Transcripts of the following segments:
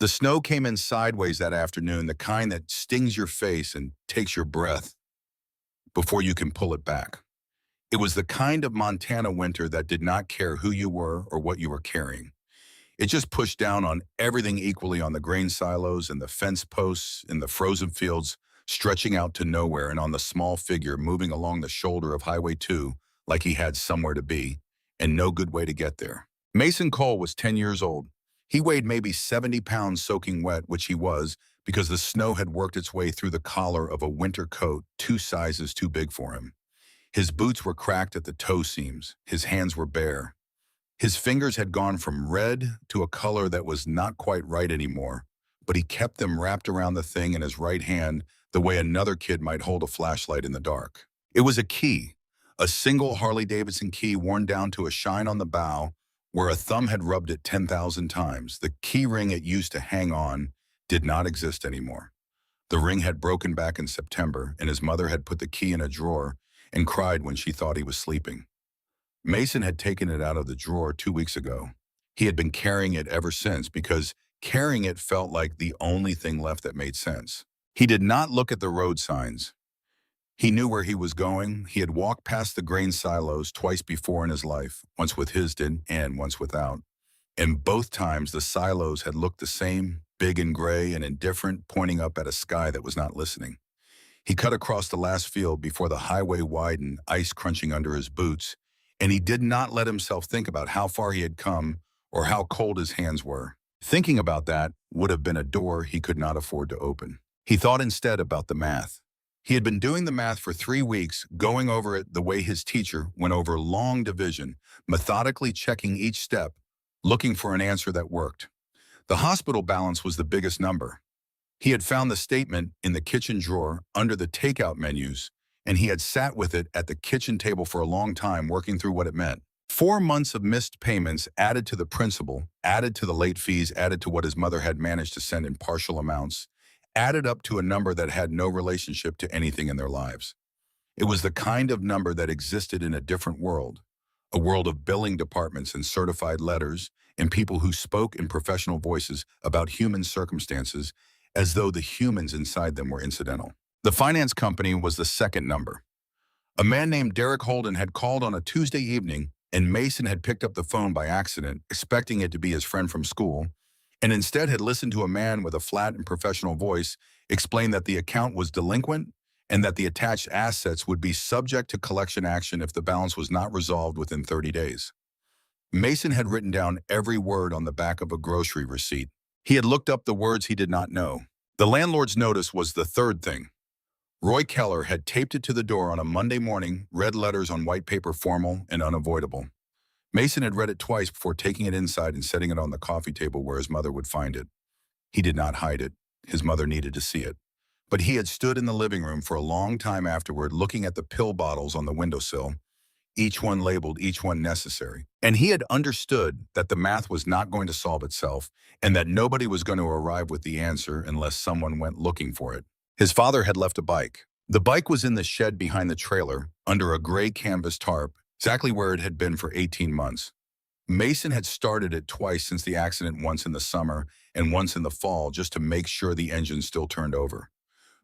The snow came in sideways that afternoon, the kind that stings your face and takes your breath before you can pull it back. It was the kind of Montana winter that did not care who you were or what you were carrying. It just pushed down on everything equally, on the grain silos and the fence posts in the frozen fields stretching out to nowhere, and on the small figure moving along the shoulder of Highway 2 like he had somewhere to be and no good way to get there. Mason Cole was 10 years old. He weighed maybe 70 pounds soaking wet, which he was because the snow had worked its way through the collar of a winter coat 2 sizes too big for him. His boots were cracked at the toe seams. His hands were bare. His fingers had gone from red to a color that was not quite right anymore, but he kept them wrapped around the thing in his right hand the way another kid might hold a flashlight in the dark. It was a key, a single Harley-Davidson key worn down to a shine on the bow where a thumb had rubbed it 10,000 times. The key ring it used to hang on did not exist anymore. The ring had broken back in September, and his mother had put the key in a drawer and cried when she thought he was sleeping. Mason had taken it out of the drawer 2 weeks ago. He had been carrying it ever since because carrying it felt like the only thing left that made sense. He did not look at the road signs. He knew where he was going. He had walked past the grain silos twice before in his life, once with Hisden and once without. And both times the silos had looked the same, big and gray and indifferent, pointing up at a sky that was not listening. He cut across the last field before the highway widened, ice crunching under his boots, and he did not let himself think about how far he had come or how cold his hands were. Thinking about that would have been a door he could not afford to open. He thought instead about the math. He had been doing the math for 3 weeks, going over it the way his teacher went over long division, methodically checking each step, looking for an answer that worked. The hospital balance was the biggest number. He had found the statement in the kitchen drawer under the takeout menus, and he had sat with it at the kitchen table for a long time, working through what it meant. 4 months of missed payments added to the principal, added to the late fees, added to what his mother had managed to send in partial amounts, added up to a number that had no relationship to anything in their lives. It was the kind of number that existed in a different world, a world of billing departments and certified letters and people who spoke in professional voices about human circumstances as though the humans inside them were incidental. The finance company was the second number. A man named Derek Holden had called on a Tuesday evening, and Mason had picked up the phone by accident, expecting it to be his friend from school, and instead had listened to a man with a flat and professional voice explain that the account was delinquent and that the attached assets would be subject to collection action if the balance was not resolved within 30 days. Mason had written down every word on the back of a grocery receipt. He had looked up the words he did not know. The landlord's notice was the third thing. Roy Keller had taped it to the door on a Monday morning, red letters on white paper, formal and unavoidable. Mason had read it twice before taking it inside and setting it on the coffee table where his mother would find it. He did not hide it. His mother needed to see it. But he had stood in the living room for a long time afterward, looking at the pill bottles on the windowsill, each one labeled, each one necessary. And he had understood that the math was not going to solve itself and that nobody was going to arrive with the answer unless someone went looking for it. His father had left a bike. The bike was in the shed behind the trailer, under a gray canvas tarp, exactly where it had been for 18 months. Mason had started it twice since the accident, once in the summer and once in the fall, just to make sure the engine still turned over.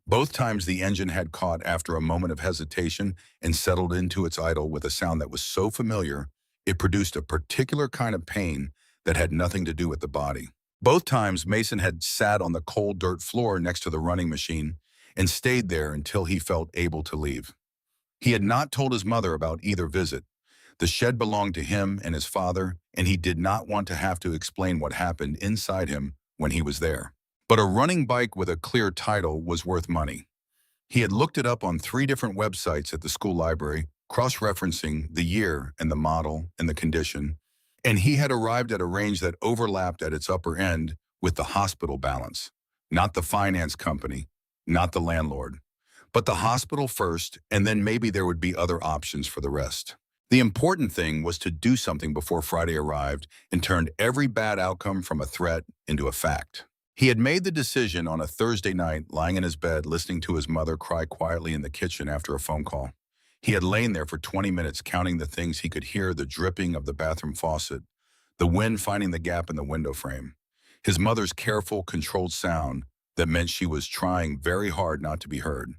Both times the engine had caught after a moment of hesitation and settled into its idle with a sound that was so familiar, it produced a particular kind of pain that had nothing to do with the body. Both times Mason had sat on the cold dirt floor next to the running machine and stayed there until he felt able to leave. He had not told his mother about either visit. The shed belonged to him and his father, and he did not want to have to explain what happened inside him when he was there. But a running bike with a clear title was worth money. He had looked it up on 3 different websites at the school library, cross-referencing the year and the model and the condition, and he had arrived at a range that overlapped at its upper end with the hospital balance. Not the finance company, not the landlord, but the hospital first, and then maybe there would be other options for the rest. The important thing was to do something before Friday arrived and turned every bad outcome from a threat into a fact. He had made the decision on a Thursday night, lying in his bed, listening to his mother cry quietly in the kitchen after a phone call. He had lain there for 20 minutes, counting the things he could hear: the dripping of the bathroom faucet, the wind finding the gap in the window frame. His mother's careful, controlled sound that meant she was trying very hard not to be heard.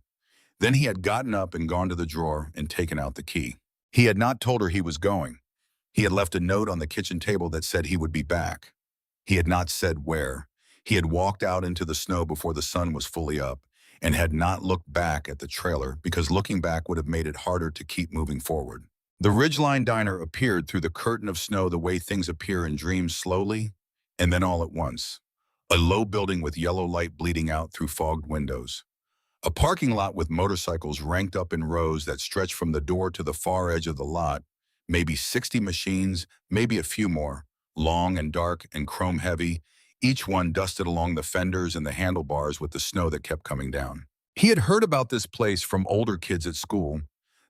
Then he had gotten up and gone to the drawer and taken out the key. He had not told her he was going. He had left a note on the kitchen table that said he would be back. He had not said where. He had walked out into the snow before the sun was fully up and had not looked back at the trailer because looking back would have made it harder to keep moving forward. The Ridgeline Diner appeared through the curtain of snow the way things appear in dreams, slowly and then all at once. A low building with yellow light bleeding out through fogged windows. A parking lot with motorcycles ranked up in rows that stretched from the door to the far edge of the lot. Maybe 60 machines, maybe a few more, long and dark and chrome heavy, each one dusted along the fenders and the handlebars with the snow that kept coming down. He had heard about this place from older kids at school,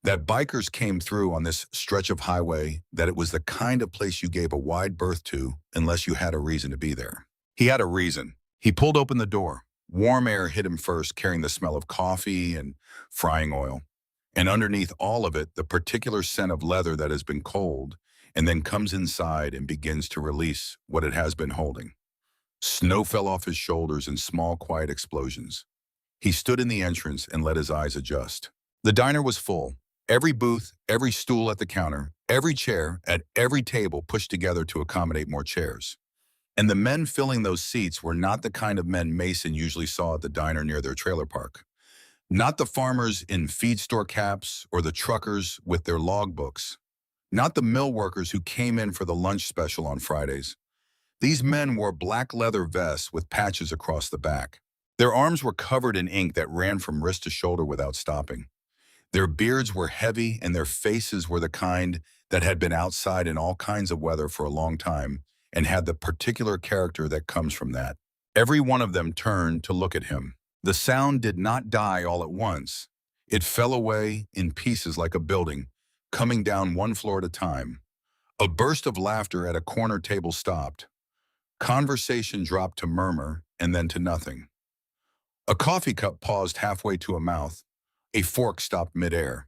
that bikers came through on this stretch of highway, that it was the kind of place you gave a wide berth to unless you had a reason to be there. He had a reason. He pulled open the door. Warm air hit him first, carrying the smell of coffee and frying oil. And underneath all of it, the particular scent of leather that has been cold and then comes inside and begins to release what it has been holding. Snow fell off his shoulders in small, quiet explosions. He stood in the entrance and let his eyes adjust. The diner was full. Every booth, every stool at the counter, every chair at every table pushed together to accommodate more chairs. And the men filling those seats were not the kind of men Mason usually saw at the diner near their trailer park. Not the farmers in feed store caps or the truckers with their logbooks. Not the mill workers who came in for the lunch special on Fridays. These men wore black leather vests with patches across the back. Their arms were covered in ink that ran from wrist to shoulder without stopping. Their beards were heavy and their faces were the kind that had been outside in all kinds of weather for a long time and had the particular character that comes from that. Every one of them turned to look at him. The sound did not die all at once. It fell away in pieces like a building, coming down one floor at a time. A burst of laughter at a corner table stopped. Conversation dropped to murmur and then to nothing. A coffee cup paused halfway to a mouth. A fork stopped midair.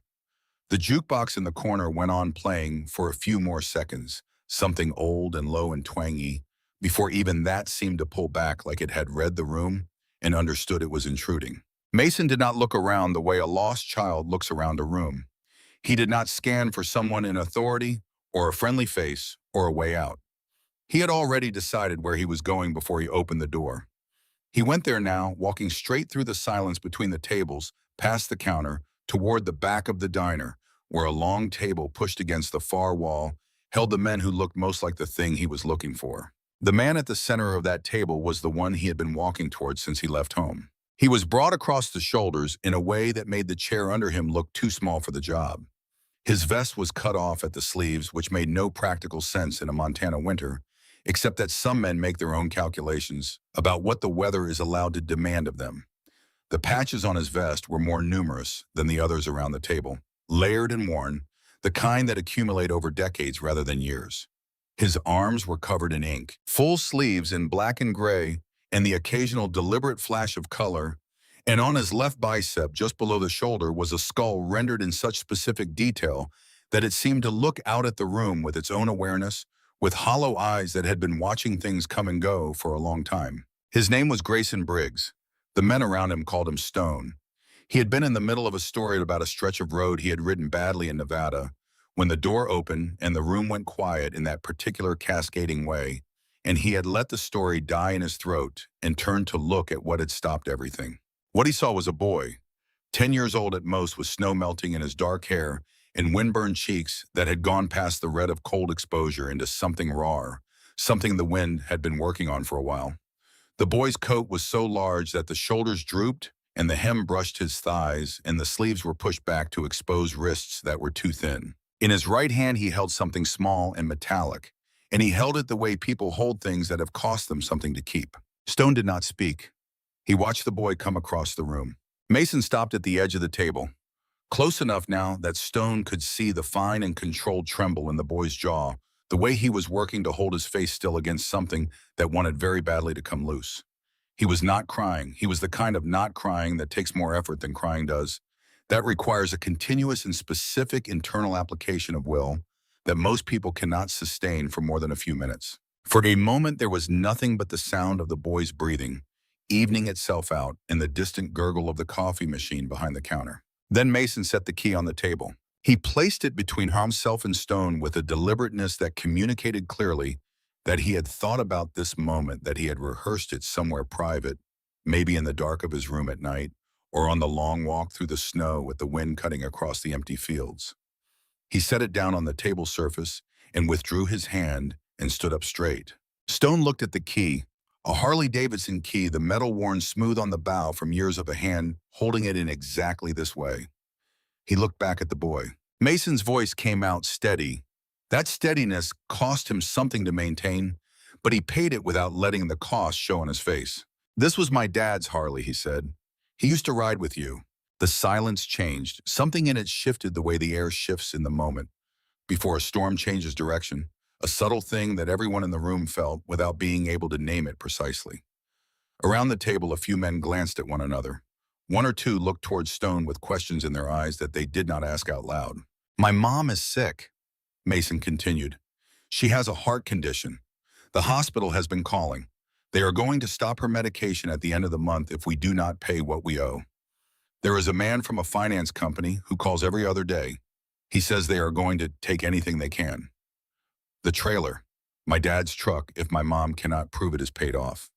The jukebox in the corner went on playing for a few more seconds, something old and low and twangy, before even that seemed to pull back like it had read the room and understood it was intruding. Mason did not look around the way a lost child looks around a room. He did not scan for someone in authority or a friendly face or a way out. He had already decided where he was going before he opened the door. He went there now, walking straight through the silence between the tables, past the counter, toward the back of the diner, where a long table pushed against the far wall held the men who looked most like the thing he was looking for. The man at the center of that table was the one he had been walking towards since he left home. He was broad across the shoulders in a way that made the chair under him look too small for the job. His vest was cut off at the sleeves, which made no practical sense in a Montana winter, except that some men make their own calculations about what the weather is allowed to demand of them. The patches on his vest were more numerous than the others around the table, layered and worn, the kind that accumulate over decades rather than years. His arms were covered in ink, full sleeves in black and gray, and the occasional deliberate flash of color, and on his left bicep, just below the shoulder, was a skull rendered in such specific detail that it seemed to look out at the room with its own awareness, with hollow eyes that had been watching things come and go for a long time. His name was Grayson Briggs. The men around him called him Stone. He had been in the middle of a story about a stretch of road he had ridden badly in Nevada, when the door opened and the room went quiet in that particular cascading way, and he had let the story die in his throat and turned to look at what had stopped everything. What he saw was a boy, 10 years old at most, with snow melting in his dark hair and windburned cheeks that had gone past the red of cold exposure into something raw, something the wind had been working on for a while. The boy's coat was so large that the shoulders drooped and the hem brushed his thighs and the sleeves were pushed back to expose wrists that were too thin. In his right hand he held something small and metallic, and he held it the way people hold things that have cost them something to keep. Stone did not speak. He watched the boy come across the room. Mason stopped at the edge of the table, close enough now that Stone could see the fine and controlled tremble in the boy's jaw, the way he was working to hold his face still against something that wanted very badly to come loose. He was not crying. He was the kind of not crying that takes more effort than crying does. That requires a continuous and specific internal application of will that most people cannot sustain for more than a few minutes. For a moment, there was nothing but the sound of the boy's breathing, evening itself out in the distant gurgle of the coffee machine behind the counter. Then Mason set the key on the table. He placed it between himself and Stone with a deliberateness that communicated clearly that he had thought about this moment, that he had rehearsed it somewhere private, maybe in the dark of his room at night, or on the long walk through the snow with the wind cutting across the empty fields. He set it down on the table surface and withdrew his hand and stood up straight. Stone looked at the key, a Harley-Davidson key, the metal worn smooth on the bow from years of a hand holding it in exactly this way. He looked back at the boy. Mason's voice came out steady. That steadiness cost him something to maintain, but he paid it without letting the cost show on his face. "This was my dad's Harley," he said. "He used to ride with you." The silence changed. Something in it shifted the way the air shifts in the moment, before a storm changes direction, a subtle thing that everyone in the room felt without being able to name it precisely. Around the table, a few men glanced at one another. One or two looked towards Stone with questions in their eyes that they did not ask out loud. "My mom is sick," Mason continued. "She has a heart condition. The hospital has been calling. They are going to stop her medication at the end of the month if we do not pay what we owe. There is a man from a finance company who calls every other day. He says they are going to take anything they can. The trailer, my dad's truck, if my mom cannot prove it is paid off.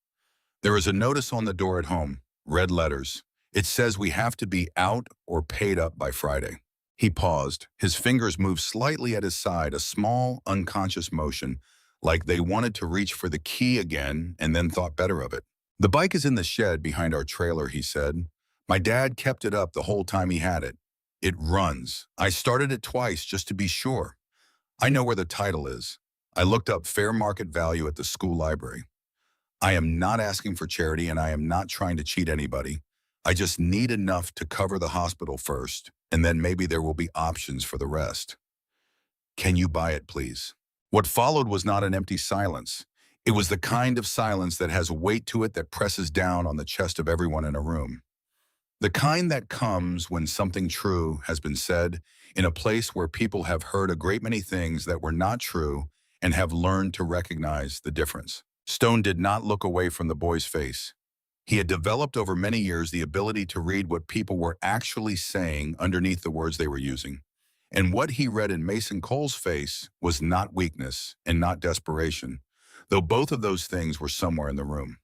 There is a notice on the door at home, red letters. It says we have to be out or paid up by Friday." He paused. His fingers moved slightly at his side, a small, unconscious motion, like they wanted to reach for the key again and then thought better of it. "The bike is in the shed behind our trailer," he said. "My dad kept it up the whole time he had it. It runs. I started it twice just to be sure. I know where the title is. I looked up fair market value at the school library. I am not asking for charity and I am not trying to cheat anybody. I just need enough to cover the hospital first, and then maybe there will be options for the rest. Can you buy it, please?" What followed was not an empty silence. It was the kind of silence that has weight to it that presses down on the chest of everyone in a room. The kind that comes when something true has been said in a place where people have heard a great many things that were not true and have learned to recognize the difference. Stone did not look away from the boy's face. He had developed over many years the ability to read what people were actually saying underneath the words they were using. And what he read in Mason Cole's face was not weakness and not desperation, though both of those things were somewhere in the room.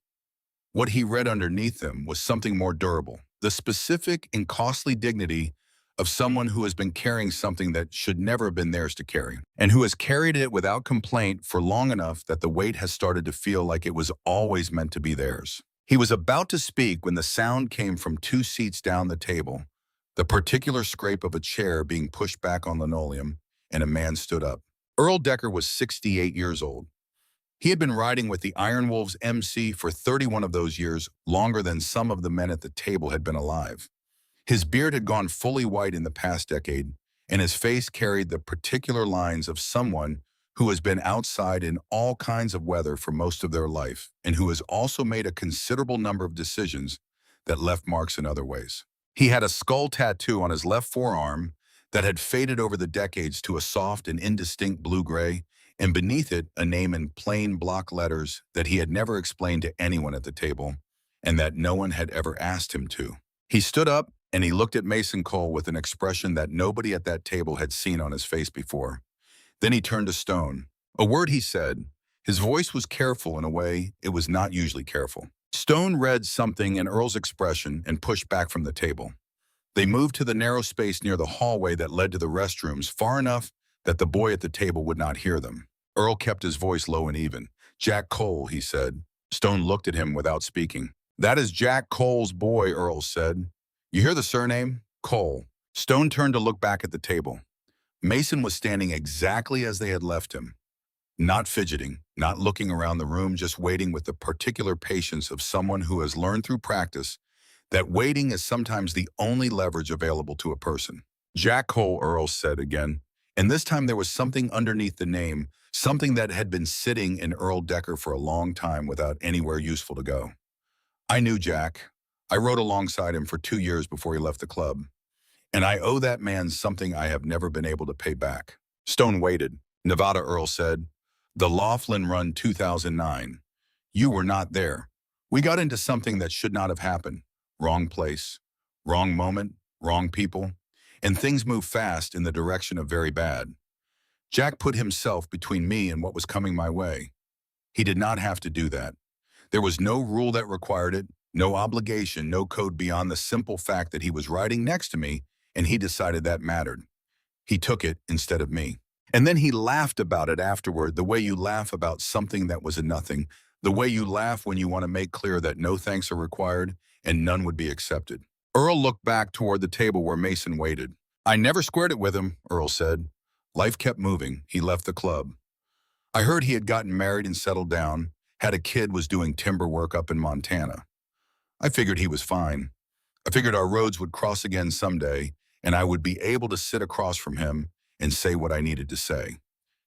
What he read underneath them was something more durable, the specific and costly dignity of someone who has been carrying something that should never have been theirs to carry, and who has carried it without complaint for long enough that the weight has started to feel like it was always meant to be theirs. He was about to speak when the sound came from 2 seats down the table, the particular scrape of a chair being pushed back on linoleum, and a man stood up. Earl Decker was 68 years old. He had been riding with the Iron Wolves MC for 31 of those years, longer than some of the men at the table had been alive. His beard had gone fully white in the past decade, and his face carried the particular lines of someone who has been outside in all kinds of weather for most of their life, and who has also made a considerable number of decisions that left marks in other ways. He had a skull tattoo on his left forearm that had faded over the decades to a soft and indistinct blue-gray, and beneath it a name in plain block letters that he had never explained to anyone at the table, and that no one had ever asked him to. He stood up and he looked at Mason Cole with an expression that nobody at that table had seen on his face before. Then he turned to Stone. A word he said. His voice was careful in a way it was not usually careful. Stone read something in Earl's expression and pushed back from the table. They moved to the narrow space near the hallway that led to the restrooms, far enough that the boy at the table would not hear them. Earl kept his voice low and even. "Jack Cole," he said. Stone looked at him without speaking. "That is Jack Cole's boy," Earl said. "You hear the surname? Cole." Stone turned to look back at the table. Mason was standing exactly as they had left him. Not fidgeting, not looking around the room, just waiting with the particular patience of someone who has learned through practice that waiting is sometimes the only leverage available to a person. "Jack Cole," Earl said again, and this time there was something underneath the name, something that had been sitting in Earl Decker for a long time without anywhere useful to go. "I knew Jack. I rode alongside him for 2 years before he left the club. And I owe that man something I have never been able to pay back." Stone waited. "Nevada," Earl said. The Laughlin Run 2009. You were not there. We got into something that should not have happened. Wrong place, wrong moment, wrong people, and things moved fast in the direction of very bad. Jack put himself between me and what was coming my way. He did not have to do that. There was no rule that required it, no obligation, no code beyond the simple fact that he was riding next to me and he decided that mattered. He took it instead of me. And then he laughed about it afterward, the way you laugh about something that was a nothing, the way you laugh when you want to make clear that no thanks are required and none would be accepted. Earl looked back toward the table where Mason waited. I never squared it with him, Earl said. Life kept moving. He left the club. I heard he had gotten married and settled down, had a kid, was doing timber work up in Montana. I figured he was fine. I figured our roads would cross again someday, and I would be able to sit across from him and say what I needed to say.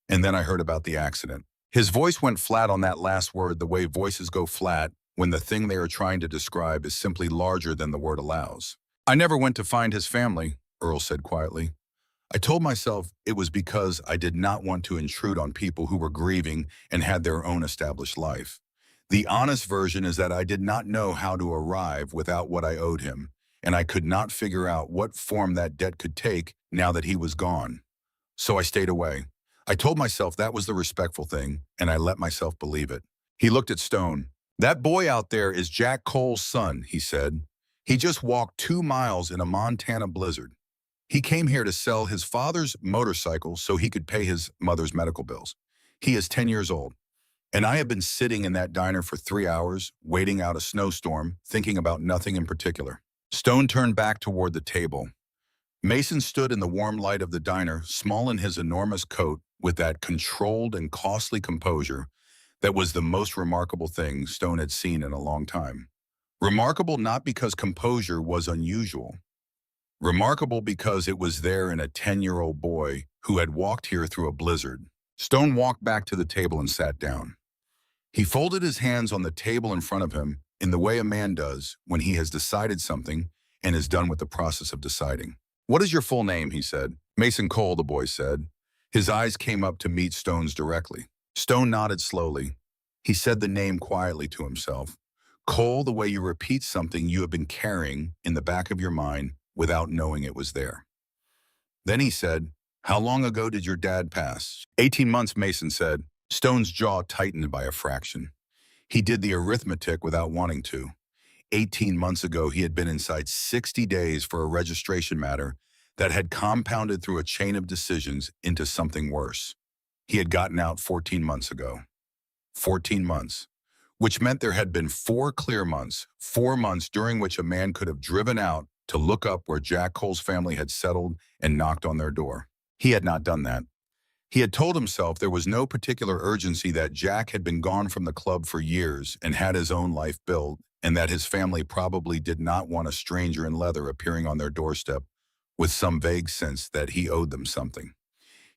And then I heard about the accident. His voice went flat on that last word, the way voices go flat when the thing they are trying to describe is simply larger than the word allows. I never went to find his family, Earl said quietly. I told myself it was because I did not want to intrude on people who were grieving and had their own established life. The honest version is that I did not know how to arrive without what I owed him, and I could not figure out what form that debt could take now that he was gone. So I stayed away. I told myself that was the respectful thing, and I let myself believe it. He looked at Stone. That boy out there is Jack Cole's son, he said. He just walked 2 miles in a Montana blizzard. He came here to sell his father's motorcycle so he could pay his mother's medical bills. He is 10 years old, and I have been sitting in that diner for 3 hours, waiting out a snowstorm, thinking about nothing in particular. Stone turned back toward the table. Mason stood in the warm light of the diner, small in his enormous coat, with that controlled and costly composure that was the most remarkable thing Stone had seen in a long time. Remarkable not because composure was unusual. Remarkable because it was there in a 10-year-old boy who had walked here through a blizzard. Stone walked back to the table and sat down. He folded his hands on the table in front of him in the way a man does when he has decided something and is done with the process of deciding. What is your full name, he said. Mason Cole, the boy said. His eyes came up to meet Stone's directly. Stone nodded slowly. He said the name quietly to himself. Cole, the way you repeat something you have been carrying in the back of your mind without knowing it was there. Then he said, how long ago did your dad pass? 18 months, Mason said. Stone's jaw tightened by a fraction. He did the arithmetic without wanting to. 18 months ago, he had been inside 60 days for a registration matter that had compounded through a chain of decisions into something worse. He had gotten out 14 months ago. 14 months, which meant there had been 4 clear months, 4 months during which a man could have driven out to look up where Jack Cole's family had settled and knocked on their door. He had not done that. He had told himself there was no particular urgency, that Jack had been gone from the club for years and had his own life built, and that his family probably did not want a stranger in leather appearing on their doorstep with some vague sense that he owed them something.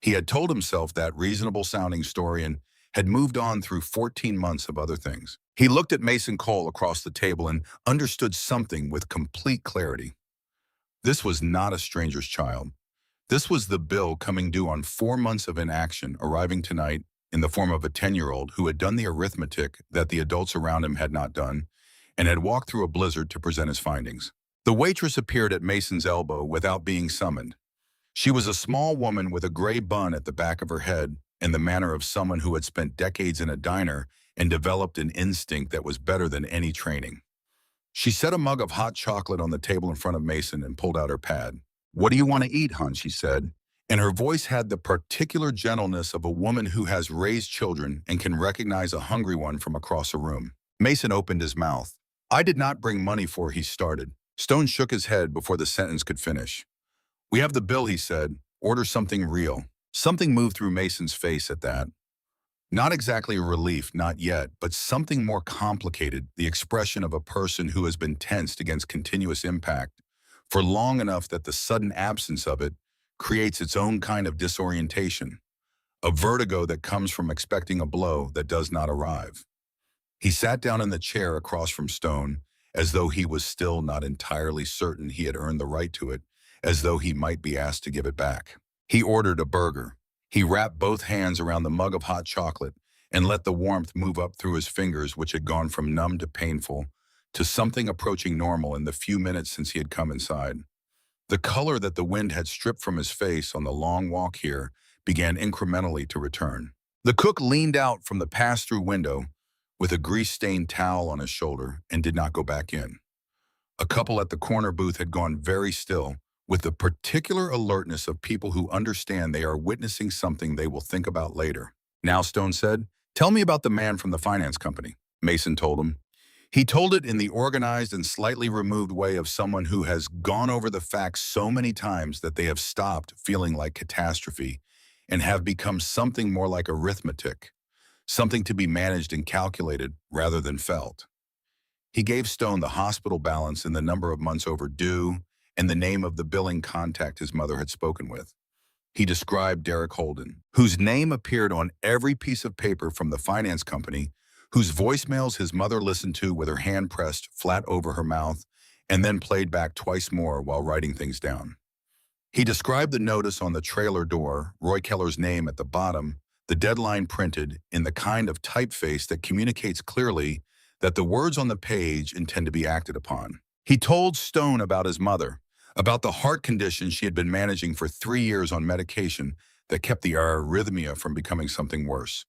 He had told himself that reasonable-sounding story and had moved on through 14 months of other things. He looked at Mason Cole across the table and understood something with complete clarity. This was not a stranger's child. This was the bill coming due on 4 months of inaction, arriving tonight in the form of a 10-year-old who had done the arithmetic that the adults around him had not done and had walked through a blizzard to present his findings. The waitress appeared at Mason's elbow without being summoned. She was a small woman with a gray bun at the back of her head and the manner of someone who had spent decades in a diner and developed an instinct that was better than any training. She set a mug of hot chocolate on the table in front of Mason and pulled out her pad. What do you want to eat, hon? She said, and her voice had the particular gentleness of a woman who has raised children and can recognize a hungry one from across a room. Mason opened his mouth. I did not bring money for, he started. Stone shook his head before the sentence could finish. We have the bill, he said. Order something real. Something moved through Mason's face at that. Not exactly a relief, not yet, but something more complicated, the expression of a person who has been tensed against continuous impact for long enough that the sudden absence of it creates its own kind of disorientation, a vertigo that comes from expecting a blow that does not arrive. He sat down in the chair across from Stone, as though he was still not entirely certain he had earned the right to it, as though he might be asked to give it back. He ordered a burger. He wrapped both hands around the mug of hot chocolate and let the warmth move up through his fingers, which had gone from numb to painful to something approaching normal in the few minutes since he had come inside. The color that the wind had stripped from his face on the long walk here began incrementally to return. The cook leaned out from the pass-through window with a grease-stained towel on his shoulder and did not go back in. A couple at the corner booth had gone very still, with the particular alertness of people who understand they are witnessing something they will think about later. Now, Stone said, "Tell me about the man from the finance company," Mason told him. He told it in the organized and slightly removed way of someone who has gone over the facts so many times that they have stopped feeling like catastrophe and have become something more like arithmetic, something to be managed and calculated rather than felt. He gave Stone the hospital balance and the number of months overdue and the name of the billing contact his mother had spoken with. He described Derek Holden, whose name appeared on every piece of paper from the finance company, whose voicemails his mother listened to with her hand pressed flat over her mouth and then played back twice more while writing things down. He described the notice on the trailer door, Roy Keller's name at the bottom, the deadline printed in the kind of typeface that communicates clearly that the words on the page intend to be acted upon. He told Stone about his mother, about the heart condition she had been managing for 3 years on medication that kept the arrhythmia from becoming something worse,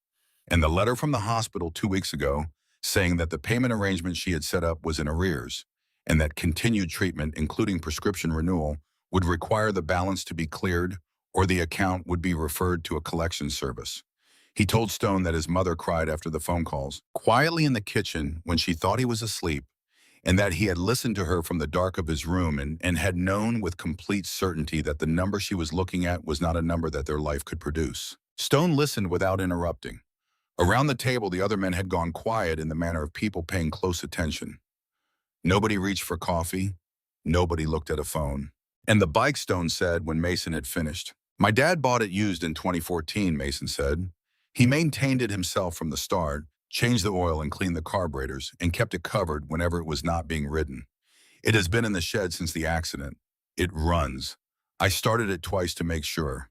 and the letter from the hospital 2 weeks ago saying that the payment arrangement she had set up was in arrears, and that continued treatment, including prescription renewal, would require the balance to be cleared or the account would be referred to a collection service. He told Stone that his mother cried after the phone calls, quietly in the kitchen when she thought he was asleep, and that he had listened to her from the dark of his room and had known with complete certainty that the number she was looking at was not a number that their life could produce. Stone listened without interrupting. Around the table, the other men had gone quiet in the manner of people paying close attention. Nobody reached for coffee. Nobody looked at a phone. And the bike, Stone said when Mason had finished. "My dad bought it used in 2014, Mason said. He maintained it himself from the start, changed the oil and cleaned the carburetors, and kept it covered whenever it was not being ridden. It has been in the shed since the accident. It runs. I started it twice to make sure.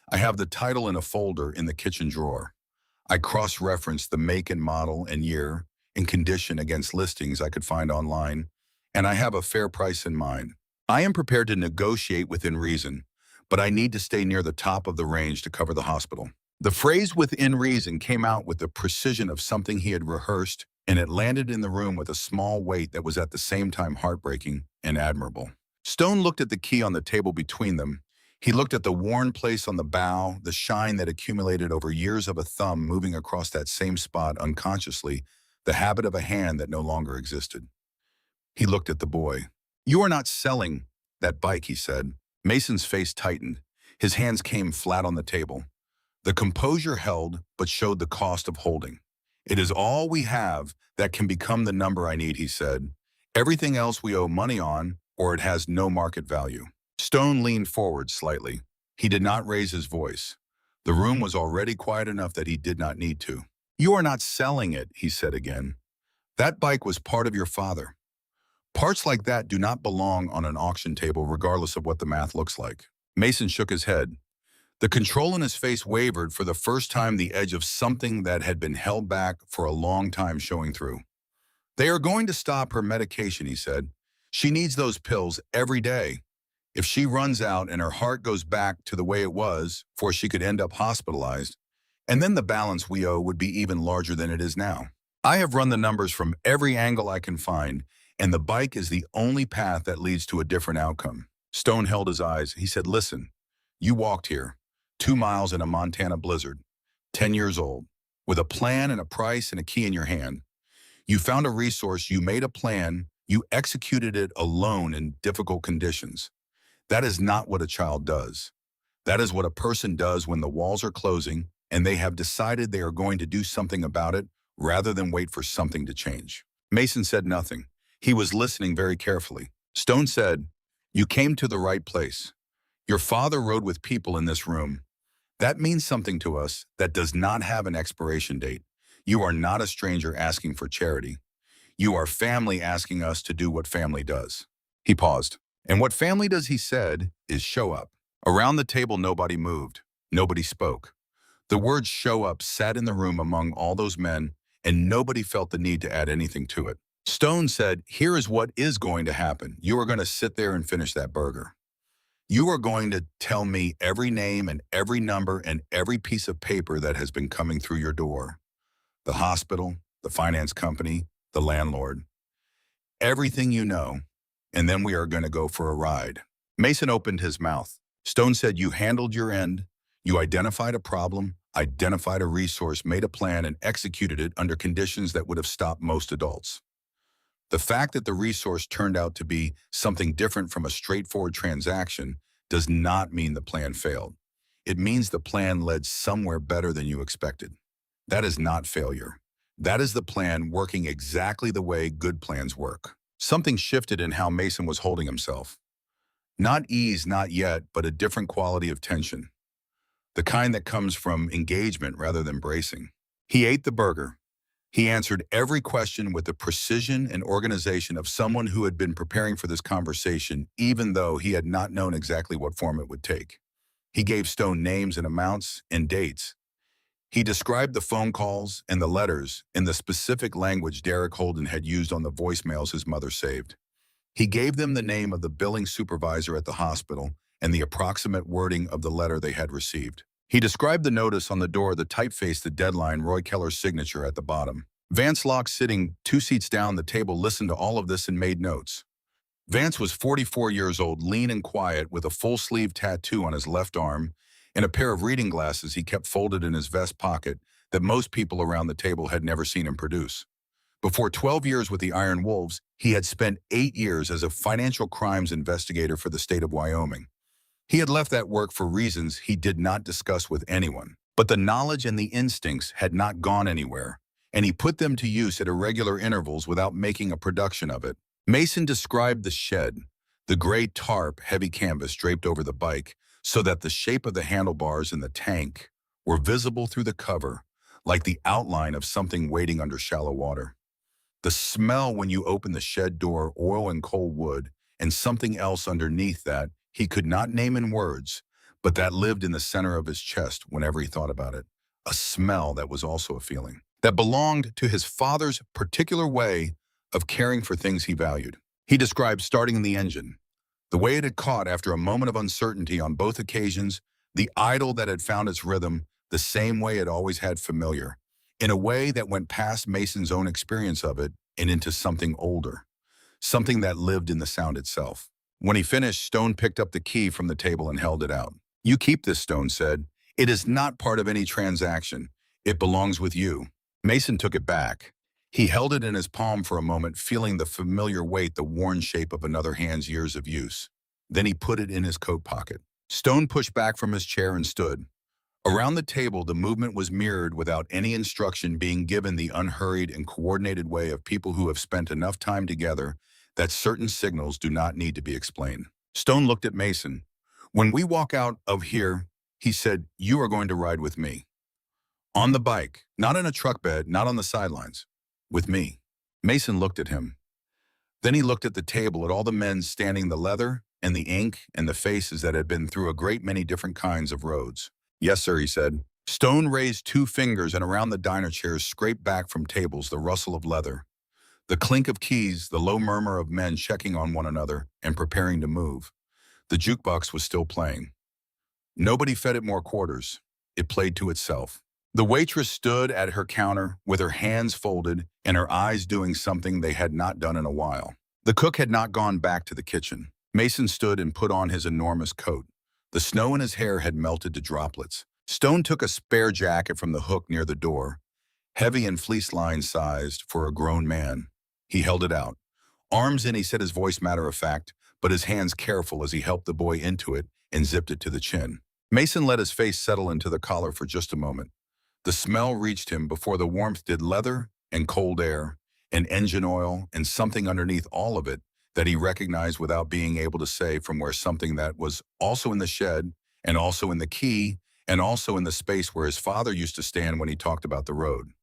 I have the title in a folder in the kitchen drawer. I cross-referenced the make and model and year and condition against listings I could find online, and I have a fair price in mind. I am prepared to negotiate within reason, but I need to stay near the top of the range to cover the hospital." The phrase "within reason" came out with the precision of something he had rehearsed, and it landed in the room with a small weight that was at the same time heartbreaking and admirable. Stone looked at the key on the table between them. He looked at the worn place on the bow, the shine that accumulated over years of a thumb moving across that same spot unconsciously, the habit of a hand that no longer existed. He looked at the boy. "You are not selling that bike," he said. Mason's face tightened. His hands came flat on the table. The composure held, but showed the cost of holding. "It is all we have that can become the number I need," he said. "Everything else we owe money on, or it has no market value." Stone leaned forward slightly. He did not raise his voice. The room was already quiet enough that he did not need to. "You are not selling it," he said again. "That bike was part of your father. Parts like that do not belong on an auction table regardless of what the math looks like." Mason shook his head. The control in his face wavered, for the first time the edge of something that had been held back for a long time showing through. "They are going to stop her medication," he said. "She needs those pills every day. If she runs out and her heart goes back to the way it was, for she could end up hospitalized, and then the balance we owe would be even larger than it is now. I have run the numbers from every angle I can find, and the bike is the only path that leads to a different outcome." Stone held his eyes. He said, "Listen, you walked here, 2 miles in a Montana blizzard, 10 years old, with a plan and a price and a key in your hand. You found a resource, you made a plan, you executed it alone in difficult conditions. That is not what a child does. That is what a person does when the walls are closing and they have decided they are going to do something about it rather than wait for something to change." Mason said nothing. He was listening very carefully. Stone said, "You came to the right place. Your father rode with people in this room. That means something to us that does not have an expiration date. You are not a stranger asking for charity. You are family asking us to do what family does." He paused. "And what family does," he said, "is show up." Around the table, nobody moved. Nobody spoke. The words "show up" sat in the room among all those men, and nobody felt the need to add anything to it. Stone said, "Here is what is going to happen. You are going to sit there and finish that burger. You are going to tell me every name and every number and every piece of paper that has been coming through your door. The hospital, the finance company, the landlord. Everything you know, and then we are going to go for a ride." Mason opened his mouth. Stone said, "You handled your end. You identified a problem, identified a resource, made a plan, and executed it under conditions that would have stopped most adults. The fact that the resource turned out to be something different from a straightforward transaction does not mean the plan failed. It means the plan led somewhere better than you expected. That is not failure. That is the plan working exactly the way good plans work." Something shifted in how Mason was holding himself. Not ease, not yet, but a different quality of tension. The kind that comes from engagement rather than bracing. He ate the burger. He answered every question with the precision and organization of someone who had been preparing for this conversation, even though he had not known exactly what form it would take. He gave Stone names and amounts and dates. He described the phone calls and the letters in the specific language Derek Holden had used on the voicemails his mother saved. He gave them the name of the billing supervisor at the hospital and the approximate wording of the letter they had received. He described the notice on the door, the typeface, the deadline, Roy Keller's signature at the bottom. Vance Locke, sitting 2 seats down the table, listened to all of this and made notes. Vance was 44 years old, lean and quiet, with a full-sleeve tattoo on his left arm and a pair of reading glasses he kept folded in his vest pocket that most people around the table had never seen him produce. Before 12 years with the Iron Wolves, he had spent 8 years as a financial crimes investigator for the state of Wyoming. He had left that work for reasons he did not discuss with anyone. But the knowledge and the instincts had not gone anywhere, and he put them to use at irregular intervals without making a production of it. Mason described the shed, the gray tarp, heavy canvas draped over the bike, so that the shape of the handlebars and the tank were visible through the cover, like the outline of something waiting under shallow water. The smell when you open the shed door, oil and coal wood, and something else underneath that he could not name in words, but that lived in the center of his chest whenever he thought about it. A smell that was also a feeling, that belonged to his father's particular way of caring for things he valued. He described starting the engine, the way it had caught after a moment of uncertainty on both occasions, the idle that had found its rhythm, the same way it always had familiar, in a way that went past Mason's own experience of it and into something older, something that lived in the sound itself. When he finished, Stone picked up the key from the table and held it out. "You keep this," Stone said. "It is not part of any transaction. It belongs with you." Mason took it back. He held it in his palm for a moment, feeling the familiar weight, the worn shape of another hand's years of use. Then he put it in his coat pocket. Stone pushed back from his chair and stood. Around the table, the movement was mirrored without any instruction being given, the unhurried and coordinated way of people who have spent enough time together that certain signals do not need to be explained. Stone looked at Mason. "When we walk out of here," he said, "you are going to ride with me. On the bike, not in a truck bed, not on the sidelines. With me." Mason looked at him. Then he looked at the table, at all the men standing, the leather and the ink and the faces that had been through a great many different kinds of roads. "Yes, sir," he said. Stone raised 2 fingers, and around the diner chairs scraped back from tables the rustle of leather, the clink of keys, the low murmur of men checking on one another and preparing to move. The jukebox was still playing. Nobody fed it more quarters. It played to itself. The waitress stood at her counter with her hands folded and her eyes doing something they had not done in a while. The cook had not gone back to the kitchen. Mason stood and put on his enormous coat. The snow in his hair had melted to droplets. Stone took a spare jacket from the hook near the door, heavy and fleece-lined sized for a grown man. He held it out. "Arms in," he said, his voice matter-of-fact, but his hands careful as he helped the boy into it and zipped it to the chin. Mason let his face settle into the collar for just a moment. The smell reached him before the warmth did, leather and cold air and engine oil and something underneath all of it that he recognized without being able to say from where, something that was also in the shed and also in the key and also in the space where his father used to stand when he talked about the road.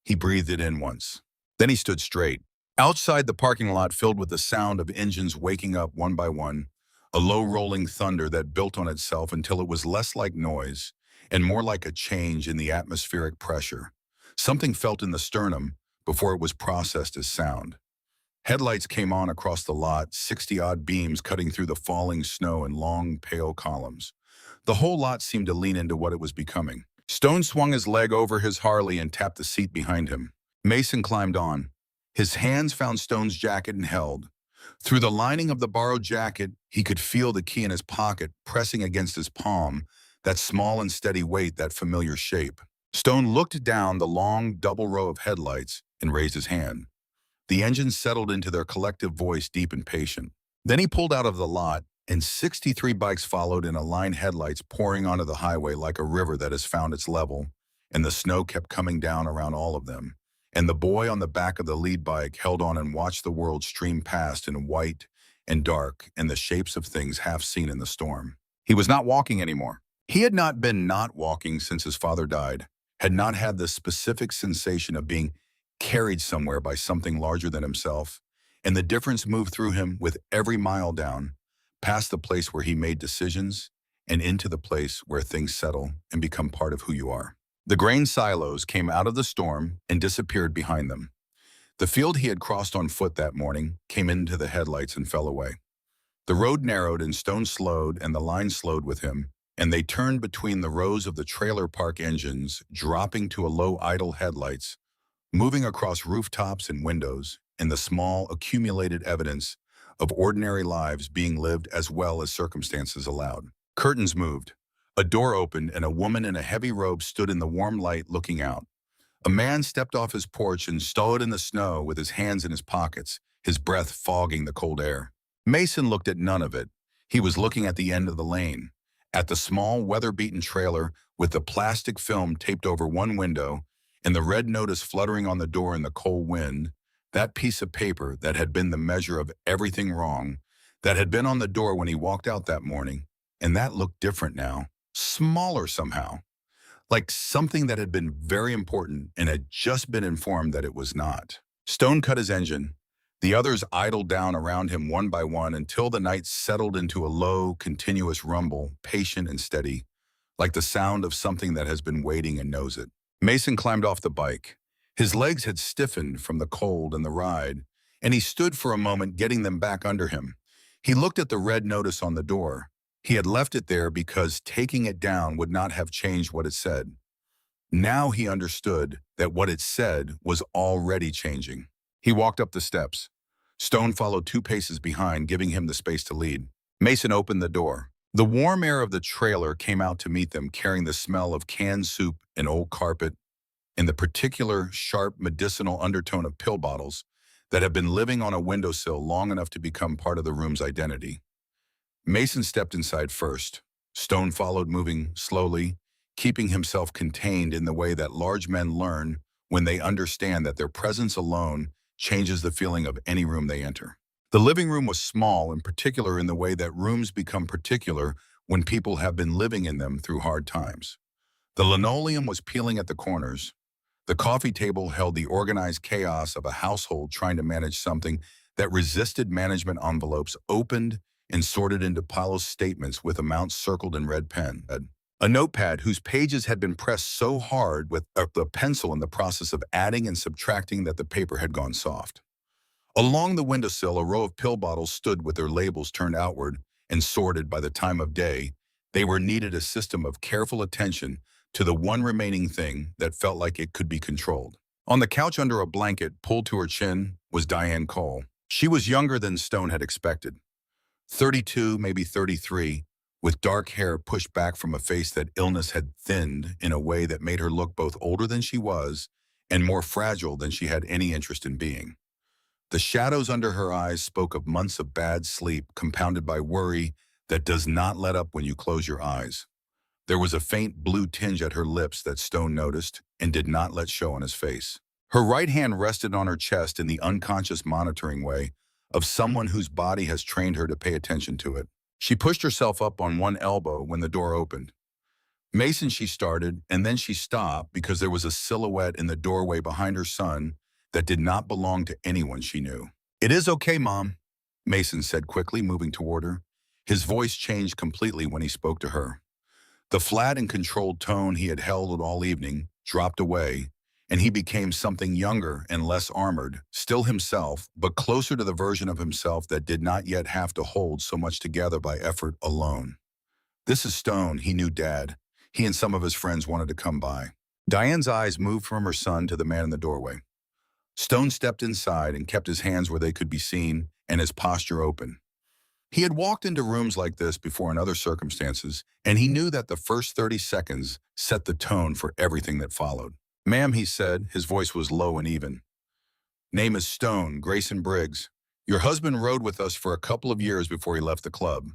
He breathed it in once. Then he stood straight. Outside, the parking lot filled with the sound of engines waking up one by one, a low rolling thunder that built on itself until it was less like noise and more like a change in the atmospheric pressure. Something felt in the sternum before it was processed as sound. Headlights came on across the lot, 60-odd beams cutting through the falling snow in long, pale columns. The whole lot seemed to lean into what it was becoming. Stone swung his leg over his Harley and tapped the seat behind him. Mason climbed on. His hands found Stone's jacket and held. Through the lining of the borrowed jacket, he could feel the key in his pocket pressing against his palm, that small and steady weight, that familiar shape. Stone looked down the long, double row of headlights and raised his hand. The engines settled into their collective voice, deep and patient. Then he pulled out of the lot, and 63 bikes followed in a line, headlights pouring onto the highway like a river that has found its level, and the snow kept coming down around all of them. And the boy on the back of the lead bike held on and watched the world stream past in white and dark and the shapes of things half seen in the storm. He was not walking anymore. He had not been not walking since his father died, had not had the specific sensation of being carried somewhere by something larger than himself, and the difference moved through him with every mile down, past the place where he made decisions and into the place where things settle and become part of who you are. The grain silos came out of the storm and disappeared behind them. The field he had crossed on foot that morning came into the headlights and fell away. The road narrowed and Stone slowed and the line slowed with him, and they turned between the rows of the trailer park engines, dropping to a low idle headlights, moving across rooftops and windows, and the small accumulated evidence of ordinary lives being lived as well as circumstances allowed. Curtains moved. A door opened and a woman in a heavy robe stood in the warm light looking out. A man stepped off his porch and stood in the snow with his hands in his pockets, his breath fogging the cold air. Mason looked at none of it. He was looking at the end of the lane, at the small weather-beaten trailer with the plastic film taped over one window and the red notice fluttering on the door in the cold wind, that piece of paper that had been the measure of everything wrong, that had been on the door when he walked out that morning, and that looked different now. Smaller somehow, like something that had been very important and had just been informed that it was not. Stone cut his engine. The others idled down around him one by one until the night settled into a low, continuous rumble, patient and steady, like the sound of something that has been waiting and knows it. Mason climbed off the bike. His legs had stiffened from the cold and the ride, and he stood for a moment getting them back under him. He looked at the red notice on the door. He had left it there because taking it down would not have changed what it said. Now he understood that what it said was already changing. He walked up the steps. Stone followed 2 paces behind, giving him the space to lead. Mason opened the door. The warm air of the trailer came out to meet them, carrying the smell of canned soup and old carpet and the particular sharp medicinal undertone of pill bottles that have been living on a windowsill long enough to become part of the room's identity. Mason stepped inside first. Stone followed, moving slowly, keeping himself contained in the way that large men learn when they understand that their presence alone changes the feeling of any room they enter. The living room was small, in particular in the way that rooms become particular when people have been living in them through hard times. The linoleum was peeling at the corners. The coffee table held the organized chaos of a household trying to manage something that resisted management envelopes opened and sorted into piles of statements with amounts circled in red pen. A notepad whose pages had been pressed so hard with a pencil in the process of adding and subtracting that the paper had gone soft. Along the windowsill, a row of pill bottles stood with their labels turned outward and sorted by the time of day. They were needed a system of careful attention to the one remaining thing that felt like it could be controlled. On the couch under a blanket pulled to her chin was Diane Cole. She was younger than Stone had expected. 32, maybe 33, with dark hair pushed back from a face that illness had thinned in a way that made her look both older than she was and more fragile than she had any interest in being. The shadows under her eyes spoke of months of bad sleep compounded by worry that does not let up when you close your eyes. There was a faint blue tinge at her lips that Stone noticed and did not let show on his face. Her right hand rested on her chest in the unconscious monitoring way of someone whose body has trained her to pay attention to it. She pushed herself up on one elbow when the door opened. Mason, she started, and then she stopped because there was a silhouette in the doorway behind her son that did not belong to anyone she knew. "It is okay, Mom," Mason said quickly, moving toward her. His voice changed completely when he spoke to her. The flat and controlled tone he had held all evening dropped away, and he became something younger and less armored, still himself, but closer to the version of himself that did not yet have to hold so much together by effort alone. "This is Stone," he knew Dad. He and some of his friends wanted to come by. Diane's eyes moved from her son to the man in the doorway. Stone stepped inside and kept his hands where they could be seen and his posture open. He had walked into rooms like this before in other circumstances, and he knew that the first 30 seconds set the tone for everything that followed. "Ma'am," he said, his voice was low and even. "Name is Stone, Grayson Briggs. Your husband rode with us for a couple of years before he left the club.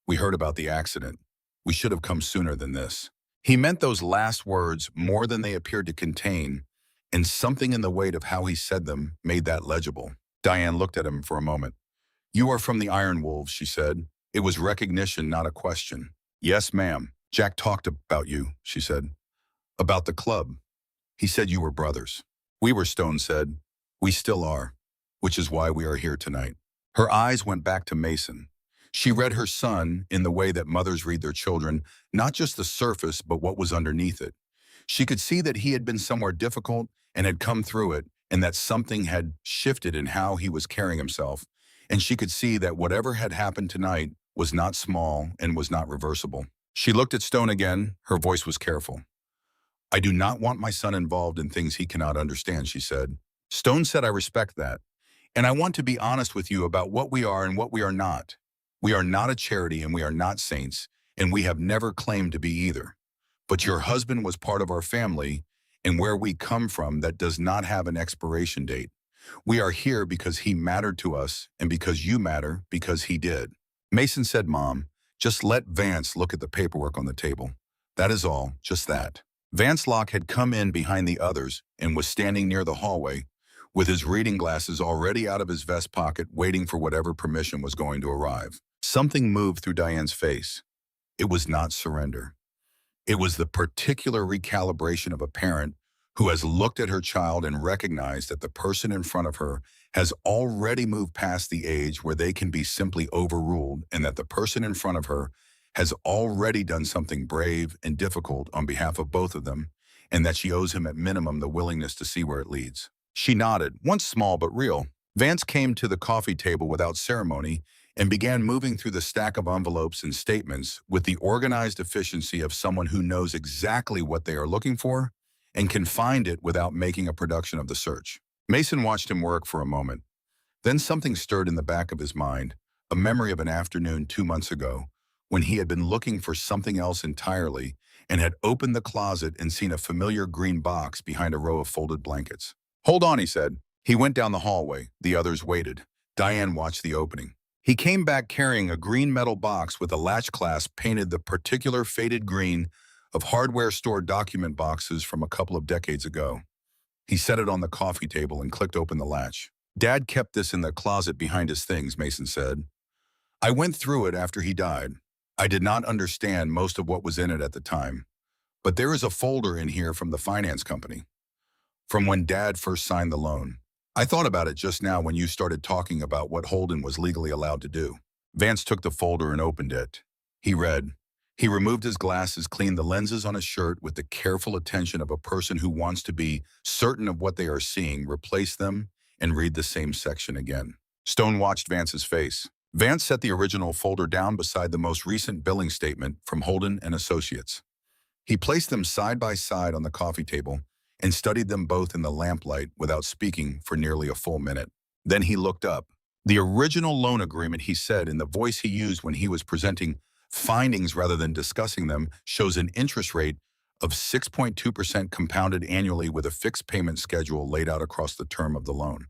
We heard about the accident. We should have come sooner than this." He meant those last words more than they appeared to contain, and something in the weight of how he said them made that legible. Diane looked at him for a moment. "You are from the Iron Wolves," she said. It was recognition, not a question. "Yes, ma'am. Jack talked about you," she said. "About the club. He said you were brothers." "We were," Stone said. "We still are, which is why we are here tonight." Her eyes went back to Mason. She read her son in the way that mothers read their children, not just the surface, but what was underneath it. She could see that he had been somewhere difficult and had come through it, and that something had shifted in how he was carrying himself. And she could see that whatever had happened tonight was not small and was not reversible. She looked at Stone again. Her voice was careful. "I do not want my son involved in things he cannot understand," she said. Stone said, "I respect that. And I want to be honest with you about what we are and what we are not. We are not a charity and we are not saints, and we have never claimed to be either. But your husband was part of our family, and where we come from that does not have an expiration date. We are here because he mattered to us and because you matter because he did." Mason said, "Mom, just let Vance look at the paperwork on the table. That is all, just that." Vance Locke had come in behind the others and was standing near the hallway with his reading glasses already out of his vest pocket, waiting for whatever permission was going to arrive. Something moved through Diane's face. It was not surrender. It was the particular recalibration of a parent who has looked at her child and recognized that the person in front of her has already moved past the age where they can be simply overruled, and that the person in front of her has already done something brave and difficult on behalf of both of them, and that she owes him at minimum the willingness to see where it leads. She nodded, once small but real. Vance came to the coffee table without ceremony and began moving through the stack of envelopes and statements with the organized efficiency of someone who knows exactly what they are looking for and can find it without making a production of the search. Mason watched him work for a moment. Then something stirred in the back of his mind, a memory of an afternoon 2 months ago when he had been looking for something else entirely and had opened the closet and seen a familiar green box behind a row of folded blankets. "Hold on," he said. He went down the hallway. The others waited. Diane watched the opening. He came back carrying a green metal box with a latch clasp painted the particular faded green of hardware store document boxes from a couple of decades ago. He set it on the coffee table and clicked open the latch. "Dad kept this in the closet behind his things," Mason said. "I went through it after he died. I did not understand most of what was in it at the time. But there is a folder in here from the finance company, from when Dad first signed the loan. I thought about it just now when you started talking about what Holden was legally allowed to do." Vance took the folder and opened it. He read. He removed his glasses, cleaned the lenses on his shirt with the careful attention of a person who wants to be certain of what they are seeing, replaced them, and read the same section again. Stone watched Vance's face. Vance set the original folder down beside the most recent billing statement from Holden and Associates. He placed them side by side on the coffee table and studied them both in the lamplight without speaking for nearly a full minute. Then he looked up. The original loan agreement, he said in the voice he used when he was presenting findings rather than discussing them, shows an interest rate of 6.2% compounded annually with a fixed payment schedule laid out across the term of the loan.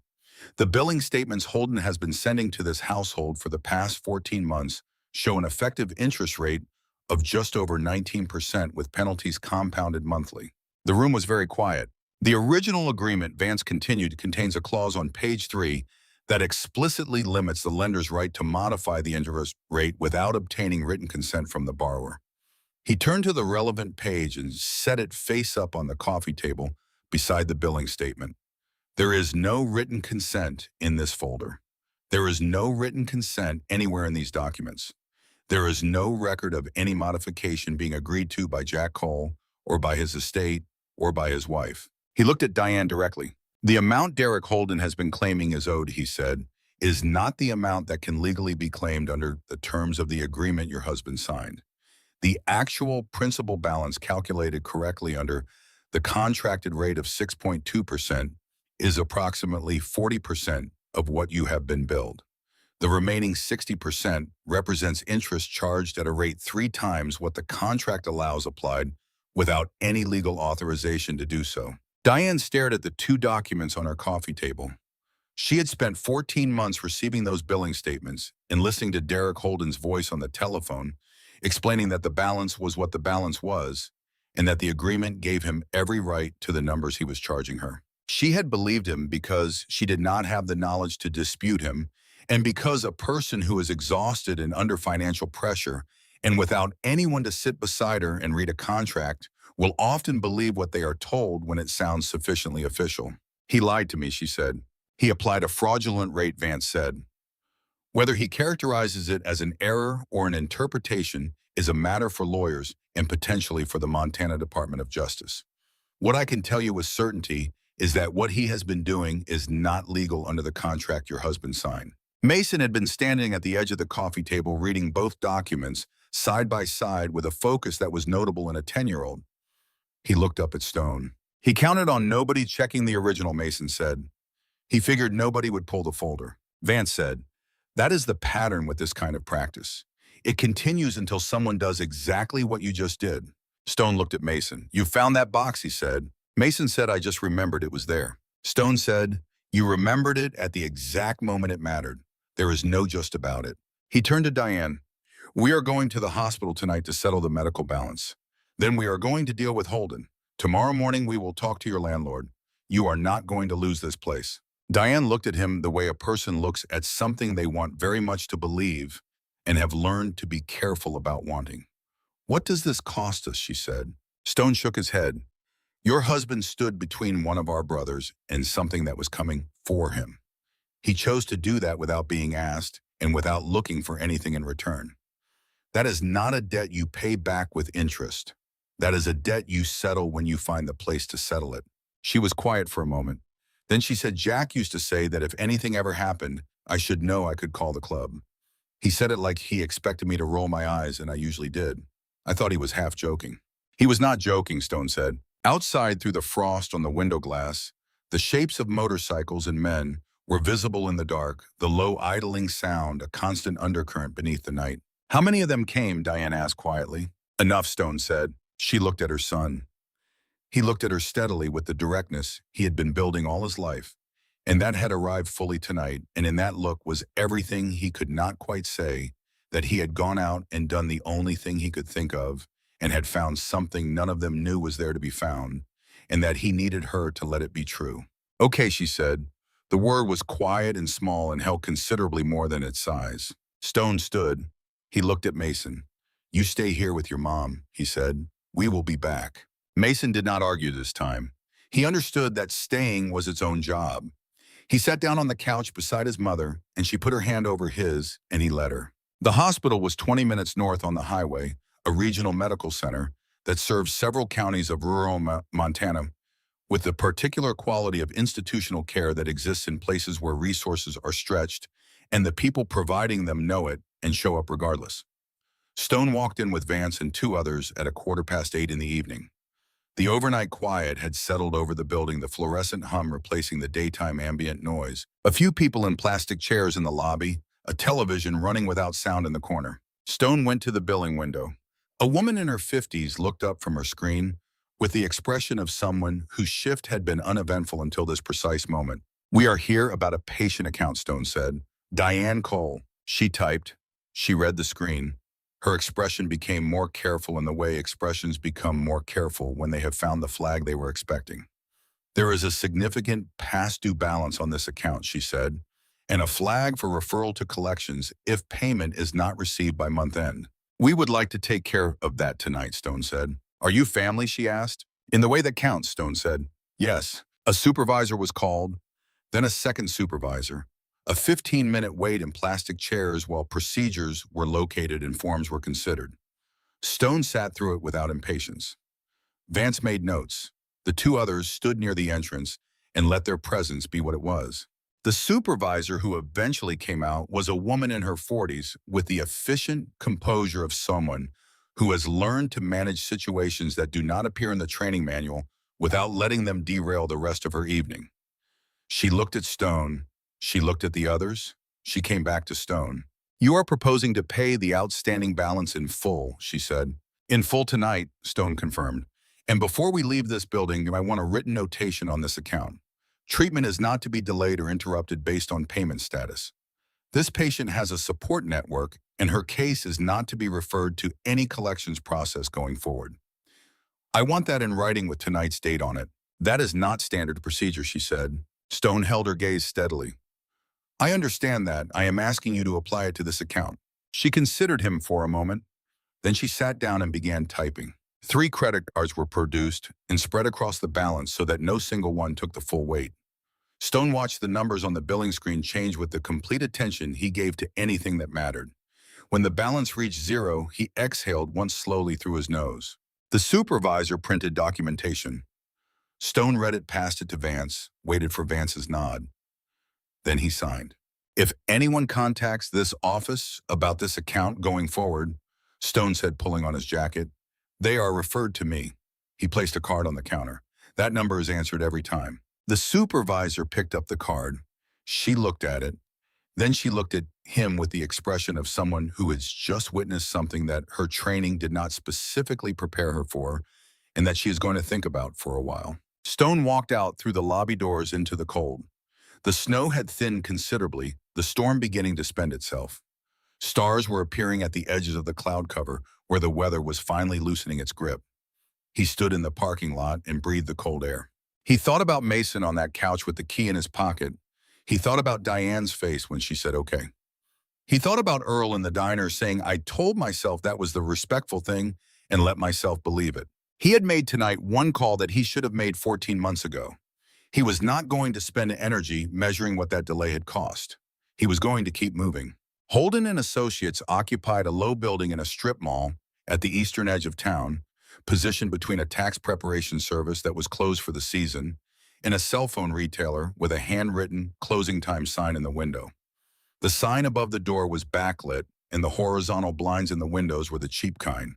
The billing statements Holden has been sending to this household for the past 14 months show an effective interest rate of just over 19% with penalties compounded monthly. The room was very quiet. The original agreement, Vance continued, contains a clause on page 3 that explicitly limits the lender's right to modify the interest rate without obtaining written consent from the borrower. He turned to the relevant page and set it face up on the coffee table beside the billing statement. There is no written consent in this folder. There is no written consent anywhere in these documents. There is no record of any modification being agreed to by Jack Cole or by his estate or by his wife. He looked at Diane directly. The amount Derek Holden has been claiming is owed, he said, is not the amount that can legally be claimed under the terms of the agreement your husband signed. The actual principal balance calculated correctly under the contracted rate of 6.2% is approximately 40% of what you have been billed. The remaining 60% represents interest charged at a rate 3 times what the contract allows applied without any legal authorization to do so. Diane stared at the 2 documents on her coffee table. She had spent 14 months receiving those billing statements and listening to Derek Holden's voice on the telephone, explaining that the balance was what the balance was, and that the agreement gave him every right to the numbers he was charging her. She had believed him because she did not have the knowledge to dispute him, and because a person who is exhausted and under financial pressure and without anyone to sit beside her and read a contract will often believe what they are told when it sounds sufficiently official. He lied to me, she said. He applied a fraudulent rate, Vance said. Whether he characterizes it as an error or an interpretation is a matter for lawyers and potentially for the Montana Department of Justice. What I can tell you with certainty is that what he has been doing is not legal under the contract your husband signed. Mason had been standing at the edge of the coffee table reading both documents side by side with a focus that was notable in a 10-year-old. He looked up at Stone. He counted on nobody checking the original, Mason said. He figured nobody would pull the folder. Vance said, that is the pattern with this kind of practice. It continues until someone does exactly what you just did. Stone looked at Mason. You found that box, he said. Mason said, I just remembered it was there. Stone said, you remembered it at the exact moment it mattered. There is no just about it. He turned to Diane. We are going to the hospital tonight to settle the medical balance. Then we are going to deal with Holden. Tomorrow morning we will talk to your landlord. You are not going to lose this place. Diane looked at him the way a person looks at something they want very much to believe and have learned to be careful about wanting. What does this cost us, she said. Stone shook his head. Your husband stood between one of our brothers and something that was coming for him. He chose to do that without being asked and without looking for anything in return. That is not a debt you pay back with interest. That is a debt you settle when you find the place to settle it. She was quiet for a moment. Then she said, Jack used to say that if anything ever happened, I should know I could call the club. He said it like he expected me to roll my eyes, and I usually did. I thought he was half joking. He was not joking, Stone said. Outside through the frost on the window glass, the shapes of motorcycles and men were visible in the dark, the low idling sound, a constant undercurrent beneath the night. How many of them came? Diane asked quietly. Enough, Stone said. She looked at her son. He looked at her steadily with the directness he had been building all his life, and that had arrived fully tonight, and in that look was everything he could not quite say, that he had gone out and done the only thing he could think of, and had found something none of them knew was there to be found, and that he needed her to let it be true. Okay, she said. The word was quiet and small and held considerably more than its size. Stone stood. He looked at Mason. You stay here with your mom, he said. We will be back. Mason did not argue this time. He understood that staying was its own job. He sat down on the couch beside his mother, and she put her hand over his, and he let her. The hospital was 20 minutes north on the highway, a regional medical center that serves several counties of rural Montana, with the particular quality of institutional care that exists in places where resources are stretched and the people providing them know it and show up regardless. Stone walked in with Vance and 2 others at 8:15 in the evening. The overnight quiet had settled over the building, the fluorescent hum replacing the daytime ambient noise. A few people in plastic chairs in the lobby, a television running without sound in the corner. Stone went to the billing window. A woman in her 50s looked up from her screen with the expression of someone whose shift had been uneventful until this precise moment. We are here about a patient account, Stone said. Diane Cole. She typed. She read the screen. Her expression became more careful in the way expressions become more careful when they have found the flag they were expecting. There is a significant past due balance on this account, she said, and a flag for referral to collections if payment is not received by month end. We would like to take care of that tonight, Stone said. Are you family, she asked. In the way that counts, Stone said. Yes. A supervisor was called, then a second supervisor. A 15-minute wait in plastic chairs while procedures were located and forms were considered. Stone sat through it without impatience. Vance made notes. The two others stood near the entrance and let their presence be what it was. The supervisor who eventually came out was a woman in her 40s with the efficient composure of someone who has learned to manage situations that do not appear in the training manual without letting them derail the rest of her evening. She looked at Stone. She looked at the others. She came back to Stone. "You are proposing to pay the outstanding balance in full," she said. "In full tonight," Stone confirmed. "And before we leave this building, I want a written notation on this account. Treatment is not to be delayed or interrupted based on payment status. This patient has a support network, and her case is not to be referred to any collections process going forward. I want that in writing with tonight's date on it." "That is not standard procedure," she said. Stone held her gaze steadily. "I understand that. I am asking you to apply it to this account." She considered him for a moment. Then she sat down and began typing. 3 credit cards were produced and spread across the balance so that no single one took the full weight. Stone watched the numbers on the billing screen change with the complete attention he gave to anything that mattered. When the balance reached 0, he exhaled once slowly through his nose. The supervisor printed documentation. Stone read it, passed it to Vance, waited for Vance's nod. Then he signed. "If anyone contacts this office about this account going forward," Stone said, pulling on his jacket, "they are referred to me." He placed a card on the counter. "That number is answered every time." The supervisor picked up the card. She looked at it. Then she looked at him with the expression of someone who has just witnessed something that her training did not specifically prepare her for and that she is going to think about for a while. Stone walked out through the lobby doors into the cold. The snow had thinned considerably, the storm beginning to spend itself. Stars were appearing at the edges of the cloud cover where the weather was finally loosening its grip. He stood in the parking lot and breathed the cold air. He thought about Mason on that couch with the key in his pocket. He thought about Diane's face when she said, "Okay." He thought about Earl in the diner saying, "I told myself that was the respectful thing and let myself believe it." He had made tonight one call that he should have made 14 months ago. He was not going to spend energy measuring what that delay had cost. He was going to keep moving. Holden and Associates occupied a low building in a strip mall at the eastern edge of town, positioned between a tax preparation service that was closed for the season and a cell phone retailer with a handwritten closing time sign in the window. The sign above the door was backlit, and the horizontal blinds in the windows were the cheap kind.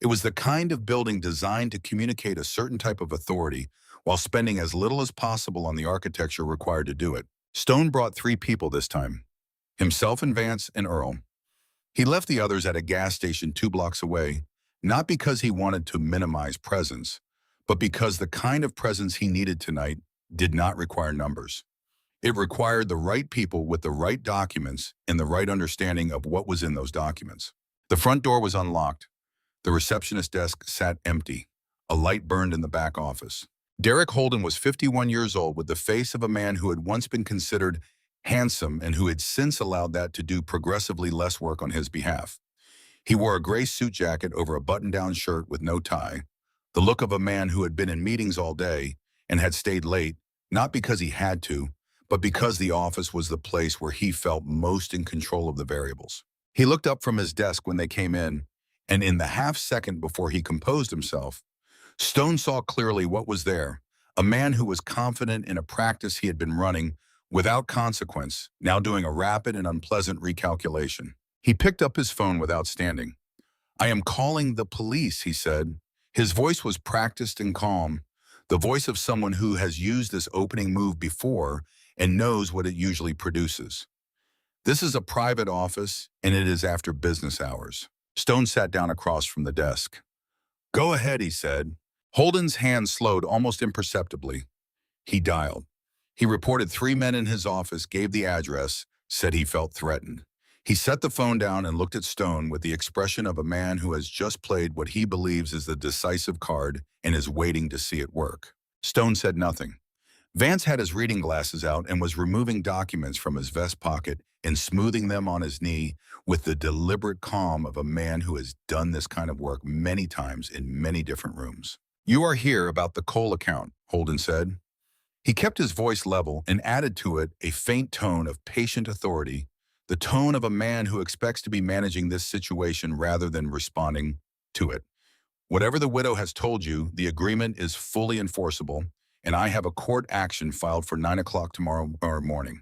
It was the kind of building designed to communicate a certain type of authority while spending as little as possible on the architecture required to do it. Stone brought 3 people this time, himself and Vance and Earl. He left the others at a gas station 2 blocks away, not because he wanted to minimize presence, but because the kind of presence he needed tonight did not require numbers. It required the right people with the right documents and the right understanding of what was in those documents. The front door was unlocked. The receptionist desk sat empty. A light burned in the back office. Derek Holden was 51 years old with the face of a man who had once been considered handsome and who had since allowed that to do progressively less work on his behalf. He wore a gray suit jacket over a button-down shirt with no tie, the look of a man who had been in meetings all day and had stayed late, not because he had to, but because the office was the place where he felt most in control of the variables. He looked up from his desk when they came in, and in the half-second before he composed himself, Stone saw clearly what was there, a man who was confident in a practice he had been running without consequence, now doing a rapid and unpleasant recalculation. He picked up his phone without standing. "I am calling the police," he said. His voice was practiced and calm, the voice of someone who has used this opening move before and knows what it usually produces. "This is a private office, and it is after business hours." Stone sat down across from the desk. "Go ahead," he said. Holden's hand slowed almost imperceptibly. He dialed. He reported 3 men in his office, gave the address, said he felt threatened. He set the phone down and looked at Stone with the expression of a man who has just played what he believes is the decisive card and is waiting to see it work. Stone said nothing. Vance had his reading glasses out and was removing documents from his vest pocket and smoothing them on his knee with the deliberate calm of a man who has done this kind of work many times in many different rooms. "You are here about the coal account," Holden said. He kept his voice level and added to it a faint tone of patient authority, the tone of a man who expects to be managing this situation rather than responding to it. Whatever the widow has told you, the agreement is fully enforceable, and I have a court action filed for 9 o'clock tomorrow morning.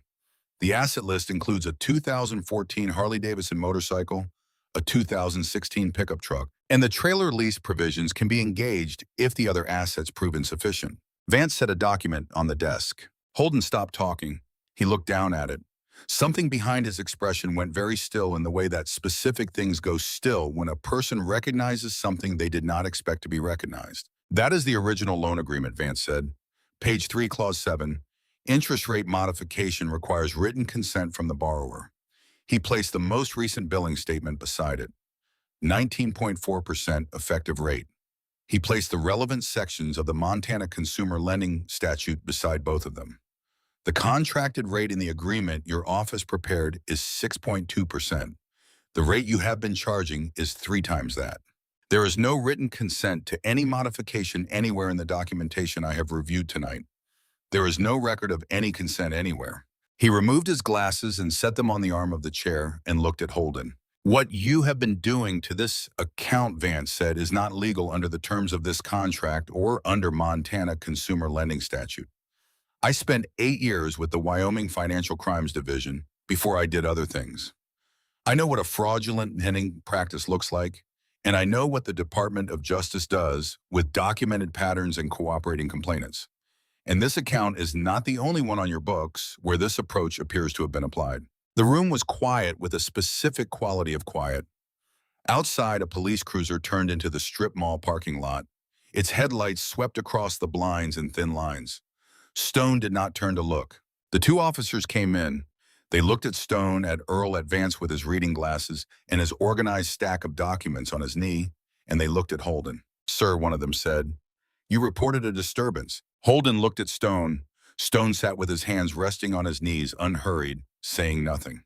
The asset list includes a 2014 Harley-Davidson motorcycle, a 2016 pickup truck, and the trailer lease provisions can be engaged if the other assets prove insufficient. Vance set a document on the desk. Holden stopped talking. He looked down at it. Something behind his expression went very still in the way that specific things go still when a person recognizes something they did not expect to be recognized. That is the original loan agreement, Vance said. Page 3, Clause 7. Interest rate modification requires written consent from the borrower. He placed the most recent billing statement beside it. 19.4% effective rate. He placed the relevant sections of the Montana Consumer Lending Statute beside both of them. The contracted rate in the agreement your office prepared is 6.2%. The rate you have been charging is 3 times that. There is no written consent to any modification anywhere in the documentation I have reviewed tonight. There is no record of any consent anywhere. He removed his glasses and set them on the arm of the chair and looked at Holden. What you have been doing to this account, Vance said, is not legal under the terms of this contract or under Montana Consumer Lending Statute. I spent 8 years with the Wyoming Financial Crimes Division before I did other things. I know what a fraudulent lending practice looks like, and I know what the Department of Justice does with documented patterns and cooperating complainants. And this account is not the only one on your books where this approach appears to have been applied. The room was quiet with a specific quality of quiet. Outside, a police cruiser turned into the strip mall parking lot. Its headlights swept across the blinds in thin lines. Stone did not turn to look. The 2 officers came in. They looked at Stone, at Earl, at Vance with his reading glasses and his organized stack of documents on his knee, and they looked at Holden. "Sir," one of them said, "you reported a disturbance." Holden looked at Stone. Stone sat with his hands resting on his knees, unhurried, saying nothing.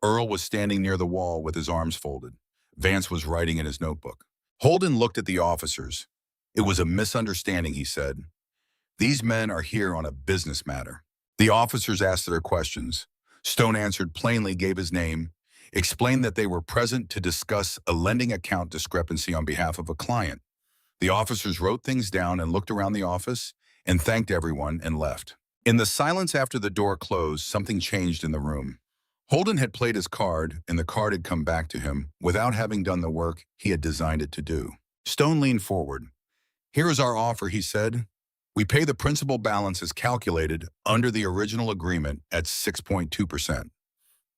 Earl was standing near the wall with his arms folded. Vance was writing in his notebook. Holden looked at the officers. "It was a misunderstanding," he said. "These men are here on a business matter." The officers asked their questions. Stone answered plainly, gave his name, explained that they were present to discuss a lending account discrepancy on behalf of a client. The officers wrote things down and looked around the office and thanked everyone and left. In the silence after the door closed, something changed in the room. Holden had played his card, and the card had come back to him without having done the work he had designed it to do. Stone leaned forward. "Here is our offer," he said. "We pay the principal balance as calculated under the original agreement at 6.2%.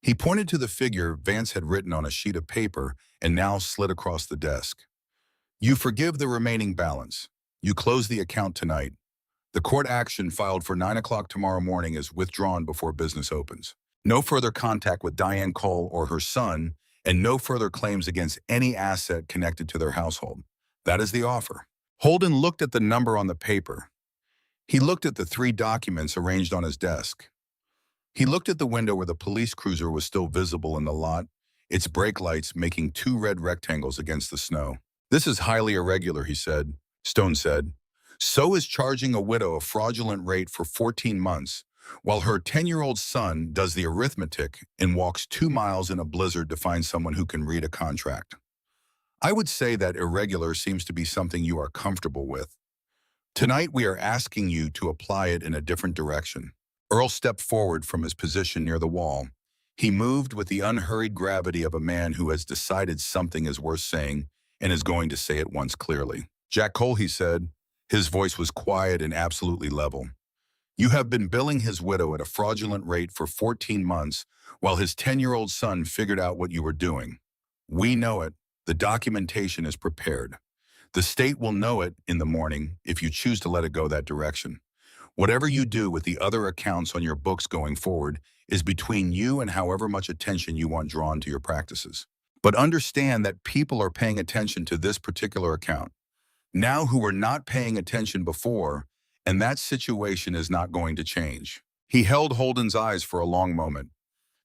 He pointed to the figure Vance had written on a sheet of paper and now slid across the desk. "You forgive the remaining balance. You close the account tonight. The court action filed for 9 o'clock tomorrow morning is withdrawn before business opens. No further contact with Diane Cole or her son, and no further claims against any asset connected to their household. That is the offer." Holden looked at the number on the paper. He looked at the 3 documents arranged on his desk. He looked at the window where the police cruiser was still visible in the lot, its brake lights making 2 red rectangles against the snow. "This is highly irregular," he said. Stone said, "So is charging a widow a fraudulent rate for 14 months, while her 10-year-old son does the arithmetic and walks 2 miles in a blizzard to find someone who can read a contract. I would say that irregular seems to be something you are comfortable with. Tonight we are asking you to apply it in a different direction." Earl stepped forward from his position near the wall. He moved with the unhurried gravity of a man who has decided something is worth saying and is going to say it once clearly. "Jack Cole," he said. His voice was quiet and absolutely level. "You have been billing his widow at a fraudulent rate for 14 months while his 10-year-old son figured out what you were doing. We know it. The documentation is prepared. The state will know it in the morning if you choose to let it go that direction. Whatever you do with the other accounts on your books going forward is between you and however much attention you want drawn to your practices. But understand that people are paying attention to this particular account now who were not paying attention before, and that situation is not going to change." He held Holden's eyes for a long moment.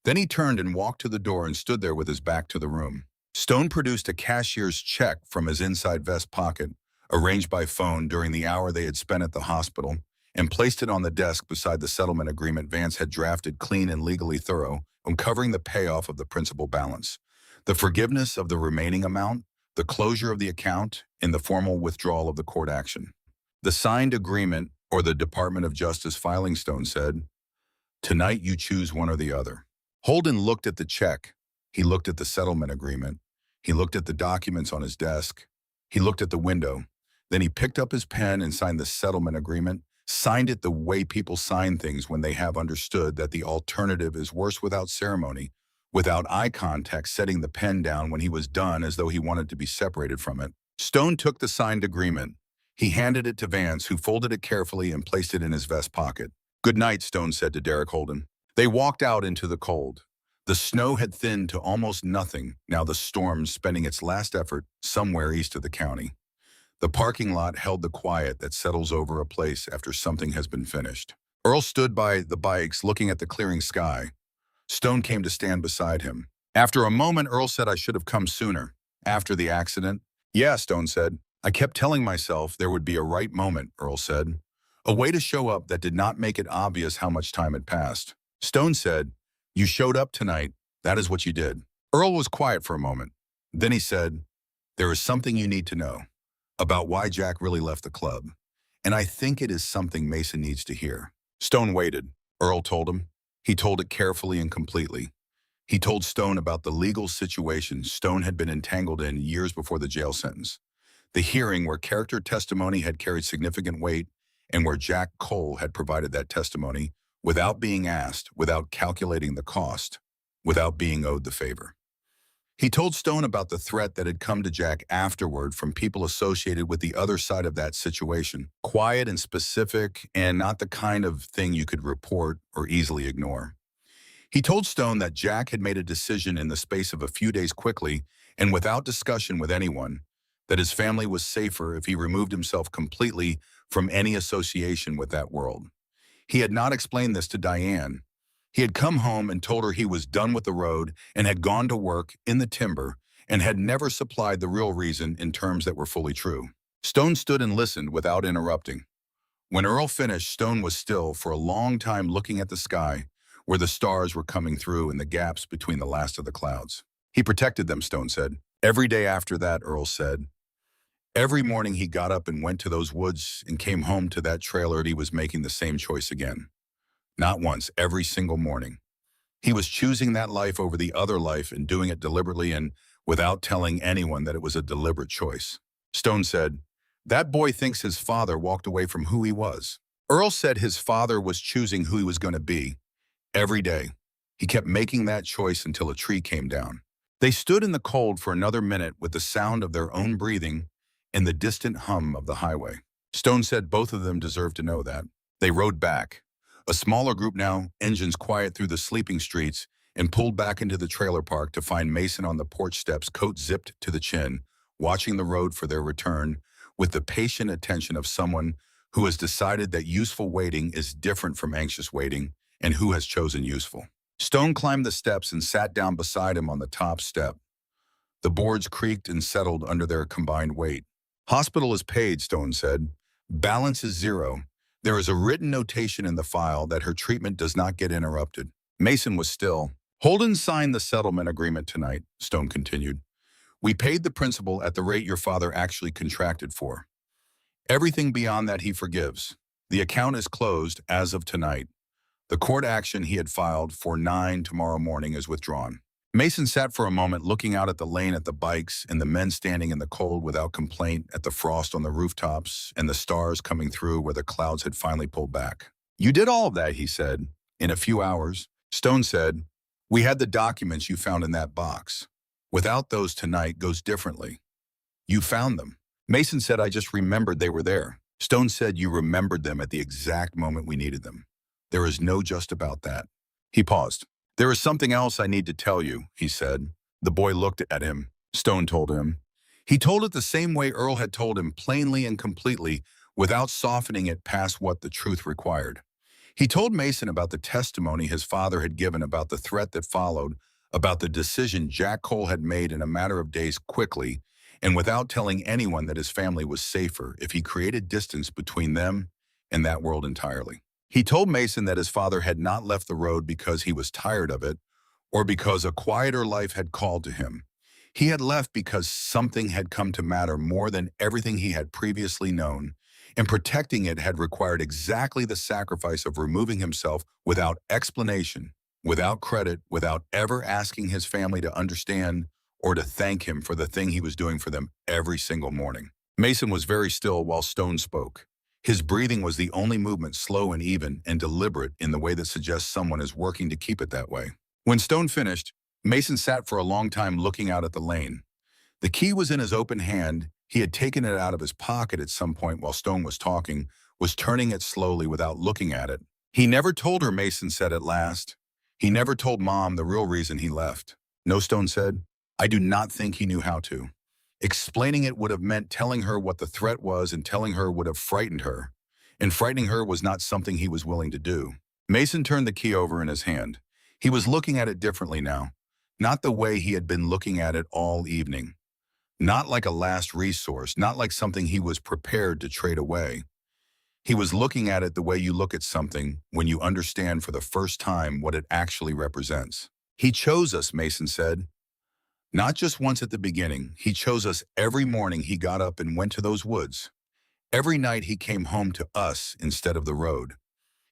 Then he turned and walked to the door and stood there with his back to the room. Stone produced a cashier's check from his inside vest pocket, arranged by phone during the hour they had spent at the hospital, and placed it on the desk beside the settlement agreement Vance had drafted, clean and legally thorough, uncovering the payoff of the principal balance, the forgiveness of the remaining amount, the closure of the account, and the formal withdrawal of the court action. The signed agreement, or the Department of Justice filing, Stone said, "Tonight you choose one or the other." Holden looked at the check. He looked at the settlement agreement. He looked at the documents on his desk. He looked at the window. Then he picked up his pen and signed the settlement agreement, signed it the way people sign things when they have understood that the alternative is worse, without ceremony, without eye contact, setting the pen down when he was done as though he wanted to be separated from it. Stone took the signed agreement. He handed it to Vance, who folded it carefully and placed it in his vest pocket. "Good night," Stone said to Derek Holden. They walked out into the cold. The snow had thinned to almost nothing, now the storm spending its last effort somewhere east of the county. The parking lot held the quiet that settles over a place after something has been finished. Earl stood by the bikes, looking at the clearing sky. Stone came to stand beside him. After a moment, Earl said, "I should have come sooner." "After the accident?" "Yeah," Stone said. "I kept telling myself there would be a right moment," Earl said. "A way to show up that did not make it obvious how much time had passed." Stone said, "You showed up tonight. That is what you did." Earl was quiet for a moment. Then he said, "There is something you need to know about why Jack really left the club. And I think it is something Mason needs to hear." Stone waited. Earl told him. He told it carefully and completely. He told Stone about the legal situation Stone had been entangled in years before the jail sentence. The hearing where character testimony had carried significant weight, and where Jack Cole had provided that testimony without being asked, without calculating the cost, without being owed the favor. He told Stone about the threat that had come to Jack afterward from people associated with the other side of that situation, quiet and specific, and not the kind of thing you could report or easily ignore. He told Stone that Jack had made a decision in the space of a few days, quickly and without discussion with anyone, that his family was safer if he removed himself completely from any association with that world. He had not explained this to Diane. He had come home and told her he was done with the road and had gone to work in the timber, and had never supplied the real reason in terms that were fully true. Stone stood and listened without interrupting. When Earl finished, Stone was still for a long time, looking at the sky, where the stars were coming through in the gaps between the last of the clouds. "He protected them," Stone said. "Every day after that," Earl said. "Every morning he got up and went to those woods and came home to that trailer, and he was making the same choice again. Not once, every single morning. He was choosing that life over the other life, and doing it deliberately and without telling anyone that it was a deliberate choice." Stone said, "That boy thinks his father walked away from who he was." Earl said his father was choosing who he was going to be. Every day. He kept making that choice until a tree came down. They stood in the cold for another minute, with the sound of their own breathing and the distant hum of the highway. Stone said both of them deserved to know that. They rode back. A smaller group now, engines quiet through the sleeping streets, and pulled back into the trailer park to find Mason on the porch steps, coat zipped to the chin, watching the road for their return with the patient attention of someone who has decided that useful waiting is different from anxious waiting, and who has chosen useful. Stone climbed the steps and sat down beside him on the top step. The boards creaked and settled under their combined weight. "Hospital is paid," Stone said. "Balance is zero. There is a written notation in the file that her treatment does not get interrupted." Mason was still. "Holden signed the settlement agreement tonight," Stone continued. "We paid the principal at the rate your father actually contracted for. Everything beyond that he forgives. The account is closed as of tonight. The court action he had filed for 9 tomorrow morning is withdrawn." Mason sat for a moment, looking out at the lane, at the bikes, and the men standing in the cold without complaint, at the frost on the rooftops, and the stars coming through where the clouds had finally pulled back. "You did all of that," he said, "in a few hours." Stone said, "We had the documents you found in that box. Without those, tonight goes differently. You found them." Mason said, "I just remembered they were there." Stone said, "You remembered them at the exact moment we needed them. There is no just about that." He paused. "There is something else I need to tell you," he said. The boy looked at him. Stone told him. He told it the same way Earl had told him, plainly and completely, without softening it past what the truth required. He told Mason about the testimony his father had given, about the threat that followed, about the decision Jack Cole had made in a matter of days, quickly, and without telling anyone that his family was safer if he created distance between them in that world entirely. He told Mason that his father had not left the road because he was tired of it or because a quieter life had called to him. He had left because something had come to matter more than everything he had previously known, and protecting it had required exactly the sacrifice of removing himself without explanation, without credit, without ever asking his family to understand or to thank him for the thing he was doing for them every single morning. Mason was very still while Stone spoke. His breathing was the only movement, slow and even and deliberate in the way that suggests someone is working to keep it that way. When Stone finished, Mason sat for a long time looking out at the lane. The key was in his open hand. He had taken it out of his pocket at some point while Stone was talking, was turning it slowly without looking at it. He never told her, Mason said at last. He never told Mom the real reason he left. No, Stone said. I do not think he knew how to. Explaining it would have meant telling her what the threat was, and telling her would have frightened her. And frightening her was not something he was willing to do. Mason turned the key over in his hand. He was looking at it differently now. Not the way he had been looking at it all evening. Not like a last resource, not like something he was prepared to trade away. He was looking at it the way you look at something when you understand for the first time what it actually represents. He chose us, Mason said. Not just once at the beginning. He chose us every morning he got up and went to those woods. Every night he came home to us instead of the road.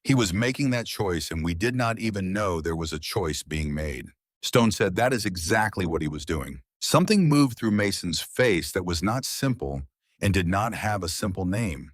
He was making that choice, and we did not even know there was a choice being made. Stone said that is exactly what he was doing. Something moved through Mason's face that was not simple and did not have a simple name.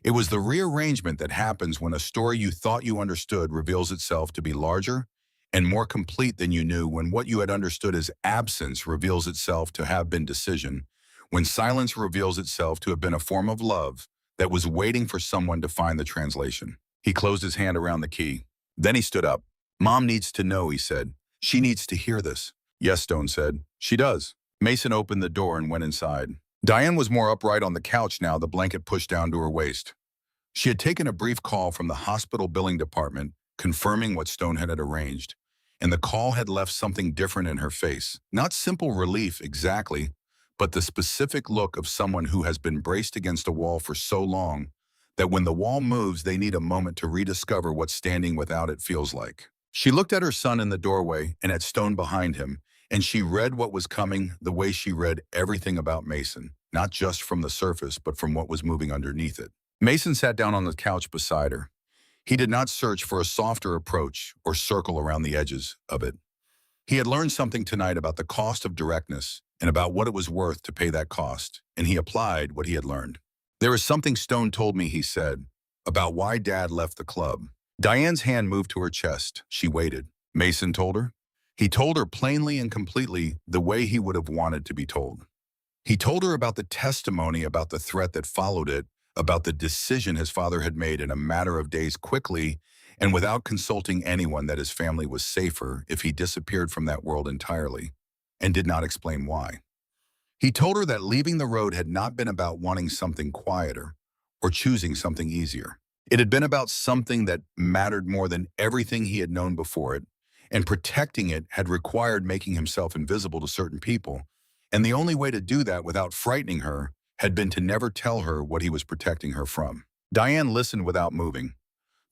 It was the rearrangement that happens when a story you thought you understood reveals itself to be larger and more complete than you knew, when what you had understood as absence reveals itself to have been decision, when silence reveals itself to have been a form of love that was waiting for someone to find the translation. He closed his hand around the key. Then he stood up. Mom needs to know, he said. She needs to hear this. Yes, Stone said. She does. Mason opened the door and went inside. Diane was more upright on the couch now, the blanket pushed down to her waist. She had taken a brief call from the hospital billing department, confirming what Stone had arranged, and the call had left something different in her face. Not simple relief exactly, but the specific look of someone who has been braced against a wall for so long that when the wall moves, they need a moment to rediscover what standing without it feels like. She looked at her son in the doorway and at Stone behind him, and she read what was coming the way she read everything about Mason, not just from the surface, but from what was moving underneath it. Mason sat down on the couch beside her. He did not search for a softer approach or circle around the edges of it. He had learned something tonight about the cost of directness and about what it was worth to pay that cost, and he applied what he had learned. There is something Stone told me, he said, about why Dad left the club. Diane's hand moved to her chest. She waited. Mason told her. He told her plainly and completely the way he would have wanted to be told. He told her about the testimony, about the threat that followed it, about the decision his father had made in a matter of days, quickly and without consulting anyone, that his family was safer if he disappeared from that world entirely, and did not explain why. He told her that leaving the road had not been about wanting something quieter or choosing something easier. It had been about something that mattered more than everything he had known before it, and protecting it had required making himself invisible to certain people, and the only way to do that without frightening her had been to never tell her what he was protecting her from. Diane listened without moving.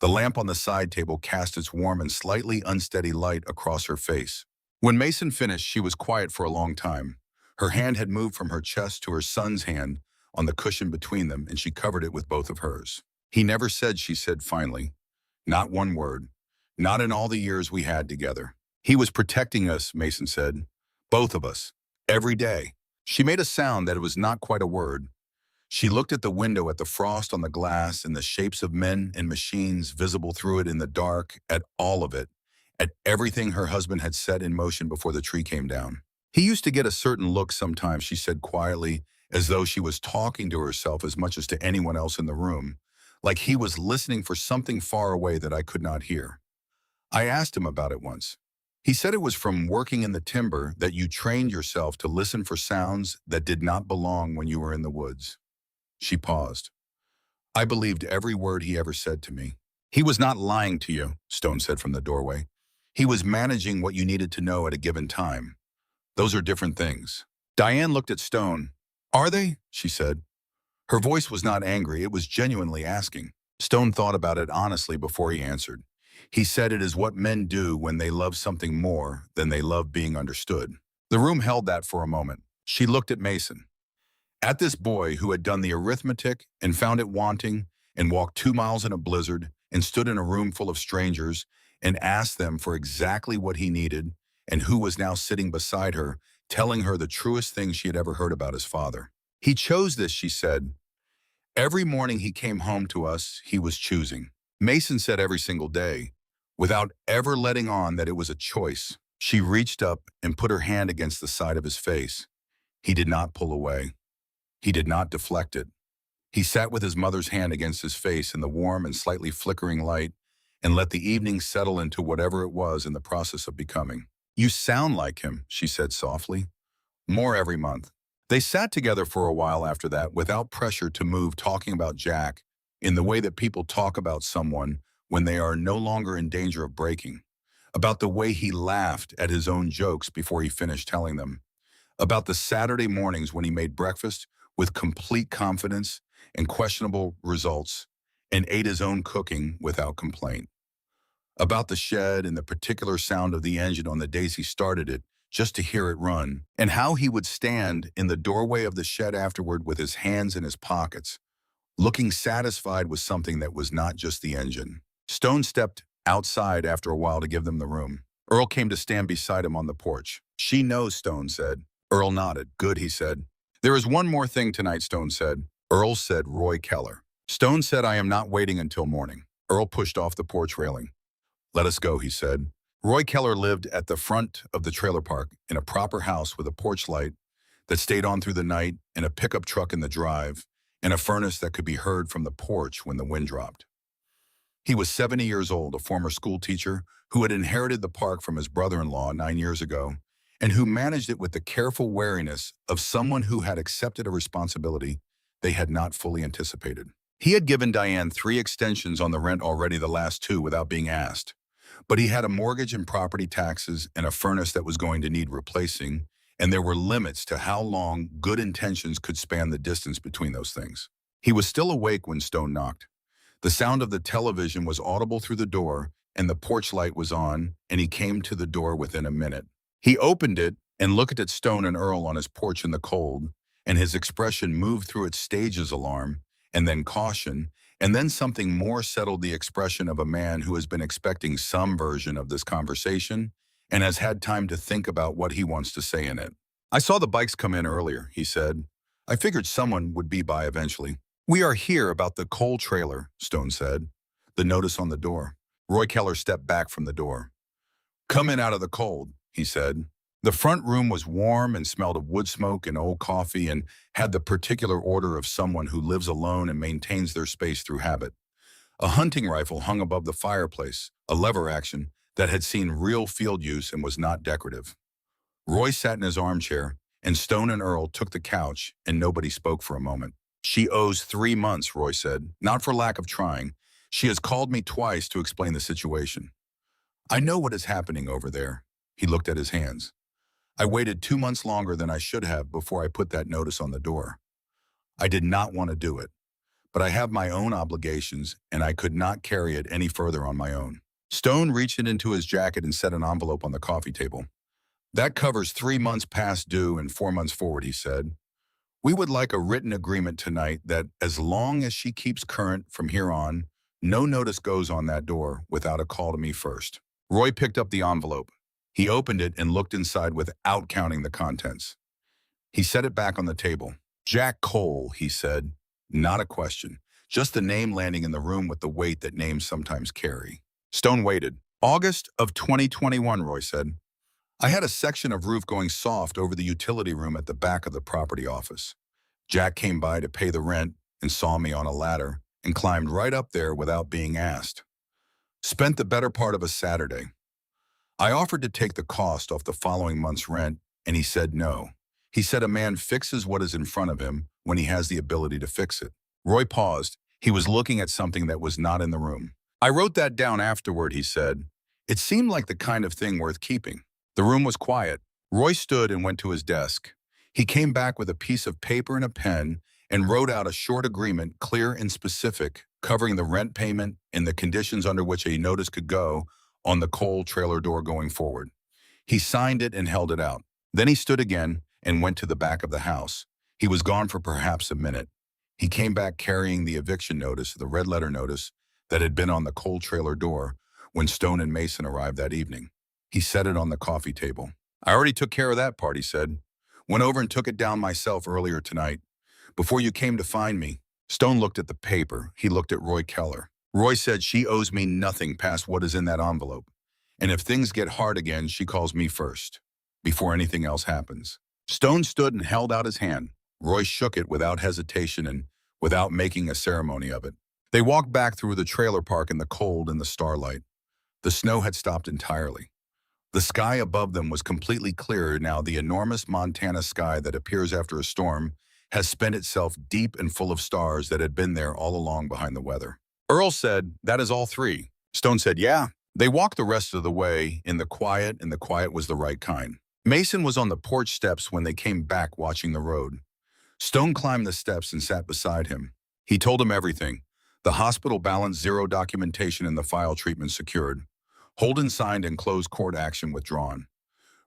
The lamp on the side table cast its warm and slightly unsteady light across her face. When Mason finished, she was quiet for a long time. Her hand had moved from her chest to her son's hand on the cushion between them, and she covered it with both of hers. He never said, she said finally. Not one word. Not in all the years we had together. He was protecting us, Mason said. Both of us. Every day. She made a sound that it was not quite a word. She looked at the window, at the frost on the glass, and the shapes of men and machines visible through it in the dark, at all of it, at everything her husband had set in motion before the tree came down. He used to get a certain look sometimes, she said quietly, as though she was talking to herself as much as to anyone else in the room, like he was listening for something far away that I could not hear. I asked him about it once. He said it was from working in the timber that you trained yourself to listen for sounds that did not belong when you were in the woods. She paused. I believed every word he ever said to me. He was not lying to you, Stone said from the doorway. He was managing what you needed to know at a given time. Those are different things. Diane looked at Stone. Are they? She said. Her voice was not angry, it was genuinely asking. Stone thought about it honestly before he answered. He said it is what men do when they love something more than they love being understood. The room held that for a moment. She looked at Mason. At this boy who had done the arithmetic and found it wanting and walked 2 miles in a blizzard and stood in a room full of strangers and asked them for exactly what he needed, and who was now sitting beside her, telling her the truest thing she had ever heard about his father. He chose this, she said. Every morning he came home to us, he was choosing. Mason said every single day, without ever letting on that it was a choice. She reached up and put her hand against the side of his face. He did not pull away. He did not deflect it. He sat with his mother's hand against his face in the warm and slightly flickering light and let the evening settle into whatever it was in the process of becoming. You sound like him, she said softly. More every month. They sat together for a while after that without pressure to move, talking about Jack in the way that people talk about someone when they are no longer in danger of breaking, about the way he laughed at his own jokes before he finished telling them, about the Saturday mornings when he made breakfast with complete confidence and questionable results and ate his own cooking without complaint, about the shed and the particular sound of the engine on the days he started it just to hear it run, and how he would stand in the doorway of the shed afterward with his hands in his pockets, looking satisfied with something that was not just the engine. Stone stepped outside after a while to give them the room. Earl came to stand beside him on the porch. She knows, Stone said. Earl nodded. Good, he said. There is one more thing tonight, Stone said. Earl said Roy Keller. Stone said, I am not waiting until morning. Earl pushed off the porch railing. Let us go, he said. Roy Keller lived at the front of the trailer park in a proper house with a porch light that stayed on through the night and a pickup truck in the drive and a furnace that could be heard from the porch when the wind dropped. He was 70 years old, a former school teacher who had inherited the park from his brother-in-law 9 years ago and who managed it with the careful wariness of someone who had accepted a responsibility they had not fully anticipated. He had given Diane 3 extensions on the rent already, the last 2 without being asked. But he had a mortgage and property taxes and a furnace that was going to need replacing, and there were limits to how long good intentions could span the distance between those things. He was still awake when Stone knocked. The sound of the television was audible through the door, and the porch light was on, and he came to the door within a minute. He opened it and looked at Stone and Earl on his porch in the cold, and his expression moved through its stages: alarm, and then caution, and then something more settled, the expression of a man who has been expecting some version of this conversation and has had time to think about what he wants to say in it. I saw the bikes come in earlier, he said. I figured someone would be by eventually. We are here about the coal trailer, Stone said. The notice on the door. Roy Keller stepped back from the door. Come in out of the cold, he said. The front room was warm and smelled of wood smoke and old coffee and had the particular order of someone who lives alone and maintains their space through habit. A hunting rifle hung above the fireplace, a lever action that had seen real field use and was not decorative. Roy sat in his armchair, and Stone and Earl took the couch, and nobody spoke for a moment. She owes 3 months, Roy said, not for lack of trying. She has called me twice to explain the situation. I know what is happening over there. He looked at his hands. I waited 2 months longer than I should have before I put that notice on the door. I did not want to do it, but I have my own obligations, and I could not carry it any further on my own. Stone reached into his jacket and set an envelope on the coffee table. That covers 3 months past due and 4 months forward, he said. We would like a written agreement tonight that as long as she keeps current from here on, no notice goes on that door without a call to me first. Roy picked up the envelope. He opened it and looked inside without counting the contents. He set it back on the table. Jack Cole, he said. Not a question. Just the name landing in the room with the weight that names sometimes carry. Stone waited. August of 2021, Roy said. I had a section of roof going soft over the utility room at the back of the property office. Jack came by to pay the rent and saw me on a ladder and climbed right up there without being asked. Spent the better part of a Saturday. I offered to take the cost off the following month's rent, and he said no. He said a man fixes what is in front of him when he has the ability to fix it. Roy paused. He was looking at something that was not in the room. I wrote that down afterward, he said. It seemed like the kind of thing worth keeping. The room was quiet. Roy stood and went to his desk. He came back with a piece of paper and a pen and wrote out a short agreement, clear and specific, covering the rent payment and the conditions under which a notice could go on the coal trailer door going forward. He signed it and held it out. Then he stood again and went to the back of the house. He was gone for perhaps a minute. He came back carrying the eviction notice, the red letter notice that had been on the coal trailer door when Stone and Mason arrived that evening. He set it on the coffee table. "I already took care of that part," he said. "Went over and took it down myself earlier tonight, before you came to find me." Stone looked at the paper. He looked at Roy Keller. "Roy said she owes me nothing past what is in that envelope. And if things get hard again, she calls me first, before anything else happens." Stone stood and held out his hand. Roy shook it without hesitation and without making a ceremony of it. They walked back through the trailer park in the cold and the starlight. The snow had stopped entirely. The sky above them was completely clear now. The enormous Montana sky that appears after a storm has spent itself deep and full of stars that had been there all along behind the weather. Earl said, "That is all three." Stone said, "Yeah." They walked the rest of the way in the quiet, and the quiet was the right kind. Mason was on the porch steps when they came back, watching the road. Stone climbed the steps and sat beside him. He told him everything. The hospital balance, zero documentation, and the file treatment secured. Holden signed and closed court action withdrawn.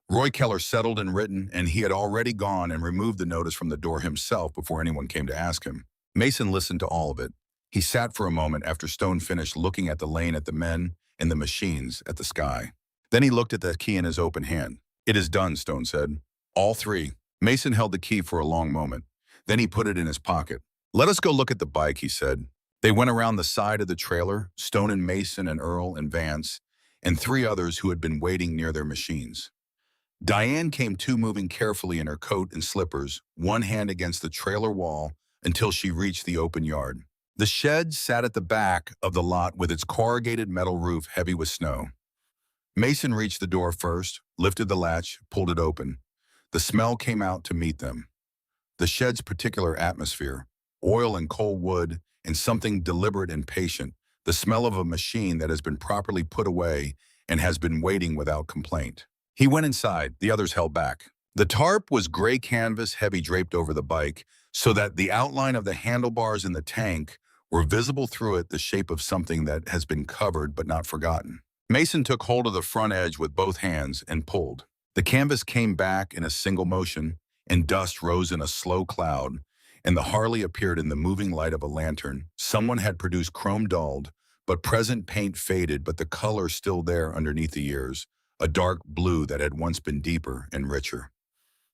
Roy Keller settled and written, and he had already gone and removed the notice from the door himself before anyone came to ask him. Mason listened to all of it. He sat for a moment after Stone finished, looking at the lane, at the men, and the machines, at the sky. Then he looked at the key in his open hand. "It is done," Stone said. "All three." Mason held the key for a long moment. Then he put it in his pocket. "Let us go look at the bike," he said. They went around the side of the trailer, Stone and Mason and Earl and Vance, and three others who had been waiting near their machines. Diane came too, moving carefully in her coat and slippers, one hand against the trailer wall, until she reached the open yard. The shed sat at the back of the lot with its corrugated metal roof heavy with snow. Mason reached the door first, lifted the latch, pulled it open. The smell came out to meet them. The shed's particular atmosphere, oil and coal wood, and something deliberate and patient, the smell of a machine that has been properly put away and has been waiting without complaint. He went inside. The others held back. The tarp was gray canvas, heavy, draped over the bike, so that the outline of the handlebars and the tank were visible through it, the shape of something that has been covered but not forgotten. Mason took hold of the front edge with both hands and pulled. The canvas came back in a single motion, and dust rose in a slow cloud, and the Harley appeared in the moving light of a lantern. Someone had produced chrome dulled, but present paint faded, but the color still there underneath the ears, a dark blue that had once been deeper and richer.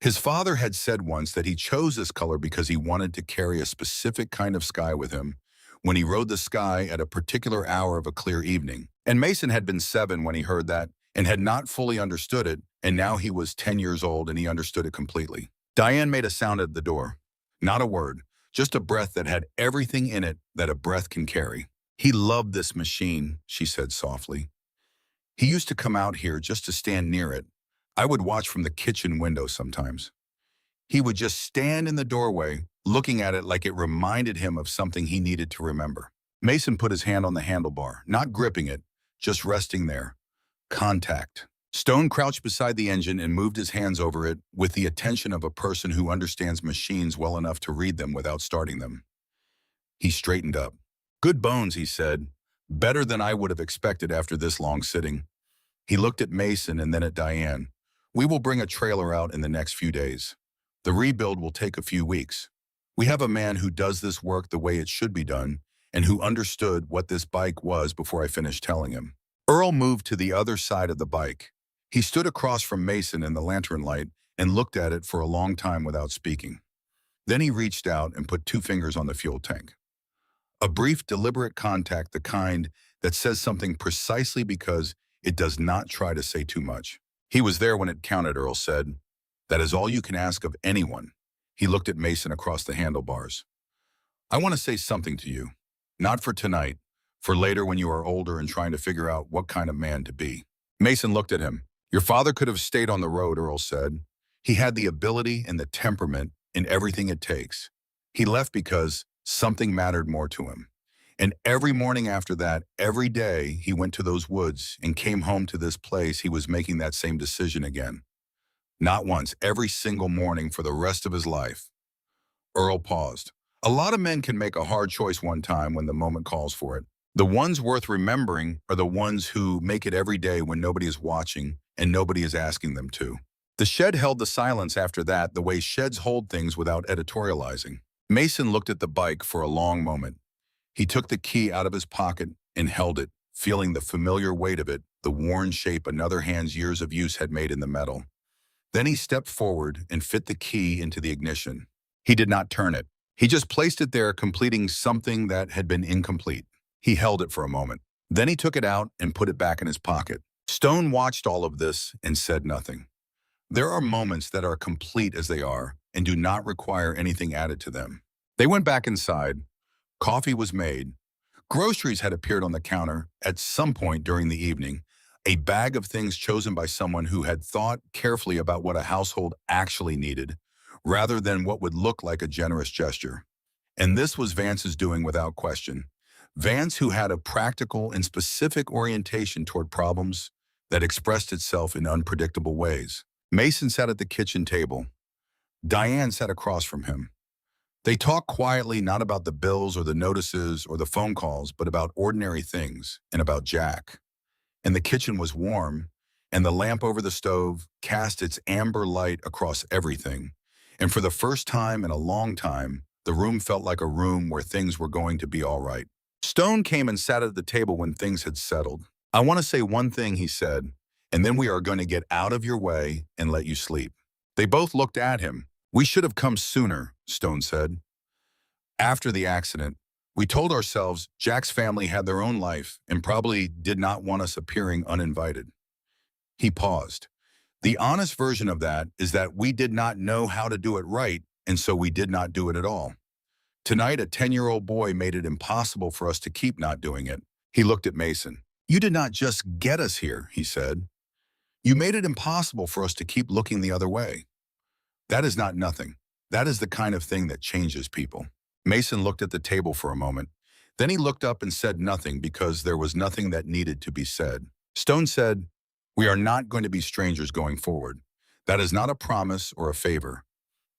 His father had said once that he chose this color because he wanted to carry a specific kind of sky with him when he rode the sky at a particular hour of a clear evening. And Mason had been 7 when he heard that and had not fully understood it, and now he was 10 years old and he understood it completely. Diane made a sound at the door. Not a word, just a breath that had everything in it that a breath can carry. "He loved this machine," she said softly. "He used to come out here just to stand near it. I would watch from the kitchen window sometimes. He would just stand in the doorway, looking at it like it reminded him of something he needed to remember." Mason put his hand on the handlebar, not gripping it, just resting there. Contact. Stone crouched beside the engine and moved his hands over it with the attention of a person who understands machines well enough to read them without starting them. He straightened up. "Good bones," he said. "Better than I would have expected after this long sitting." He looked at Mason and then at Diane. "We will bring a trailer out in the next few days. The rebuild will take a few weeks. We have a man who does this work the way it should be done and who understood what this bike was before I finished telling him." Earl moved to the other side of the bike. He stood across from Mason in the lantern light and looked at it for a long time without speaking. Then he reached out and put 2 fingers on the fuel tank. A brief, deliberate contact, the kind that says something precisely because it does not try to say too much. "He was there when it counted," Earl said. "That is all you can ask of anyone." He looked at Mason across the handlebars. "I want to say something to you. Not for tonight, for later when you are older and trying to figure out what kind of man to be." Mason looked at him. "Your father could have stayed on the road," Earl said. "He had the ability and the temperament and everything it takes. He left because something mattered more to him. And every morning after that, every day he went to those woods and came home to this place, he was making that same decision again. Not once, every single morning for the rest of his life." Earl paused. A lot of men can make a hard choice one time when the moment calls for it. The ones worth remembering are the ones who make it every day when nobody is watching and nobody is asking them to. The shed held the silence after that, the way sheds hold things without editorializing. Mason looked at the bike for a long moment. He took the key out of his pocket and held it, feeling the familiar weight of it, the worn shape another hand's years of use had made in the metal. Then he stepped forward and fit the key into the ignition. He did not turn it. He just placed it there, completing something that had been incomplete. He held it for a moment. Then he took it out and put it back in his pocket. Stone watched all of this and said nothing. There are moments that are complete as they are and do not require anything added to them. They went back inside. Coffee was made. Groceries had appeared on the counter at some point during the evening, a bag of things chosen by someone who had thought carefully about what a household actually needed, rather than what would look like a generous gesture. And this was Vance's doing without question. Vance, who had a practical and specific orientation toward problems that expressed itself in unpredictable ways. Mason sat at the kitchen table. Diane sat across from him. They talked quietly, not about the bills or the notices or the phone calls, but about ordinary things and about Jack. And the kitchen was warm, and the lamp over the stove cast its amber light across everything. And for the first time in a long time, the room felt like a room where things were going to be all right. Stone came and sat at the table when things had settled. "I want to say one thing," he said, "and then we are going to get out of your way and let you sleep." They both looked at him. "We should have come sooner," Stone said. "After the accident, we told ourselves Jack's family had their own life and probably did not want us appearing uninvited." He paused. "The honest version of that is that we did not know how to do it right, and so we did not do it at all. Tonight, a 10-year-old boy made it impossible for us to keep not doing it." He looked at Mason. "You did not just get us here," he said. "You made it impossible for us to keep looking the other way. That is not nothing. That is the kind of thing that changes people." Mason looked at the table for a moment. Then he looked up and said nothing because there was nothing that needed to be said. Stone said, "We are not going to be strangers going forward. That is not a promise or a favor.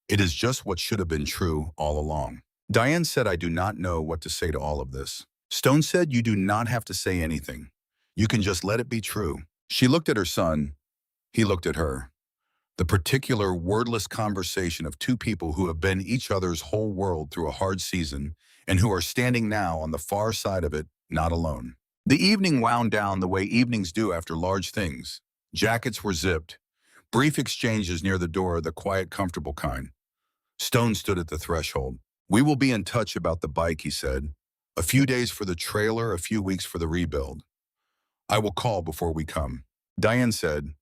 It is just what should have been true all along." Diane said, "I do not know what to say to all of this." Stone said, "You do not have to say anything. You can just let it be true." She looked at her son. He looked at her. The particular wordless conversation of two people who have been each other's whole world through a hard season and who are standing now on the far side of it, not alone. The evening wound down the way evenings do after large things. Jackets were zipped. Brief exchanges near the door, the quiet, comfortable kind. Stone stood at the threshold. "We will be in touch about the bike," he said. "A few days for the trailer, a few weeks for the rebuild. I will call before we come." Diane said,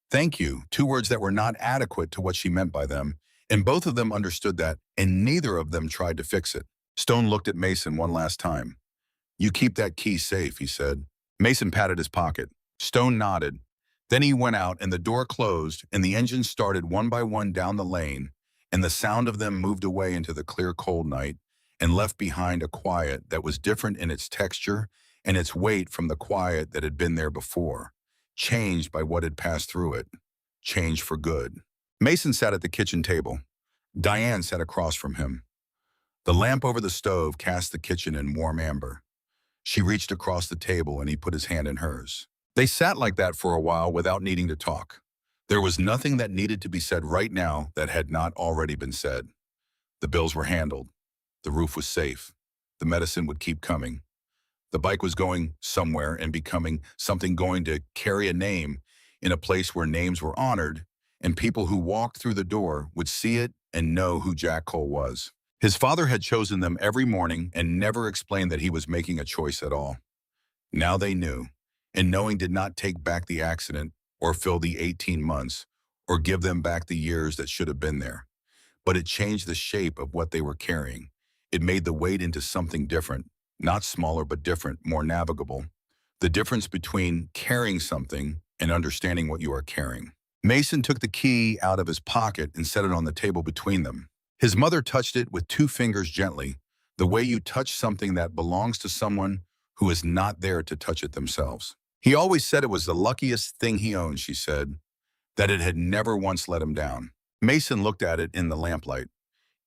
"Thank you," two words that were not adequate to what she meant by them, and both of them understood that, and neither of them tried to fix it. Stone looked at Mason one last time. "You keep that key safe," he said. Mason patted his pocket. Stone nodded. Then he went out, and the door closed, and the engines started one by one down the lane, and the sound of them moved away into the clear, cold night and left behind a quiet that was different in its texture and its weight from the quiet that had been there before, changed by what had passed through it, changed for good. Mason sat at the kitchen table. Diane sat across from him. The lamp over the stove cast the kitchen in warm amber. She reached across the table and he put his hand in hers. They sat like that for a while without needing to talk. There was nothing that needed to be said right now that had not already been said. The bills were handled. The roof was safe. The medicine would keep coming. The bike was going somewhere and becoming something going to carry a name in a place where names were honored, and people who walked through the door would see it and know who Jack Cole was. His father had chosen them every morning and never explained that he was making a choice at all. Now they knew, and knowing did not take back the accident or fill the 18 months or give them back the years that should have been there. But it changed the shape of what they were carrying. It made the weight into something different, not smaller but different, more navigable. The difference between carrying something and understanding what you are carrying. Mason took the key out of his pocket and set it on the table between them. His mother touched it with 2 fingers gently, the way you touch something that belongs to someone who is not there to touch it themselves. He always said it was the luckiest thing he owned, she said, that it had never once let him down. Mason looked at it in the lamplight.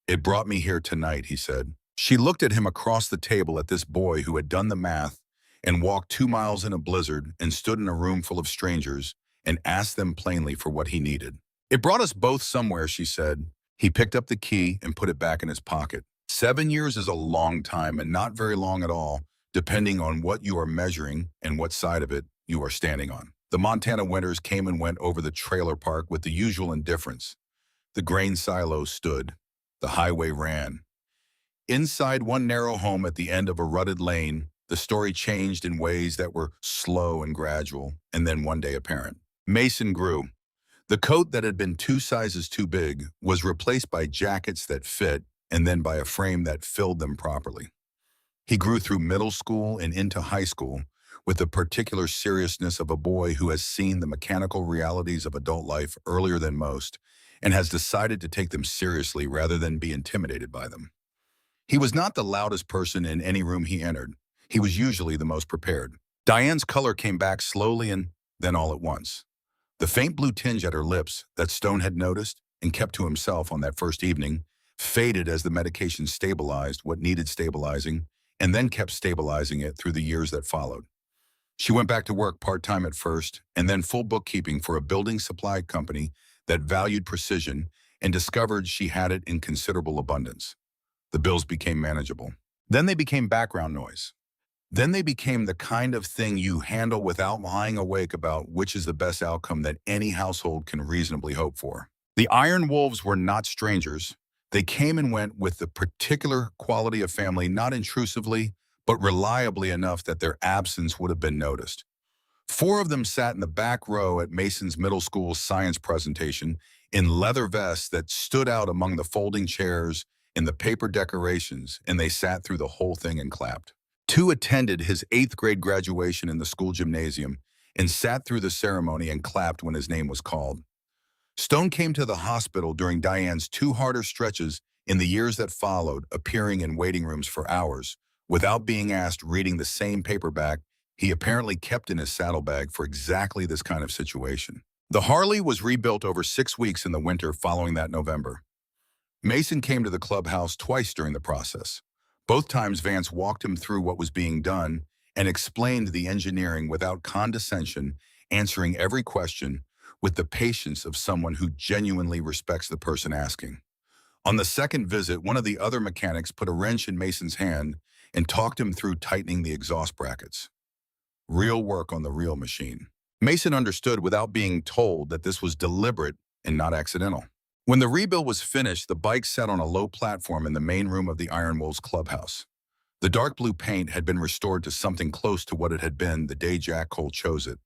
"It brought me here tonight," he said. She looked at him across the table at this boy who had done the math and walked 2 miles in a blizzard and stood in a room full of strangers and asked them plainly for what he needed. "It brought us both somewhere," she said. He picked up the key and put it back in his pocket. 7 years is a long time and not very long at all, depending on what you are measuring and what side of it you are standing on. The Montana winters came and went over the trailer park with the usual indifference. The grain silo stood. The highway ran. Inside one narrow home at the end of a rutted lane, the story changed in ways that were slow and gradual, and then one day apparent. Mason grew. The coat that had been 2 sizes too big was replaced by jackets that fit and then by a frame that filled them properly. He grew through middle school and into high school with the particular seriousness of a boy who has seen the mechanical realities of adult life earlier than most and has decided to take them seriously rather than be intimidated by them. He was not the loudest person in any room he entered. He was usually the most prepared. Diane's color came back slowly and then all at once. The faint blue tinge at her lips that Stone had noticed and kept to himself on that first evening faded as the medication stabilized what needed stabilizing and then kept stabilizing it through the years that followed. She went back to work part-time at first and then full bookkeeping for a building supply company that valued precision and discovered she had it in considerable abundance. The bills became manageable. Then they became background noise. Then they became the kind of thing you handle without lying awake about which is the best outcome that any household can reasonably hope for. The Iron Wolves were not strangers. They came and went with the particular quality of family, not intrusively, but reliably enough that their absence would have been noticed. 4 of them sat in the back row at Mason's middle school science presentation in leather vests that stood out among the folding chairs and the paper decorations, and they sat through the whole thing and clapped. 2 attended his 8th grade graduation in the school gymnasium and sat through the ceremony and clapped when his name was called. Stone came to the hospital during Diane's 2 harder stretches in the years that followed, appearing in waiting rooms for hours, without being asked, reading the same paperback he apparently kept in his saddlebag for exactly this kind of situation. The Harley was rebuilt over 6 weeks in the winter following that November. Mason came to the clubhouse twice during the process. Both times Vance walked him through what was being done and explained the engineering without condescension, answering every question with the patience of someone who genuinely respects the person asking. On the second visit, one of the other mechanics put a wrench in Mason's hand and talked him through tightening the exhaust brackets. Real work on the real machine. Mason understood without being told that this was deliberate and not accidental. When the rebuild was finished, the bike sat on a low platform in the main room of the Iron Wolves clubhouse. The dark blue paint had been restored to something close to what it had been the day Jack Cole chose it.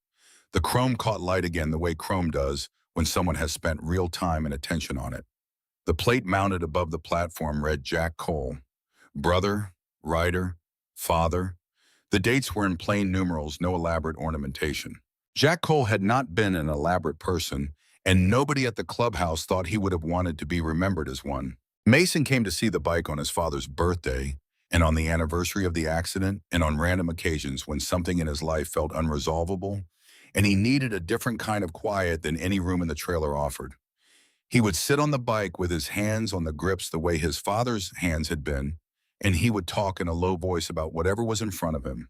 The chrome caught light again the way chrome does when someone has spent real time and attention on it. The plate mounted above the platform read Jack Cole, brother, rider, father. The dates were in plain numerals, no elaborate ornamentation. Jack Cole had not been an elaborate person, and nobody at the clubhouse thought he would have wanted to be remembered as one. Mason came to see the bike on his father's birthday, and on the anniversary of the accident, and on random occasions when something in his life felt unresolvable, and he needed a different kind of quiet than any room in the trailer offered. He would sit on the bike with his hands on the grips the way his father's hands had been, and he would talk in a low voice about whatever was in front of him.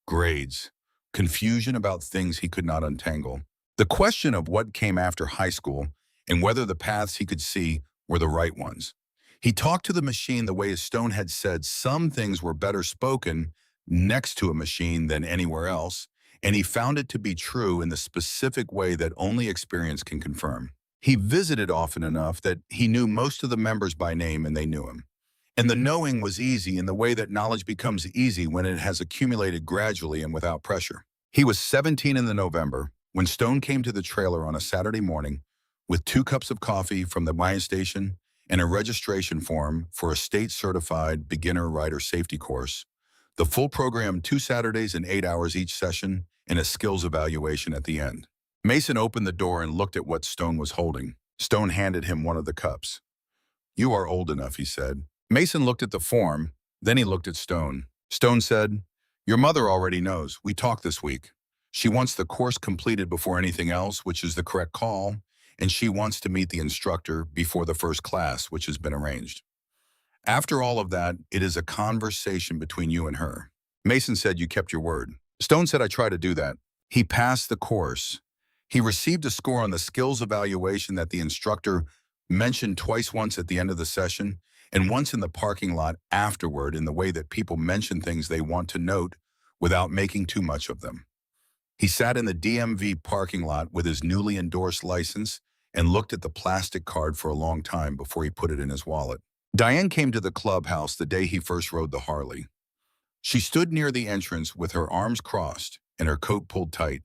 Grades, confusion about things he could not untangle, the question of what came after high school, and whether the paths he could see were the right ones. He talked to the machine the way Stone had said some things were better spoken next to a machine than anywhere else, and he found it to be true in the specific way that only experience can confirm. He visited often enough that he knew most of the members by name and they knew him. And the knowing was easy in the way that knowledge becomes easy when it has accumulated gradually and without pressure. He was 17 in the November when Stone came to the trailer on a Saturday morning with 2 cups of coffee from the Maya station and a registration form for a state-certified beginner rider safety course, the full program 2 Saturdays and 8 hours each session, and a skills evaluation at the end. Mason opened the door and looked at what Stone was holding. Stone handed him one of the cups. "You are old enough," he said. Mason looked at the form, then he looked at Stone. Stone said, "Your mother already knows. We talked this week. She wants the course completed before anything else, which is the correct call, and she wants to meet the instructor before the first class, which has been arranged." After all of that, it is a conversation between you and her. Mason said you kept your word. Stone said I tried to do that. He passed the course. He received a score on the skills evaluation that the instructor mentioned twice, once at the end of the session and once in the parking lot afterward, in the way that people mention things they want to note without making too much of them. He sat in the DMV parking lot with his newly endorsed license and looked at the plastic card for a long time before he put it in his wallet. Diane came to the clubhouse the day he first rode the Harley. She stood near the entrance with her arms crossed and her coat pulled tight,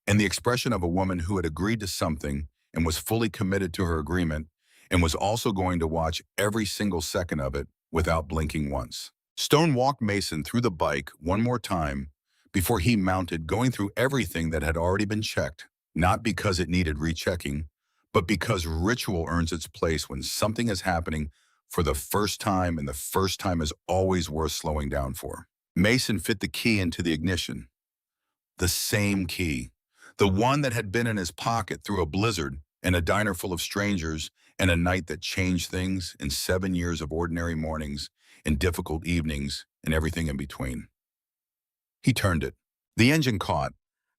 and the expression of a woman who had agreed to something and was fully committed to her agreement and was also going to watch every single second of it without blinking once. Stone walked Mason through the bike one more time before he mounted, going through everything that had already been checked, not because it needed rechecking, but because ritual earns its place when something is happening for the first time, and the first time is always worth slowing down for. Mason fit the key into the ignition. The same key. The one that had been in his pocket through a blizzard and a diner full of strangers and a night that changed things in 7 years of ordinary mornings and difficult evenings and everything in between. He turned it. The engine caught.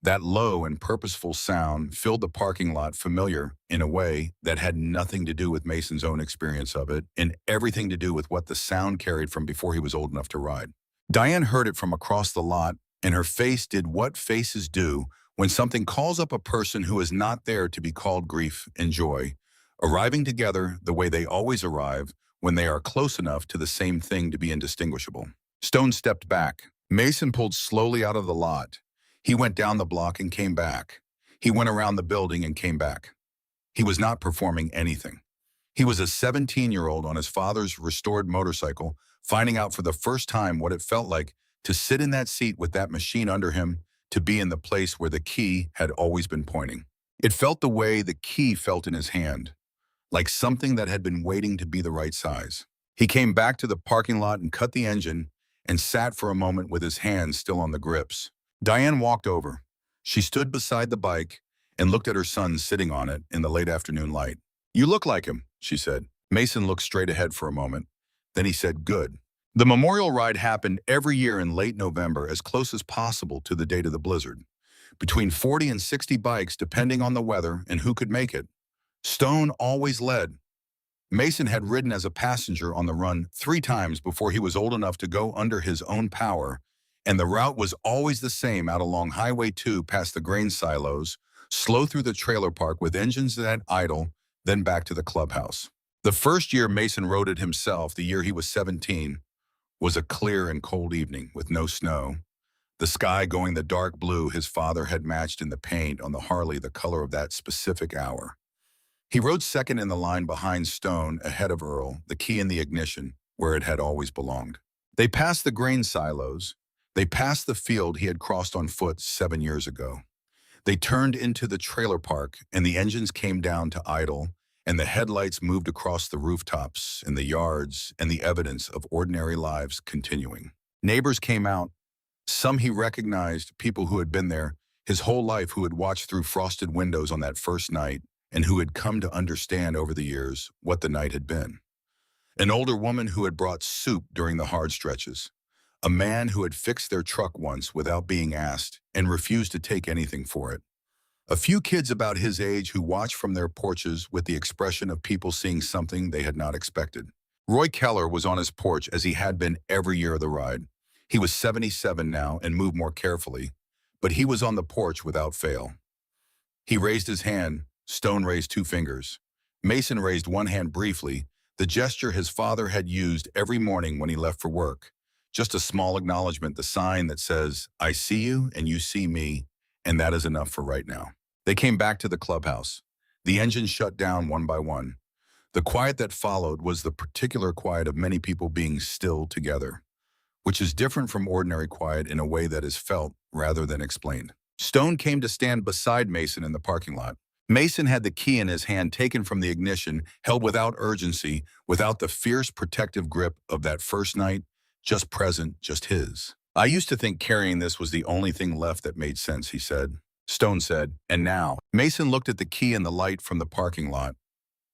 That low and purposeful sound filled the parking lot, familiar in a way that had nothing to do with Mason's own experience of it and everything to do with what the sound carried from before he was old enough to ride. Diane heard it from across the lot, and her face did what faces do when something calls up a person who is not there to be called grief and joy, arriving together the way they always arrive when they are close enough to the same thing to be indistinguishable. Stone stepped back. Mason pulled slowly out of the lot. He went down the block and came back. He went around the building and came back. He was not performing anything. He was a 17-year-old on his father's restored motorcycle, finding out for the first time what it felt like to sit in that seat with that machine under him, to be in the place where the key had always been pointing. It felt the way the key felt in his hand, like something that had been waiting to be the right size. He came back to the parking lot and cut the engine and sat for a moment with his hands still on the grips. Diane walked over. She stood beside the bike and looked at her son sitting on it in the late afternoon light. "You look like him," she said. Mason looked straight ahead for a moment. Then he said, "Good." The memorial ride happened every year in late November, as close as possible to the date of the blizzard. Between 40 and 60 bikes, depending on the weather and who could make it. Stone always led. Mason had ridden as a passenger on the run 3 times before he was old enough to go under his own power, and the route was always the same, out along Highway 2 past the grain silos, slow through the trailer park with engines that idle, then back to the clubhouse. The first year Mason rode it himself, the year he was 17, was a clear and cold evening with no snow. The sky going the dark blue his father had matched in the paint on the Harley, the color of that specific hour. He rode second in the line behind Stone, ahead of Earl, the key in the ignition, where it had always belonged. They passed the grain silos. They passed the field he had crossed on foot 7 years ago. They turned into the trailer park, and the engines came down to idle, and the headlights moved across the rooftops and the yards, and the evidence of ordinary lives continuing. Neighbors came out. Some he recognized, people who had been there his whole life, who had watched through frosted windows on that first night, and who had come to understand over the years what the night had been. An older woman who had brought soup during the hard stretches. A man who had fixed their truck once without being asked and refused to take anything for it. A few kids about his age who watched from their porches with the expression of people seeing something they had not expected. Roy Keller was on his porch as he had been every year of the ride. He was 77 now and moved more carefully, but he was on the porch without fail. He raised his hand. Stone raised 2 fingers. Mason raised one hand briefly, the gesture his father had used every morning when he left for work. Just a small acknowledgement, the sign that says, "I see you and you see me, and that is enough for right now." They came back to the clubhouse. The engines shut down one by one. The quiet that followed was the particular quiet of many people being still together, which is different from ordinary quiet in a way that is felt rather than explained. Stone came to stand beside Mason in the parking lot. Mason had the key in his hand, taken from the ignition, held without urgency, without the fierce protective grip of that first night, just present, just his. "I used to think carrying this was the only thing left that made sense," he said. Stone said, "And now?" Mason looked at the key and the light from the parking lot.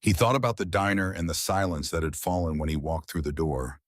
He thought about the diner and the silence that had fallen when he walked through the door.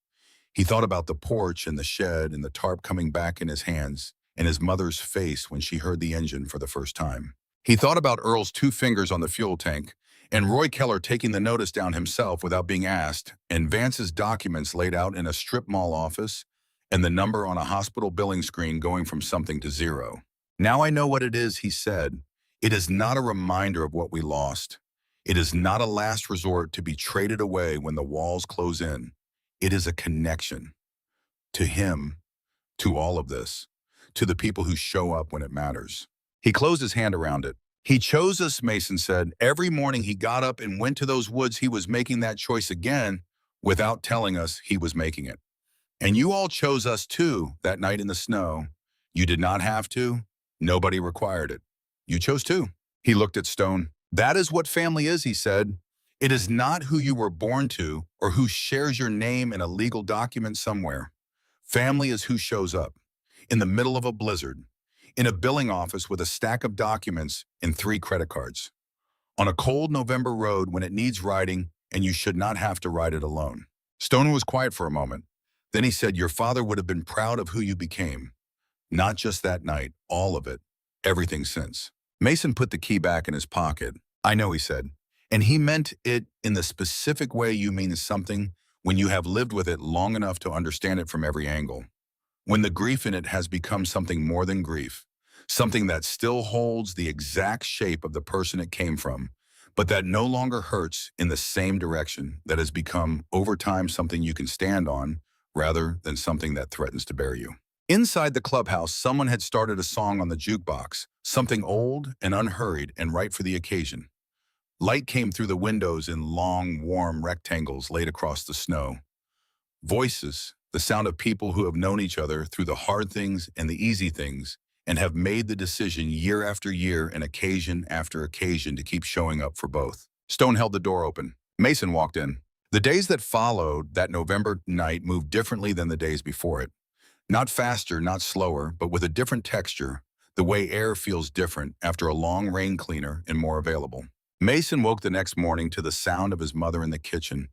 He thought about the porch and the shed and the tarp coming back in his hands and his mother's face when she heard the engine for the first time. He thought about Earl's 2 fingers on the fuel tank and Roy Keller taking the notice down himself without being asked, and Vance's documents laid out in a strip mall office and the number on a hospital billing screen going from something to zero. Now I know what it is, he said. It is not a reminder of what we lost. It is not a last resort to be traded away when the walls close in. It is a connection to him, to all of this, to the people who show up when it matters. He closed his hand around it. He chose us, Mason said. Every morning he got up and went to those woods. He was making that choice again without telling us he was making it. And you all chose us too that night in the snow. You did not have to. Nobody required it. You chose too. He looked at Stone. That is what family is, he said. It is not who you were born to or who shares your name in a legal document somewhere. Family is who shows up in the middle of a blizzard, in a billing office with a stack of documents and 3 credit cards, on a cold November road when it needs riding and you should not have to ride it alone. Stone was quiet for a moment. Then he said, your father would have been proud of who you became. Not just that night, all of it, everything since. Mason put the key back in his pocket. I know, he said. And he meant it in the specific way you mean something when you have lived with it long enough to understand it from every angle. When the grief in it has become something more than grief, something that still holds the exact shape of the person it came from, but that no longer hurts in the same direction, that has become, over time, something you can stand on rather than something that threatens to bury you. Inside the clubhouse, someone had started a song on the jukebox, something old and unhurried and right for the occasion. Light came through the windows in long, warm rectangles laid across the snow. Voices, the sound of people who have known each other through the hard things and the easy things and have made the decision year after year and occasion after occasion to keep showing up for both. Stone held the door open. Mason walked in. The days that followed that November night moved differently than the days before it. Not faster, not slower, but with a different texture, the way air feels different after a long rain cleaner and more available. Mason woke the next morning to the sound of his mother in the kitchen,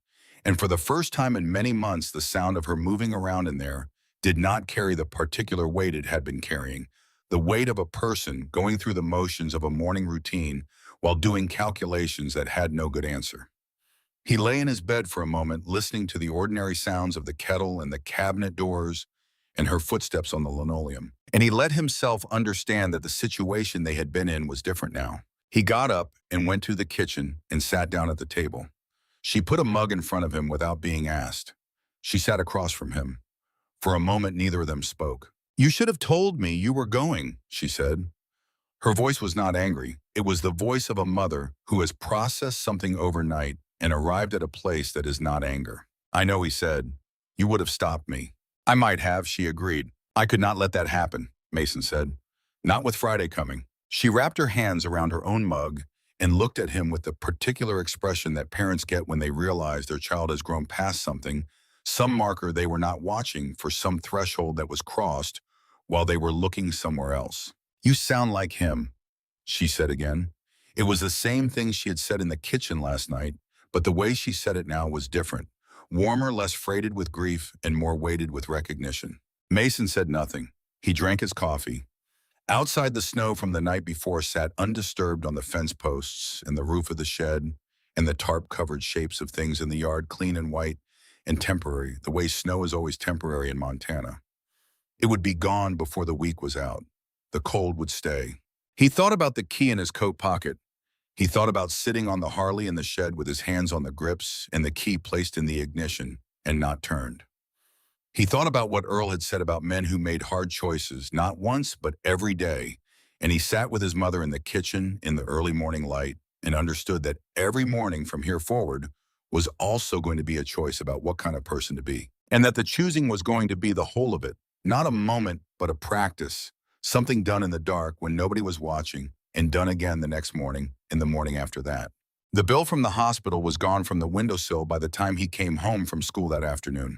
and for the first time in many months, the sound of her moving around in there did not carry the particular weight it had been carrying, the weight of a person going through the motions of a morning routine while doing calculations that had no good answer. He lay in his bed for a moment, listening to the ordinary sounds of the kettle and the cabinet doors and her footsteps on the linoleum, and he let himself understand that the situation they had been in was different now. He got up and went to the kitchen and sat down at the table. She put a mug in front of him without being asked. She sat across from him. For a moment, neither of them spoke. You should have told me you were going, she said. Her voice was not angry. It was the voice of a mother who has processed something overnight and arrived at a place that is not anger. I know, he said. You would have stopped me. I might have, she agreed. I could not let that happen, Mason said. Not with Friday coming. She wrapped her hands around her own mug and looked at him with the particular expression that parents get when they realize their child has grown past something, some marker they were not watching for some threshold that was crossed while they were looking somewhere else. You sound like him, she said again. It was the same thing she had said in the kitchen last night, but the way she said it now was different, warmer, less freighted with grief, and more weighted with recognition. Mason said nothing. He drank his coffee. Outside, the snow from the night before sat undisturbed on the fence posts and the roof of the shed and the tarp-covered shapes of things in the yard, clean and white and temporary, the way snow is always temporary in Montana. It would be gone before the week was out. The cold would stay. He thought about the key in his coat pocket. He thought about sitting on the Harley in the shed with his hands on the grips and the key placed in the ignition and not turned. He thought about what Earl had said about men who made hard choices, not once, but every day, and he sat with his mother in the kitchen in the early morning light and understood that every morning from here forward was also going to be a choice about what kind of person to be, and that the choosing was going to be the whole of it, not a moment, but a practice, something done in the dark when nobody was watching and done again the next morning and the morning after that. The bill from the hospital was gone from the windowsill by the time he came home from school that afternoon.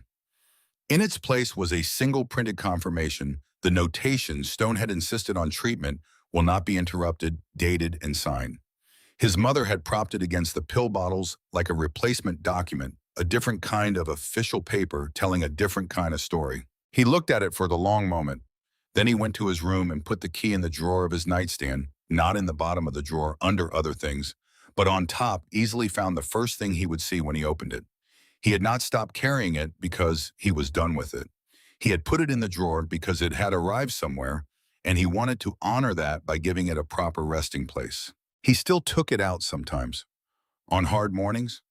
In its place was a single printed confirmation, the notation Stone had insisted on treatment will not be interrupted, dated, and signed. His mother had propped it against the pill bottles like a replacement document, a different kind of official paper telling a different kind of story. He looked at it for the long moment. Then he went to his room and put the key in the drawer of his nightstand, not in the bottom of the drawer under other things, but on top, easily found the first thing he would see when he opened it. He had not stopped carrying it because he was done with it. He had put it in the drawer because it had arrived somewhere, and he wanted to honor that by giving it a proper resting place. He still took it out sometimes. On hard mornings,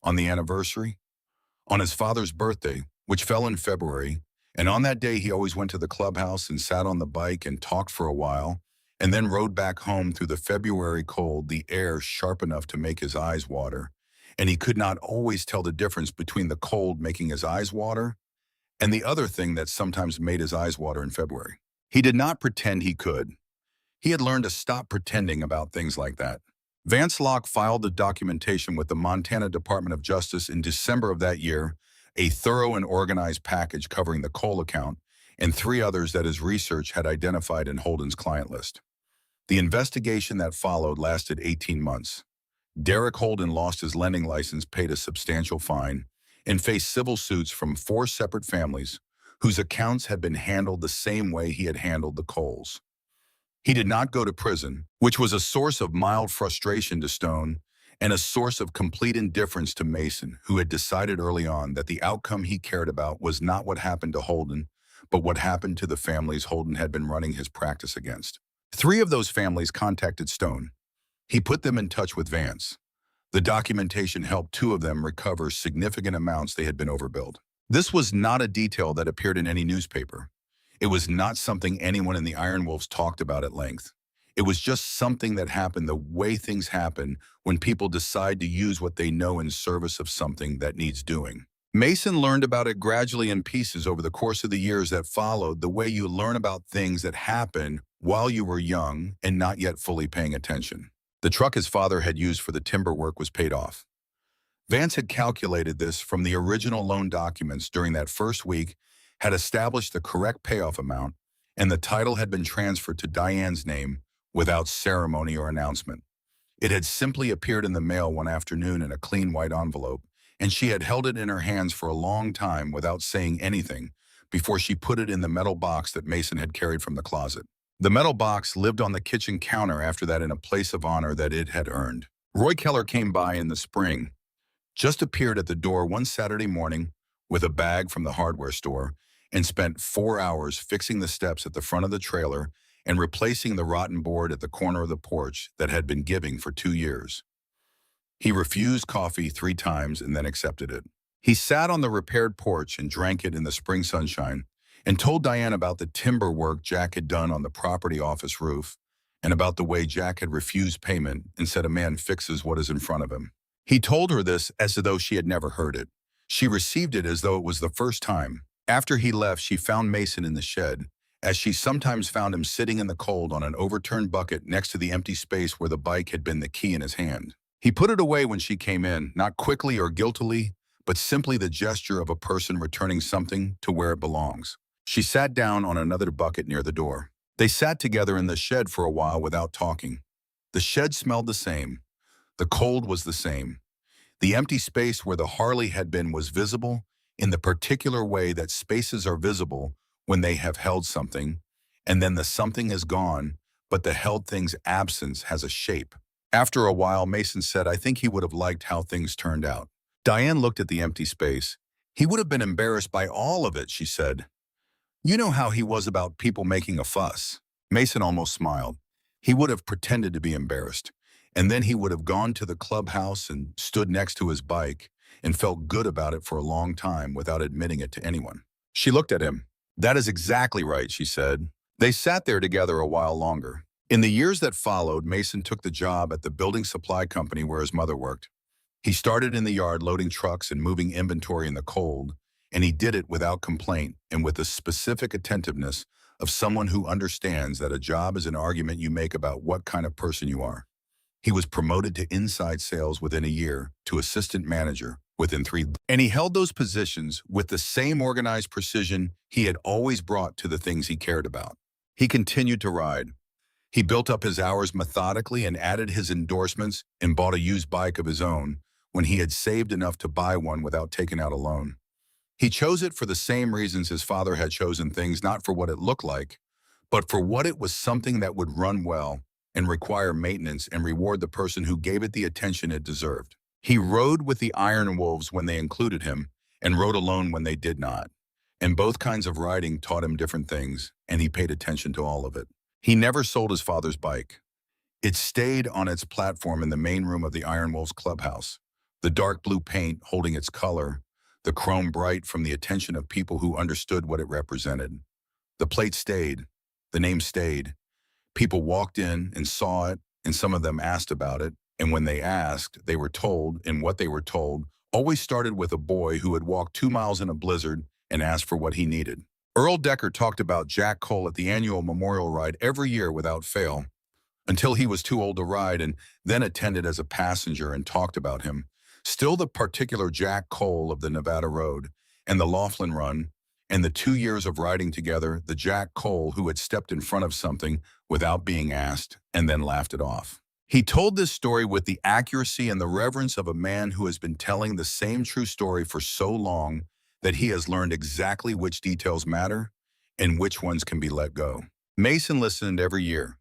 on the anniversary, on his father's birthday, which fell in February, and on that day he always went to the clubhouse and sat on the bike and talked for a while, and then rode back home through the February cold, the air sharp enough to make his eyes water. And he could not always tell the difference between the cold making his eyes water and the other thing that sometimes made his eyes water in February. He did not pretend he could. He had learned to stop pretending about things like that. Vance Locke filed the documentation with the Montana Department of Justice in December of that year, a thorough and organized package covering the coal account and 3 others that his research had identified in Holden's client list. The investigation that followed lasted 18 months. Derek Holden lost his lending license, paid a substantial fine, and faced civil suits from 4 separate families whose accounts had been handled the same way he had handled the coals. He did not go to prison, which was a source of mild frustration to Stone and a source of complete indifference to Mason, who had decided early on that the outcome he cared about was not what happened to Holden, but what happened to the families Holden had been running his practice against. 3 of those families contacted Stone. He put them in touch with Vance. The documentation helped 2 of them recover significant amounts they had been overbilled. This was not a detail that appeared in any newspaper. It was not something anyone in the Iron Wolves talked about at length. It was just something that happened the way things happen when people decide to use what they know in service of something that needs doing. Mason learned about it gradually in pieces over the course of the years that followed, the way you learn about things that happen while you were young and not yet fully paying attention. The truck his father had used for the timber work was paid off. Vance had calculated this from the original loan documents during that first week, had established the correct payoff amount, and the title had been transferred to Diane's name without ceremony or announcement. It had simply appeared in the mail one afternoon in a clean white envelope, and she had held it in her hands for a long time without saying anything before she put it in the metal box that Mason had carried from the closet. The metal box lived on the kitchen counter after that in a place of honor that it had earned. Roy Keller came by in the spring, just appeared at the door one Saturday morning with a bag from the hardware store, and spent 4 hours fixing the steps at the front of the trailer and replacing the rotten board at the corner of the porch that had been giving for 2 years. He refused coffee 3 times and then accepted it. He sat on the repaired porch and drank it in the spring sunshine and told Diane about the timber work Jack had done on the property office roof and about the way Jack had refused payment and said a man fixes what is in front of him. He told her this as though she had never heard it. She received it as though it was the first time. After he left, she found Mason in the shed, as she sometimes found him sitting in the cold on an overturned bucket next to the empty space where the bike had been the key in his hand. He put it away when she came in, not quickly or guiltily, but simply the gesture of a person returning something to where it belongs. She sat down on another bucket near the door. They sat together in the shed for a while without talking. The shed smelled the same. The cold was the same. The empty space where the Harley had been was visible in the particular way that spaces are visible when they have held something, and then the something is gone, but the held thing's absence has a shape. After a while, Mason said, "I think he would have liked how things turned out." Diane looked at the empty space. "He would have been embarrassed by all of it," she said. "You know how he was about people making a fuss." Mason almost smiled. He would have pretended to be embarrassed, and then he would have gone to the clubhouse and stood next to his bike and felt good about it for a long time without admitting it to anyone. She looked at him. "That is exactly right," she said. They sat there together a while longer. In the years that followed, Mason took the job at the building supply company where his mother worked. He started in the yard loading trucks and moving inventory in the cold, and he did it without complaint and with the specific attentiveness of someone who understands that a job is an argument you make about what kind of person you are. He was promoted to inside sales within a year, to assistant manager within 3, and he held those positions with the same organized precision he had always brought to the things he cared about. He continued to ride. He built up his hours methodically and added his endorsements and bought a used bike of his own when he had saved enough to buy one without taking out a loan. He chose it for the same reasons his father had chosen things, not for what it looked like, but for what it was, something that would run well and require maintenance and reward the person who gave it the attention it deserved. He rode with the Iron Wolves when they included him and rode alone when they did not. And both kinds of riding taught him different things, and he paid attention to all of it. He never sold his father's bike. It stayed on its platform in the main room of the Iron Wolves clubhouse, the dark blue paint holding its color, the chrome bright from the attention of people who understood what it represented. The plate stayed. The name stayed. People walked in and saw it, and some of them asked about it, and when they asked, they were told, and what they were told always started with a boy who had walked 2 miles in a blizzard and asked for what he needed. Earl Decker talked about Jack Cole at the annual memorial ride every year without fail, until he was too old to ride, and then attended as a passenger and talked about him. Still the particular Jack Cole of the Nevada Road and the Laughlin Run, and the 2 years of riding together, the Jack Cole who had stepped in front of something without being asked and then laughed it off. He told this story with the accuracy and the reverence of a man who has been telling the same true story for so long that he has learned exactly which details matter and which ones can be let go. Mason listened every year.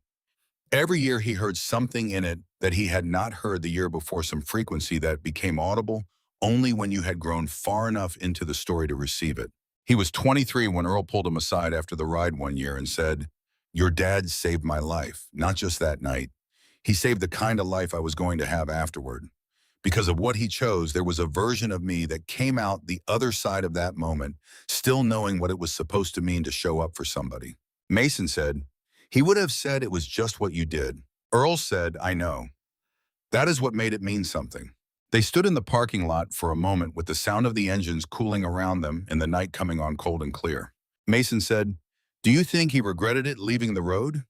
Every year he heard something in it that he had not heard the year before, some frequency that became audible only when you had grown far enough into the story to receive it. He was 23 when Earl pulled him aside after the ride one year and said, "Your dad saved my life, not just that night. He saved the kind of life I was going to have afterward. Because of what he chose, there was a version of me that came out the other side of that moment, still knowing what it was supposed to mean to show up for somebody." Mason said, "He would have said it was just what you did." Earl said, "I know. That is what made it mean something." They stood in the parking lot for a moment with the sound of the engines cooling around them and the night coming on cold and clear. Mason said, "Do you think he regretted it, leaving the road?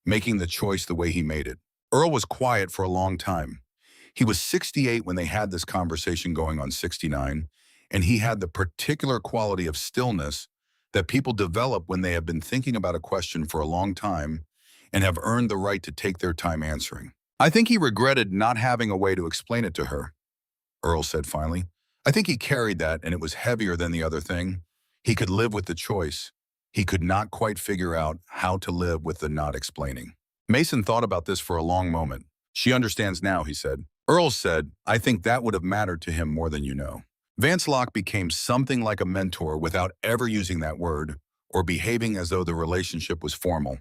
Making the choice the way he made it?" Earl was quiet for a long time. He was 68 when they had this conversation, going on 69, and he had the particular quality of stillness that people develop when they have been thinking about a question for a long time and have earned the right to take their time answering. "I think he regretted not having a way to explain it to her," Earl said finally. "I think he carried that, and it was heavier than the other thing. He could live with the choice. He could not quite figure out how to live with the not explaining." Mason thought about this for a long moment. "She understands now," he said. Earl said, "I think that would have mattered to him more than you know." Vance Locke became something like a mentor without ever using that word or behaving as though the relationship was formal.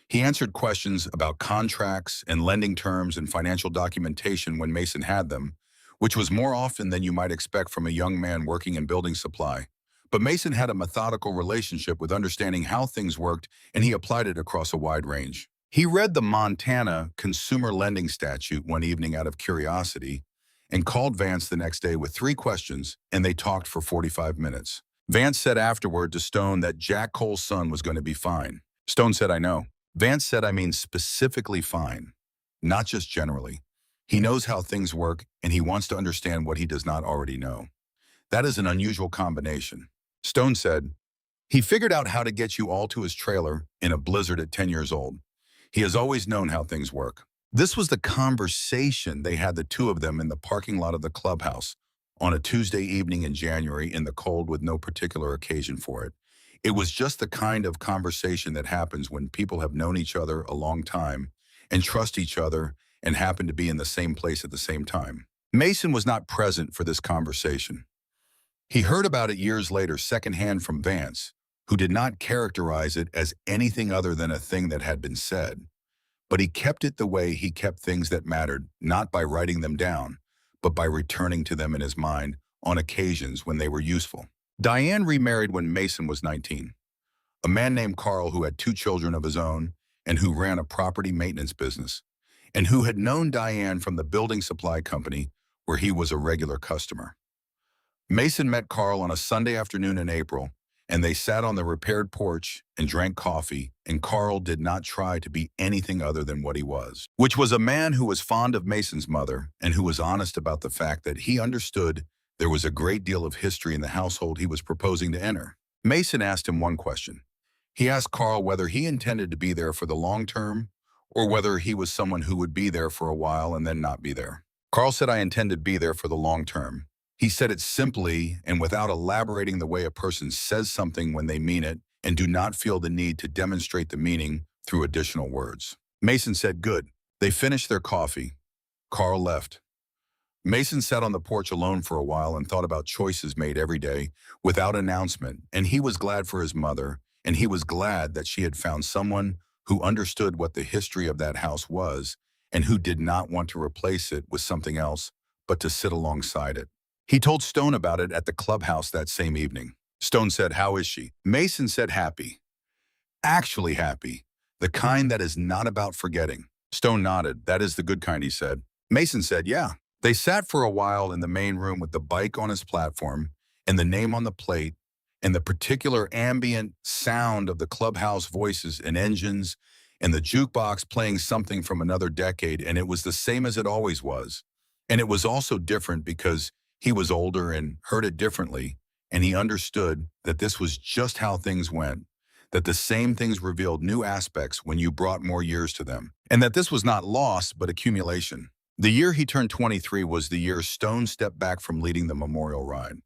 He answered questions about contracts and lending terms and financial documentation when Mason had them, which was more often than you might expect from a young man working in building supply. But Mason had a methodical relationship with understanding how things worked, and he applied it across a wide range. He read the Montana Consumer Lending Statute one evening out of curiosity and called Vance the next day with 3 questions, and they talked for 45 minutes. Vance said afterward to Stone that Jack Cole's son was going to be fine. Stone said, "I know." Vance said, "I mean specifically fine, not just generally. He knows how things work, and he wants to understand what he does not already know. That is an unusual combination." Stone said, "He figured out how to get you all to his trailer in a blizzard at 10 years old. He has always known how things work." This was the conversation they had, the two of them, in the parking lot of the clubhouse on a Tuesday evening in January in the cold with no particular occasion for it. It was just the kind of conversation that happens when people have known each other a long time and trust each other and happen to be in the same place at the same time. Mason was not present for this conversation. He heard about it years later secondhand from Vance, who did not characterize it as anything other than a thing that had been said. But he kept it the way he kept things that mattered, not by writing them down, but by returning to them in his mind on occasions when they were useful. Diane remarried when Mason was 19. A man named Carl who had 2 children of his own and who ran a property maintenance business, and who had known Diane from the building supply company where he was a regular customer. Mason met Carl on a Sunday afternoon in April, and they sat on the repaired porch and drank coffee, and Carl did not try to be anything other than what he was, which was a man who was fond of Mason's mother and who was honest about the fact that he understood there was a great deal of history in the household he was proposing to enter. Mason asked him one question. He asked Carl whether he intended to be there for the long term or whether he was someone who would be there for a while and then not be there. Carl said, I intend to be there for the long term. He said it simply and without elaborating the way a person says something when they mean it and do not feel the need to demonstrate the meaning through additional words. Mason said, good. They finished their coffee. Carl left. Mason sat on the porch alone for a while and thought about choices made every day without announcement, and he was glad for his mother, and he was glad that she had found someone who understood what the history of that house was and who did not want to replace it with something else, but to sit alongside it. He told Stone about it at the clubhouse that same evening. Stone said, how is she? Mason said, happy. Actually happy. The kind that is not about forgetting. Stone nodded. That is the good kind, he said. Mason said, yeah. They sat for a while in the main room with the bike on his platform and the name on the plate and the particular ambient sound of the clubhouse voices and engines and the jukebox playing something from another decade, and it was the same as it always was. And it was also different because he was older and heard it differently, and he understood that this was just how things went, that the same things revealed new aspects when you brought more years to them, and that this was not loss but accumulation. The year he turned 23 was the year Stone stepped back from leading the memorial ride.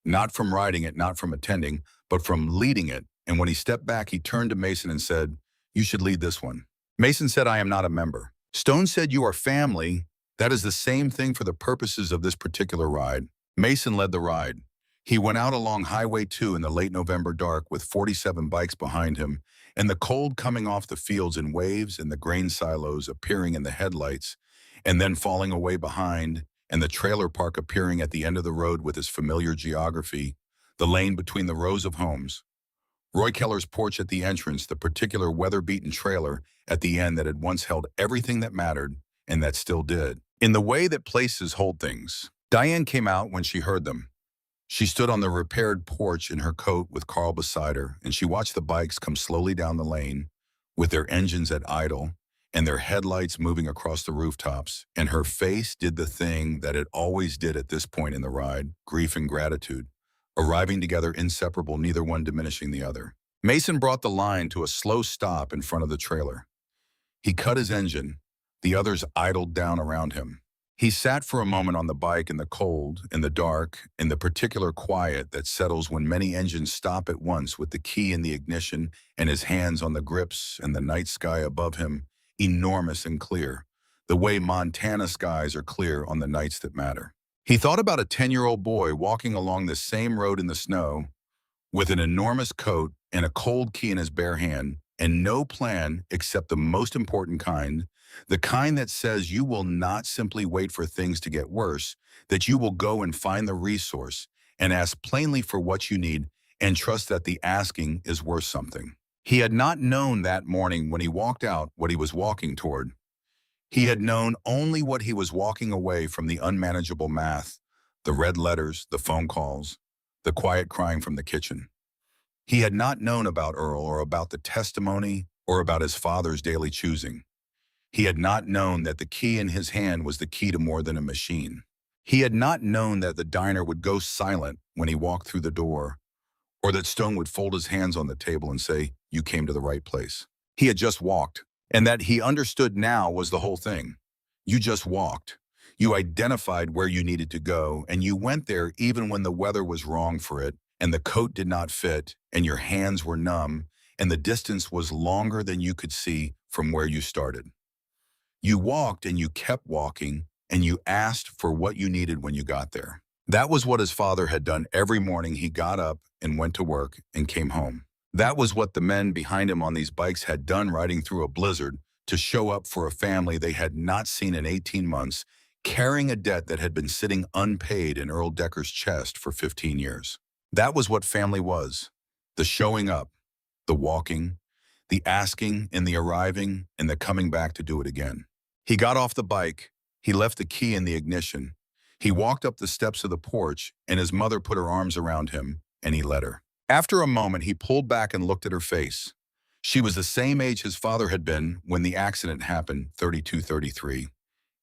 Not from riding it, not from attending, but from leading it. And when he stepped back, he turned to Mason and said, you should lead this one. Mason said, I am not a member. Stone said, you are family. That is the same thing for the purposes of this particular ride. Mason led the ride. He went out along Highway 2 in the late November dark with 47 bikes behind him, and the cold coming off the fields in waves and the grain silos appearing in the headlights, and then falling away behind, and the trailer park appearing at the end of the road with its familiar geography, the lane between the rows of homes. Roy Keller's porch at the entrance, the particular weather-beaten trailer at the end that had once held everything that mattered, and that still did. In the way that places hold things. Diane came out when she heard them. She stood on the repaired porch in her coat with Carl beside her, and she watched the bikes come slowly down the lane with their engines at idle, and their headlights moving across the rooftops, and her face did the thing that it always did at this point in the ride, grief and gratitude, arriving together inseparable, neither one diminishing the other. Mason brought the line to a slow stop in front of the trailer. He cut his engine. The others idled down around him. He sat for a moment on the bike in the cold, in the dark, in the particular quiet that settles when many engines stop at once with the key in the ignition and his hands on the grips and the night sky above him, enormous and clear, the way Montana skies are clear on the nights that matter. He thought about a 10-year-old boy walking along the same road in the snow with an enormous coat and a cold key in his bare hand and no plan except the most important kind, the kind that says you will not simply wait for things to get worse, that you will go and find the resource and ask plainly for what you need and trust that the asking is worth something. He had not known that morning when he walked out what he was walking toward. He had known only what he was walking away from: the unmanageable math, the red letters, the phone calls, the quiet crying from the kitchen. He had not known about Earl or about the testimony or about his father's daily choosing. He had not known that the key in his hand was the key to more than a machine. He had not known that the diner would go silent when he walked through the door, or that Stone would fold his hands on the table and say, "You came to the right place." He had just walked, and that he understood now was the whole thing. You just walked. You identified where you needed to go, and you went there even when the weather was wrong for it, and the coat did not fit, and your hands were numb, and the distance was longer than you could see from where you started. You walked and you kept walking, and you asked for what you needed when you got there. That was what his father had done every morning. He got up and went to work and came home. That was what the men behind him on these bikes had done, riding through a blizzard to show up for a family they had not seen in 18 months, carrying a debt that had been sitting unpaid in Earl Decker's chest for 15 years. That was what family was: the showing up, the walking, the asking and the arriving and the coming back to do it again. He got off the bike. He left the key in the ignition. He walked up the steps of the porch, and his mother put her arms around him, and he let her. After a moment, he pulled back and looked at her face. She was the same age his father had been when the accident happened, 32, 33.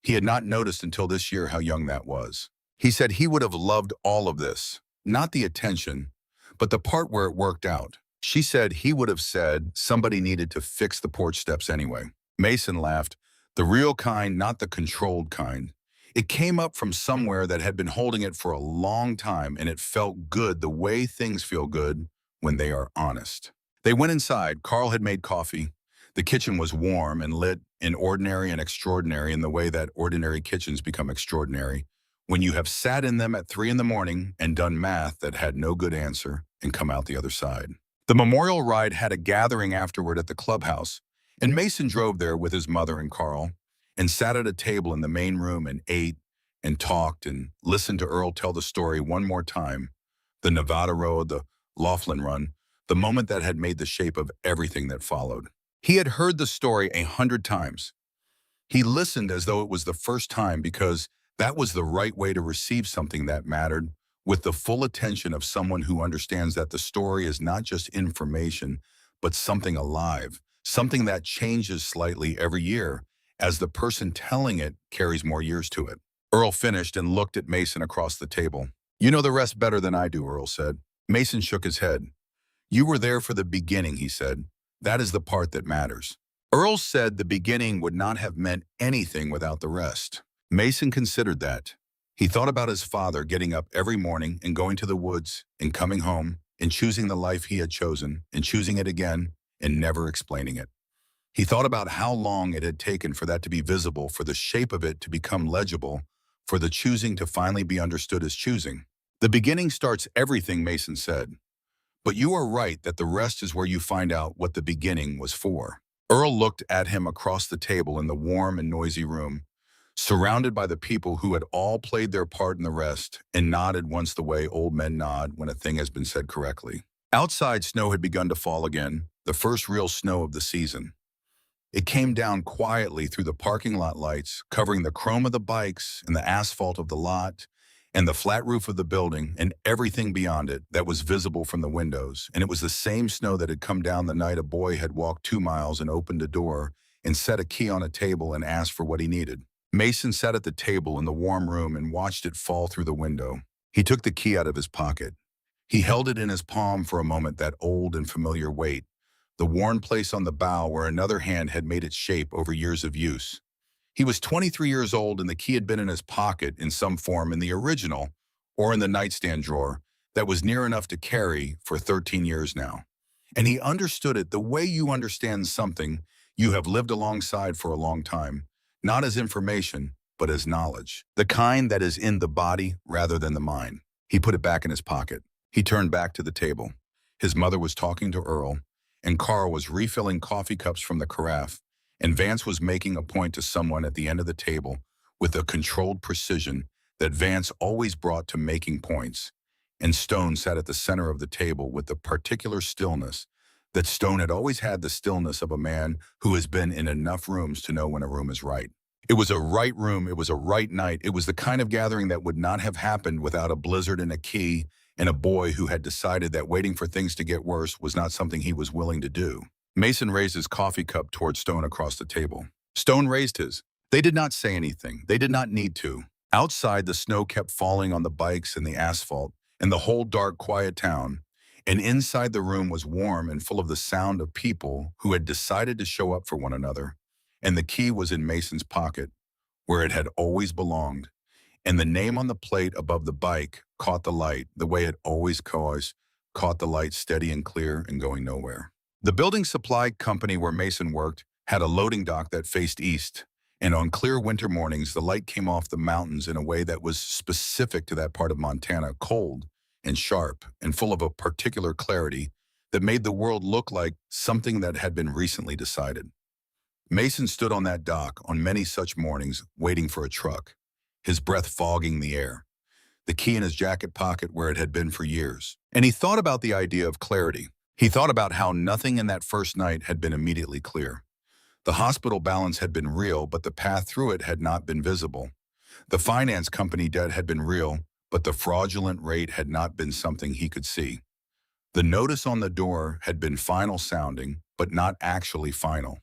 He had not noticed until this year how young that was. He said he would have loved all of this, not the attention, but the part where it worked out. She said he would have said somebody needed to fix the porch steps anyway. Mason laughed. The real kind, not the controlled kind. It came up from somewhere that had been holding it for a long time, and it felt good the way things feel good when they are honest. They went inside. Carl had made coffee. The kitchen was warm and lit in ordinary and extraordinary in the way that ordinary kitchens become extraordinary. When you have sat in them at 3 in the morning and done math that had no good answer and come out the other side. The memorial ride had a gathering afterward at the clubhouse, and Mason drove there with his mother and Carl and sat at a table in the main room and ate and talked and listened to Earl tell the story one more time. The Nevada Road, the Laughlin Run, the moment that had made the shape of everything that followed. He had heard the story 100 times. He listened as though it was the first time because that was the right way to receive something that mattered, with the full attention of someone who understands that the story is not just information, but something alive, something that changes slightly every year as the person telling it carries more years to it. Earl finished and looked at Mason across the table. "You know the rest better than I do," Earl said. Mason shook his head. "You were there for the beginning," he said. "That is the part that matters." Earl said the beginning would not have meant anything without the rest. Mason considered that. He thought about his father getting up every morning and going to the woods and coming home and choosing the life he had chosen and choosing it again and never explaining it. He thought about how long it had taken for that to be visible, for the shape of it to become legible, for the choosing to finally be understood as choosing. The beginning starts everything, Mason said. But you are right that the rest is where you find out what the beginning was for. Earl looked at him across the table in the warm and noisy room, surrounded by the people who had all played their part in the rest, and nodded once the way old men nod when a thing has been said correctly. Outside, snow had begun to fall again, the first real snow of the season. It came down quietly through the parking lot lights, covering the chrome of the bikes and the asphalt of the lot and the flat roof of the building and everything beyond it that was visible from the windows. And it was the same snow that had come down the night a boy had walked 2 miles and opened a door and set a key on a table and asked for what he needed. Mason sat at the table in the warm room and watched it fall through the window. He took the key out of his pocket. He held it in his palm for a moment, that old and familiar weight, the worn place on the bow where another hand had made its shape over years of use. He was 23 years old and the key had been in his pocket in some form in the original or in the nightstand drawer that was near enough to carry for 13 years now. And he understood it the way you understand something you have lived alongside for a long time, not as information, but as knowledge, the kind that is in the body rather than the mind. He put it back in his pocket. He turned back to the table. His mother was talking to Earl, and Carl was refilling coffee cups from the carafe, and Vance was making a point to someone at the end of the table with a controlled precision that Vance always brought to making points. And Stone sat at the center of the table with the particular stillness that Stone had always had, the stillness of a man who has been in enough rooms to know when a room is right. It was a right room, it was a right night, it was the kind of gathering that would not have happened without a blizzard and a key and a boy who had decided that waiting for things to get worse was not something he was willing to do. Mason raised his coffee cup toward Stone across the table. Stone raised his. They did not say anything. They did not need to. Outside, the snow kept falling on the bikes and the asphalt and the whole dark, quiet town. And inside the room was warm and full of the sound of people who had decided to show up for one another. And the key was in Mason's pocket, where it had always belonged. And the name on the plate above the bike caught the light, the way it always caught the light, steady and clear and going nowhere. The building supply company where Mason worked had a loading dock that faced east, and on clear winter mornings, the light came off the mountains in a way that was specific to that part of Montana, cold and sharp and full of a particular clarity that made the world look like something that had been recently decided. Mason stood on that dock on many such mornings, waiting for a truck, his breath fogging the air, the key in his jacket pocket where it had been for years. And he thought about the idea of clarity. He thought about how nothing in that first night had been immediately clear. The hospital balance had been real, but the path through it had not been visible. The finance company debt had been real, but the fraudulent rate had not been something he could see. The notice on the door had been final sounding, but not actually final.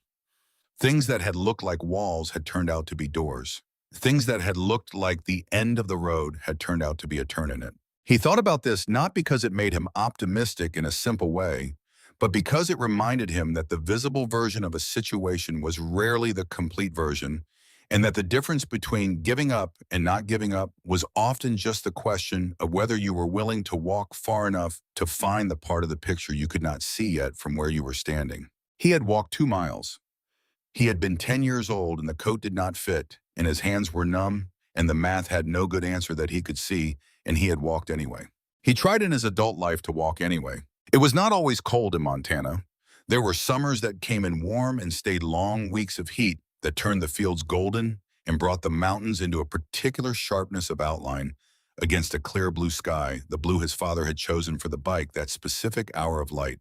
Things that had looked like walls had turned out to be doors. Things that had looked like the end of the road had turned out to be a turn in it. He thought about this not because it made him optimistic in a simple way, but because it reminded him that the visible version of a situation was rarely the complete version, and that the difference between giving up and not giving up was often just the question of whether you were willing to walk far enough to find the part of the picture you could not see yet from where you were standing. He had walked 2 miles. He had been 10 years old and the coat did not fit, and his hands were numb, and the math had no good answer that he could see, and he had walked anyway. He tried in his adult life to walk anyway. It was not always cold in Montana. There were summers that came in warm and stayed long weeks of heat that turned the fields golden and brought the mountains into a particular sharpness of outline against a clear blue sky, the blue his father had chosen for the bike that specific hour of light.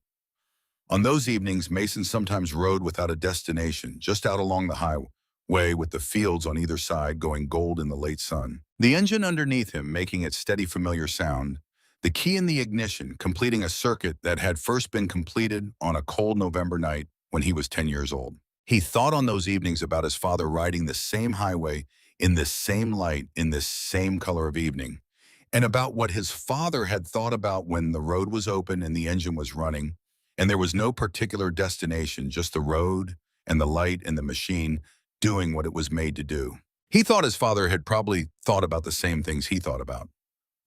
On those evenings, Mason sometimes rode without a destination, just out along the highway with the fields on either side going gold in the late sun. The engine underneath him making its steady familiar sound, the key in the ignition completing a circuit that had first been completed on a cold November night when he was 10 years old. He thought on those evenings about his father riding the same highway in this same light in this same color of evening, and about what his father had thought about when the road was open and the engine was running, and there was no particular destination, just the road and the light and the machine doing what it was made to do. He thought his father had probably thought about the same things he thought about.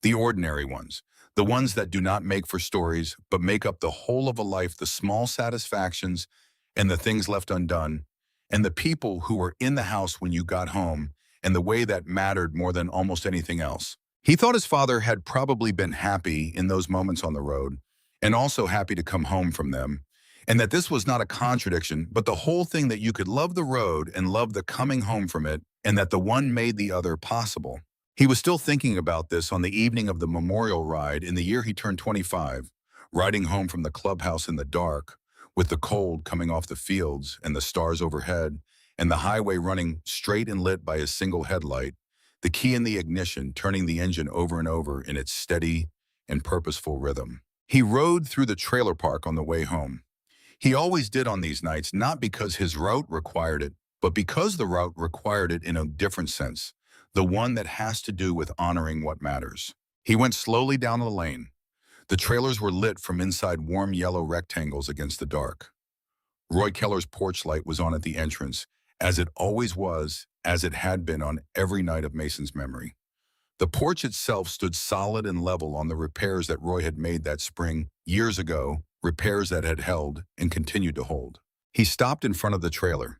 The ordinary ones, the ones that do not make for stories, but make up the whole of a life, the small satisfactions and the things left undone, and the people who were in the house when you got home, and the way that mattered more than almost anything else. He thought his father had probably been happy in those moments on the road, and also happy to come home from them, and that this was not a contradiction, but the whole thing that you could love the road and love the coming home from it, and that the one made the other possible. He was still thinking about this on the evening of the memorial ride in the year he turned 25, riding home from the clubhouse in the dark, with the cold coming off the fields and the stars overhead, and the highway running straight and lit by a single headlight, the key in the ignition turning the engine over and over in its steady and purposeful rhythm. He rode through the trailer park on the way home. He always did on these nights, not because his route required it, but because the route required it in a different sense, the one that has to do with honoring what matters. He went slowly down the lane. The trailers were lit from inside warm yellow rectangles against the dark. Roy Keller's porch light was on at the entrance, as it always was, as it had been on every night of Mason's memory. The porch itself stood solid and level on the repairs that Roy had made that spring, years ago, repairs that had held and continued to hold. He stopped in front of the trailer.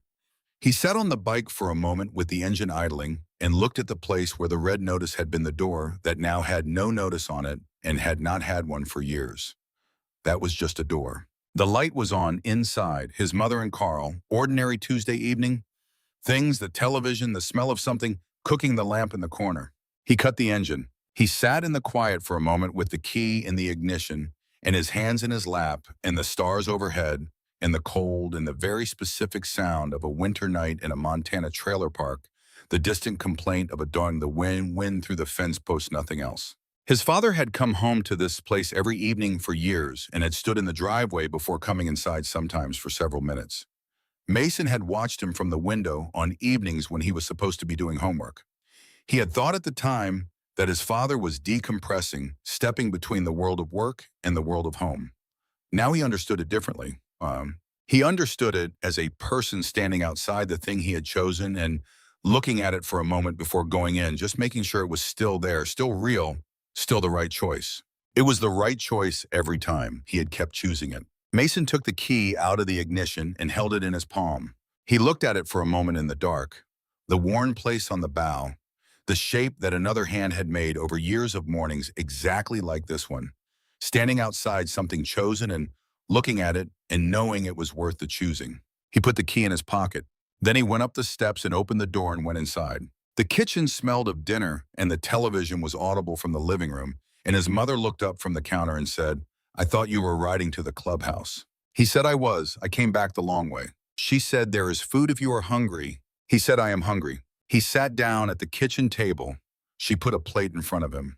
He sat on the bike for a moment with the engine idling and looked at the place where the red notice had been the door that now had no notice on it and had not had one for years. That was just a door. The light was on inside, his mother and Carl, ordinary Tuesday evening, things, the television, the smell of something, cooking the lamp in the corner. He cut the engine. He sat in the quiet for a moment with the key in the ignition and his hands in his lap and the stars overhead and the cold and the very specific sound of a winter night in a Montana trailer park, the distant complaint of a darn the wind through the fence post, nothing else. His father had come home to this place every evening for years and had stood in the driveway before coming inside sometimes for several minutes. Mason had watched him from the window on evenings when he was supposed to be doing homework. He had thought at the time that his father was decompressing, stepping between the world of work and the world of home. Now he understood it differently. He understood it as a person standing outside the thing he had chosen and looking at it for a moment before going in, just making sure it was still there, still real, still the right choice. It was the right choice every time. He had kept choosing it. Mason took the key out of the ignition and held it in his palm. He looked at it for a moment in the dark. The worn place on the bow, the shape that another hand had made over years of mornings exactly like this one. Standing outside something chosen and looking at it and knowing it was worth the choosing. He put the key in his pocket. Then he went up the steps and opened the door and went inside. The kitchen smelled of dinner and the television was audible from the living room, and his mother looked up from the counter and said, "I thought you were riding to the clubhouse." He said, "I was. I came back the long way." She said, "There is food if you are hungry." He said, "I am hungry." He sat down at the kitchen table. She put a plate in front of him.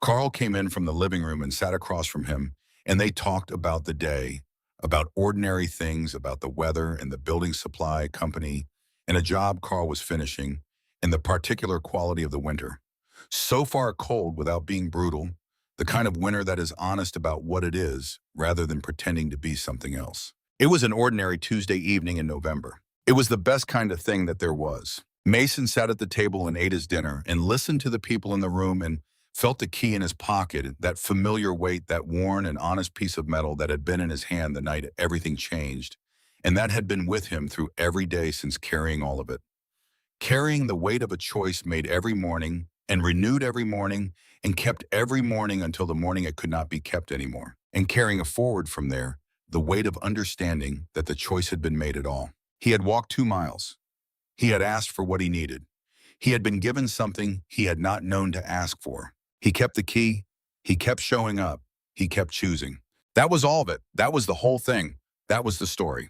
Carl came in from the living room and sat across from him, and they talked about the day, about ordinary things, about the weather and the building supply company, and a job Carl was finishing, and the particular quality of the winter. So far cold without being brutal, The kind of winner that is honest about what it is rather than pretending to be something else. It was an ordinary Tuesday evening in November. It was the best kind of thing that there was. Mason sat at the table and ate his dinner and listened to the people in the room and felt the key in his pocket, that familiar weight, that worn and honest piece of metal that had been in his hand the night everything changed, and that had been with him through every day since carrying all of it. Carrying the weight of a choice made every morning and renewed every morning and kept every morning until the morning it could not be kept anymore. And carrying it forward from there, the weight of understanding that the choice had been made at all. He had walked 2 miles. He had asked for what he needed. He had been given something he had not known to ask for. He kept the key. He kept showing up. He kept choosing. That was all of it. That was the whole thing. That was the story.